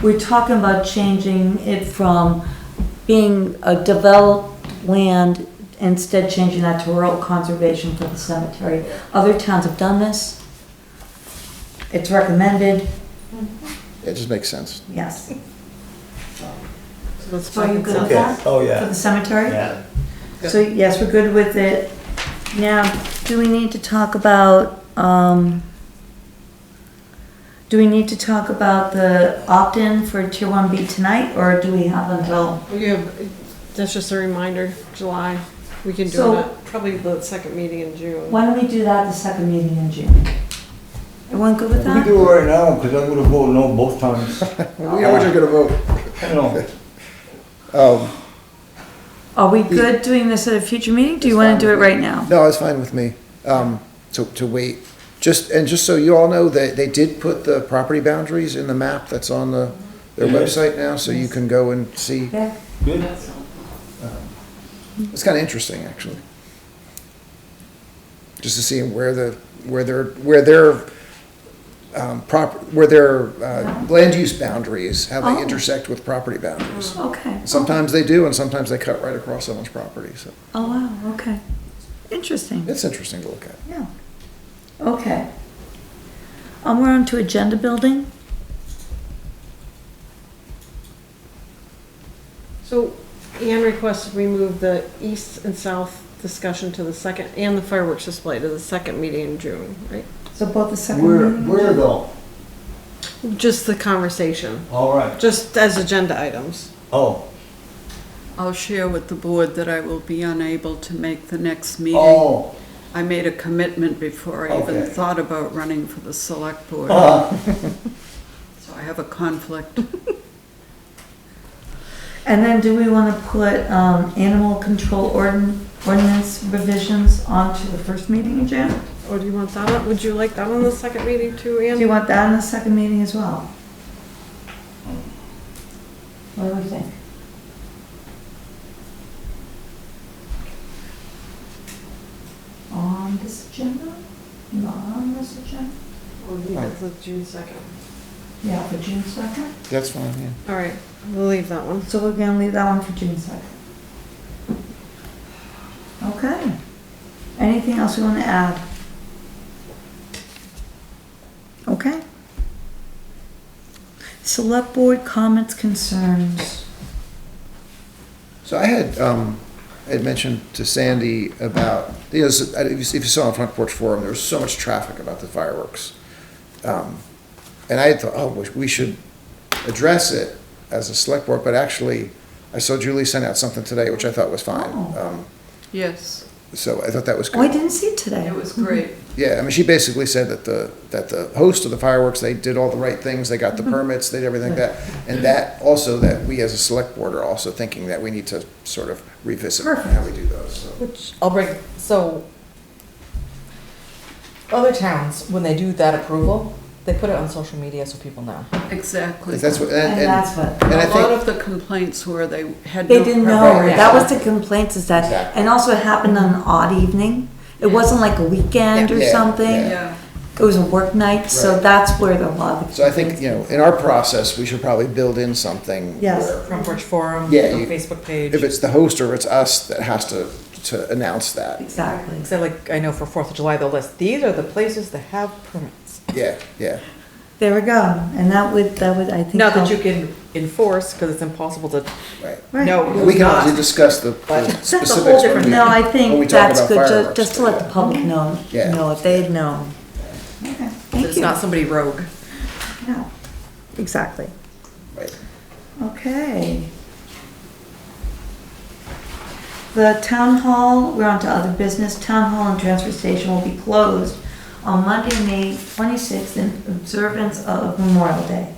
A: we're talking about changing it from being a developed land, instead changing that to rural conservation for the cemetery. Other towns have done this. It's recommended,
E: It just makes sense.
A: yes.
H: So let's
A: So are you good with
D: Okay.
A: that?
D: Oh,
A: For
D: yeah.
A: the cemetery?
D: Yeah.
A: So yes, we're good with it. Now, do we need to talk about, the opt-in for Tier 1B tonight, or do we have until?
H: We have, that's just a reminder, July. We can do
A: So-
H: it probably the second meeting in June.
A: Why don't we do that the second meeting in June? Everyone good with
D: We can
A: that?
D: do it right now, because I'm gonna vote no both times.
E: We know what you're gonna vote.
D: You know,
A: Are we good doing this at a future meeting? Do you want to do it right now?
E: No, it's fine with me. To wait. Just so you all know, they did put the property boundaries in the map that's on their
D: Yes.
E: website now, so you can go and see.
A: Yeah.
D: good.
E: It's kind of interesting, actually. Just to see where their land use boundaries, how they
A: Oh.
E: intersect with property boundaries.
A: Okay.
E: Sometimes they do, and sometimes they cut right across someone's property, so
A: Oh, wow, okay. Interesting.
E: it's interesting to look at.
A: Yeah. Okay. We're on to agenda building.
H: So Ann requested we move the east and south discussion to the second, and the fireworks display to the second meeting in June, right?
A: So both the second meeting?
D: Where though?
H: Just the conversation,
D: All right.
H: just as agenda items.
D: Oh,
B: I'll share with the board that I will be unable to make the next meeting.
D: oh,
B: I made a commitment before I even
D: Okay.
B: thought about running for the select board,
D: uh,
B: so I have a conflict.
A: And then do we want to put animal control ordinance revisions onto the first meeting in June?
H: Or do you want that on, would you like that on the second meeting too,
A: Do you
H: Ann?
A: want that in the second meeting as well? What do we think? On this agenda? Not on this agenda?
H: Or leave it to June second?
A: Yeah, for June 2nd?
E: That's fine, yeah.
H: All right, we'll leave that one.
A: So we're gonna leave that one for June 2nd. Okay. Anything else we want to add? Okay. Select board comments, concerns.
E: So I had mentioned to Sandy about, you know, if you saw on Front Porch Forum, there was so much traffic about the fireworks. And I had thought, oh, we should address it as a select board, but actually, I saw Julie send out something today, which I thought was fine.
A: Oh.
B: Yes.
E: So I thought that was
A: Oh, I
E: good.
A: didn't see it today.
B: It was great.
E: Yeah, I mean, she basically said that the host of the fireworks, they did all the right things, they got the permits, they did everything like that. And that also, that we as a select board are also thinking that we need to sort of revisit how we do those, so.
I: Which I'll bring, so other towns, when they do that approval, they put it on social media so people know.
B: Exactly.
E: That's what,
A: And that's what,
E: and I
B: A lot
E: think,
B: of the complaints were they had
A: they
B: no
A: didn't know,
B: preparation.
A: that was the complaints is that,
E: Exactly.
A: and also it happened on an odd evening. It wasn't like a weekend or
E: Yeah,
A: something.
E: yeah.
B: Yeah.
A: It was a work night, so
E: Right.
A: that's where the lot of.
E: so I think, in our process, we should probably build in something.
A: Yes.
E: where
I: Front Porch Forum,
E: Yeah, you-
I: Facebook page.
E: If it's the host or it's us that has to announce that.
A: Exactly.
I: So like, I know for 4th of July, they'll list, these are the places that have permits.
E: Yeah, yeah.
A: There we go, and that would, I think.
I: Not that
A: help.
I: you can enforce, because it's impossible to
E: Right.
A: Right.
I: know
E: We
I: who's
E: can obviously
I: not.
E: discuss the
I: But that's a whole
E: specifics when
I: different-
E: we,
A: No, I
E: when we
A: think
E: talk
A: that's
E: about
A: good,
E: fireworks.
A: just to let the public know,
E: Yeah.
A: if they had known. Okay,
I: That
A: thank
I: it's
A: you.
I: not somebody rogue.
A: Yeah, exactly.
E: Right.
A: Okay. The town hall, we're on to other business. Town hall and transfer station will be closed on Monday, May 26th in observance of Memorial Day.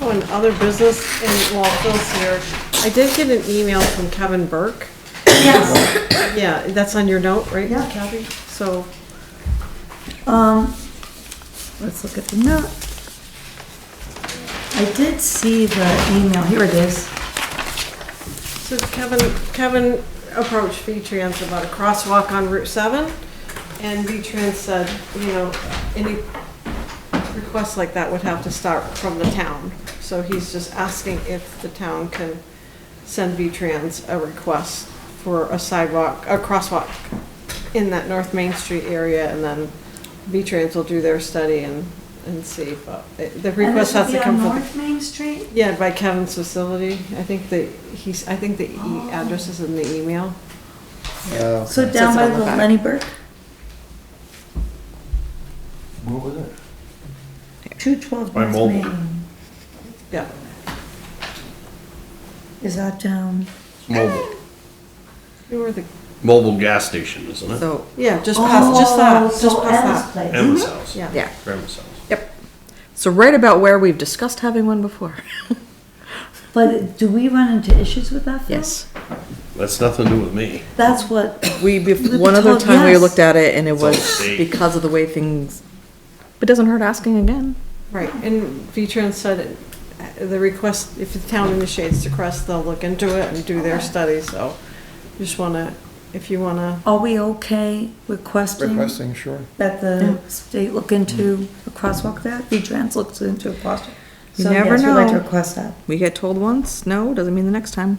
H: Oh, and other business, and while Phil's here, I did get an email from Kevin Burke.
A: Yes.
H: Yeah, that's on your note, right,
A: Yeah.
H: Kathy? So,
A: Let's look at the note. I did see the email, here it is.
H: so Kevin approached V-Trans about a crosswalk on Route 7, and V-Trans said, any requests like that would have to start from the town. So he's just asking if the town can send V-Trans a request for a sidewalk, a crosswalk in that North Main Street area, and then V-Trans will do their study and see. But the request has to come
A: And this will be on
H: from.
A: North Main Street?
H: Yeah, by Kevin's facility. I think the address is in the email.
A: So down by the Lenny Burke?
D: Where was it?
A: 212
F: By
A: North
F: Mobile.
A: Main.
H: Yeah.
A: Is that down?
F: Mobile,
H: You were the,
F: mobile gas station, isn't it?
I: So,
H: yeah, just past, just that,
A: so
H: just past
A: Emma's
H: that.
A: place.
F: Emma's house.
H: Yeah.
I: yeah.
F: Grandma's house.
I: So right about where we've discussed having one before.
A: But do we run into issues with that, Phil?
I: Yes.
F: That's nothing to do with me.
A: That's what,
I: One other time we
A: Yes.
I: looked at it and it
F: It's all
I: was
F: state.
I: because of the way things, it doesn't hurt asking again.
H: Right, and V-Trans said the request, if the town initiates the request, they'll look into it and do their study, so just wanna, if you wanna,
A: are we okay requesting
E: Sure.
A: that the state look into a crosswalk there? V-Trans looks into a crosswalk.
I: You
A: So
I: never
A: yes, we'd like to
I: know.
A: request that.
I: We get told once, no, doesn't mean the next time.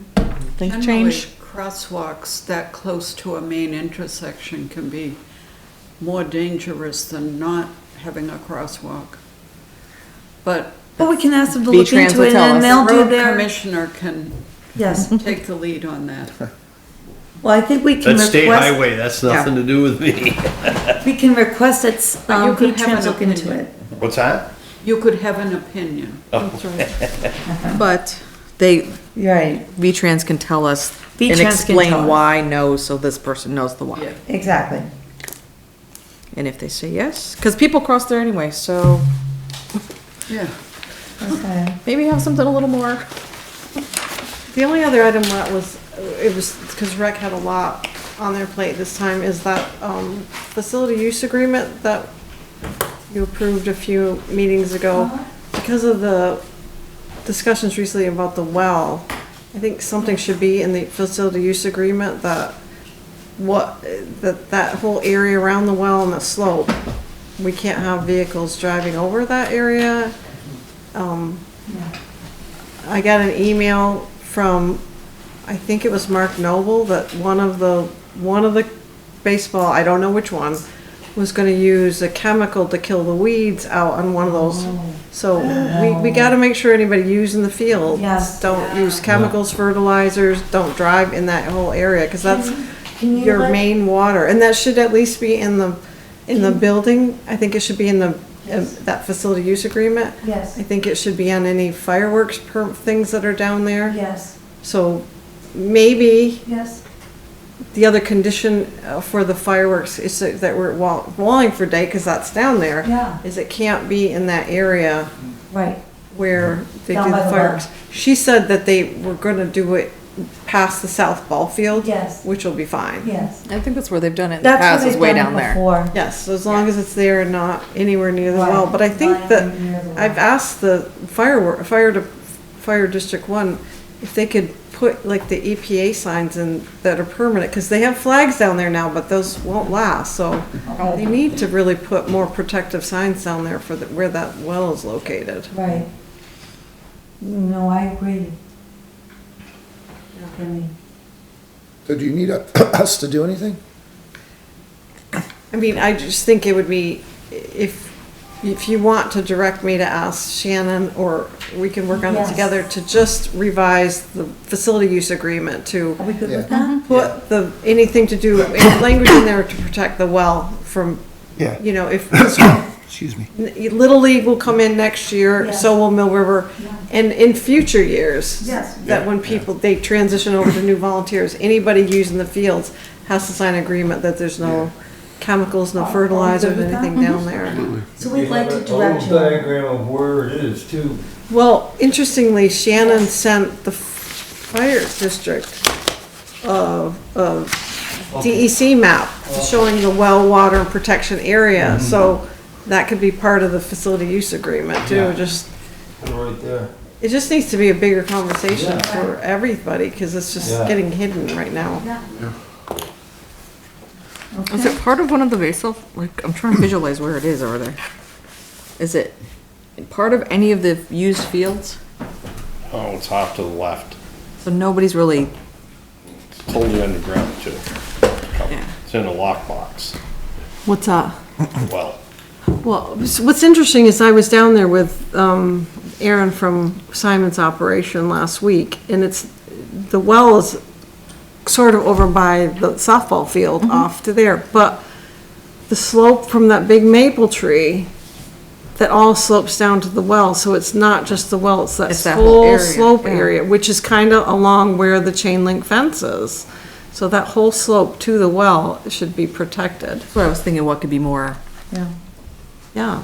I: Things
B: Generally,
I: change.
B: crosswalks that close to a main intersection can be more dangerous than not having a crosswalk. But
A: But we can ask them to look
I: V-Trans
A: into
I: will
A: it
I: tell
A: and
I: us.
A: they'll
B: the
A: do
B: road
A: their,
B: commissioner can
A: yes.
B: take the lead on that.
A: Well, I think we can
F: That's state
A: request,
F: highway, that's nothing to do with me.
A: we can request that,
B: But you could have
A: V-Trans
B: an
A: look into
B: opinion.
A: it.
F: What's that?
B: You could have an opinion.
H: that's right.
I: But they,
A: Right,
I: V-Trans can tell us and
A: V-Trans can tell
I: explain
A: us.
I: why no, so this person knows the why.
B: Yeah.
A: exactly.
I: And if they say yes, because people cross there anyway, so
B: Yeah.
A: Okay.
I: maybe have something a little more.
H: The only other item that was, it was, because Rec had a lot on their plate this time, is that, facility use agreement that you approved a few meetings ago. Because of the discussions recently about the well, I think something should be in the facility use agreement that that whole area around the well and the slope, we can't have vehicles driving over that area. I got an email from, I think it was Mark Noble, that one of the baseball, I don't know which one, was gonna use a chemical to kill the weeds out on one of those. So we gotta make sure anybody using the field,
A: Yes.
H: don't use chemicals, fertilizers, don't drive in that whole area, cause that's
A: Can you
H: your
A: let-
H: main water. And that should at least be in the building. I think it should be in the, that facility use agreement.
A: Yes,
H: I think it should be on any fireworks things that are down there.
A: yes,
H: So maybe
A: yes.
H: the other condition for the fireworks is that we're at Wallingford Day, because that's down there.
A: Yeah.
H: Is it can't be in that area
A: Right.
H: where they
A: Down
H: do
A: by
H: the
A: the
H: fireworks. She said that they were gonna do it past the South Ballfield.
A: Yes.
H: Which will be fine.
A: Yes.
I: I think that's where they've done it in the
A: That's
I: past,
A: where
I: is
A: they've
I: way
A: done
I: down
A: it
I: there.
A: before.
H: Yes, as long as it's there and not anywhere near the well.
A: Right.
H: But I think
A: Not
H: that,
A: near the well.
H: I've asked the Fire District 1 if they could put like the EPA signs in that are permanent, because they have flags down there now, but those won't last, so they need to really put more protective signs down there for where that well is located.
A: Right. No, I agree. Really.
E: So do you need us to do anything?
H: I mean, I just think it would be, if you want to direct me to ask Shannon, or we can work on it
A: Yes.
H: together, to just revise the facility use agreement to
A: Are we good with
E: Yeah.
A: that?
H: put anything to do, any language in there to protect the well from,
C: Yeah.
H: you know, if
C: Excuse me.
H: Little League will come in next year,
A: Yes.
H: so will Mill River,
A: Yeah.
H: and in future years.
A: Yes.
H: That when people, they transition over to new volunteers, anybody using the fields has to sign an agreement that there's no chemicals, no fertilizers,
A: good with that?
H: anything down there.
A: So we'd like to
D: A
A: direct
D: little
A: you.
D: diagram of where it is too.
H: Well, interestingly, Shannon sent the fire district a DEC map showing the well, water, and protection area, so that could be part of the facility use agreement too,
D: Yeah.
H: just,
D: Put it right there.
H: it just needs to be a bigger conversation
D: Yeah.
H: for everybody, cause it's just
D: Yeah.
H: getting hidden right now.
A: Yeah.
I: Is
A: Okay.
I: it part of one of the basal, like, I'm trying to visualize where it is over there. Is it part of any of the used fields?
F: Oh, it's off to the left.
I: So nobody's really,
F: It's totally underground too.
I: yeah.
F: It's in a lockbox.
H: What's that?
F: Well,
H: Well, what's interesting is I was down there with Aaron from Simon's operation last week, and the well is sort of over by the softball field off to there, but the slope from that big maple tree, that all slopes down to the well, so it's not just the well, it's that
I: whole
H: whole
I: area,
H: slope
I: yeah.
H: area, which is kind of along where the chain link fence is. So that whole slope to the well should be protected.
I: That's what I was thinking, what could be more
A: Yeah.
H: Yeah.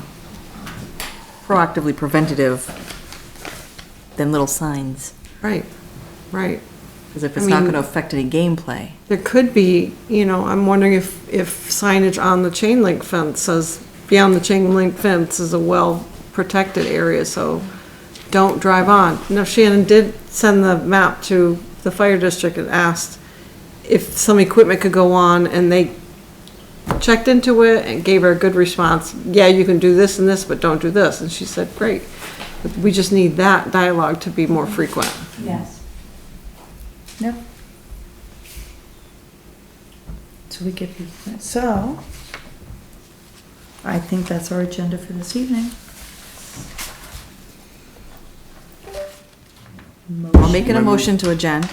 I: proactively preventative than little signs.
H: Right, right.
I: Because if it's
H: I
I: not
H: mean-
I: gonna affect any gameplay.
H: There could be, you know, I'm wondering if signage on the chain link fence says, beyond the chain link fence is a well-protected area, so don't drive on. Now, Shannon did send the map to the fire district and asked if some equipment could go on, and they checked into it and gave her a good response. Yeah, you can do this and this, but don't do this. And she said, great. But we just need that dialogue to be more frequent.
A: Yes. Yep. So we give you, so, I think that's our agenda for this evening.
I: I'm making a motion to adjourn.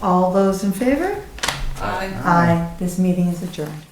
A: All those in favor?
B: Aye.
A: Aye. This meeting is adjourned.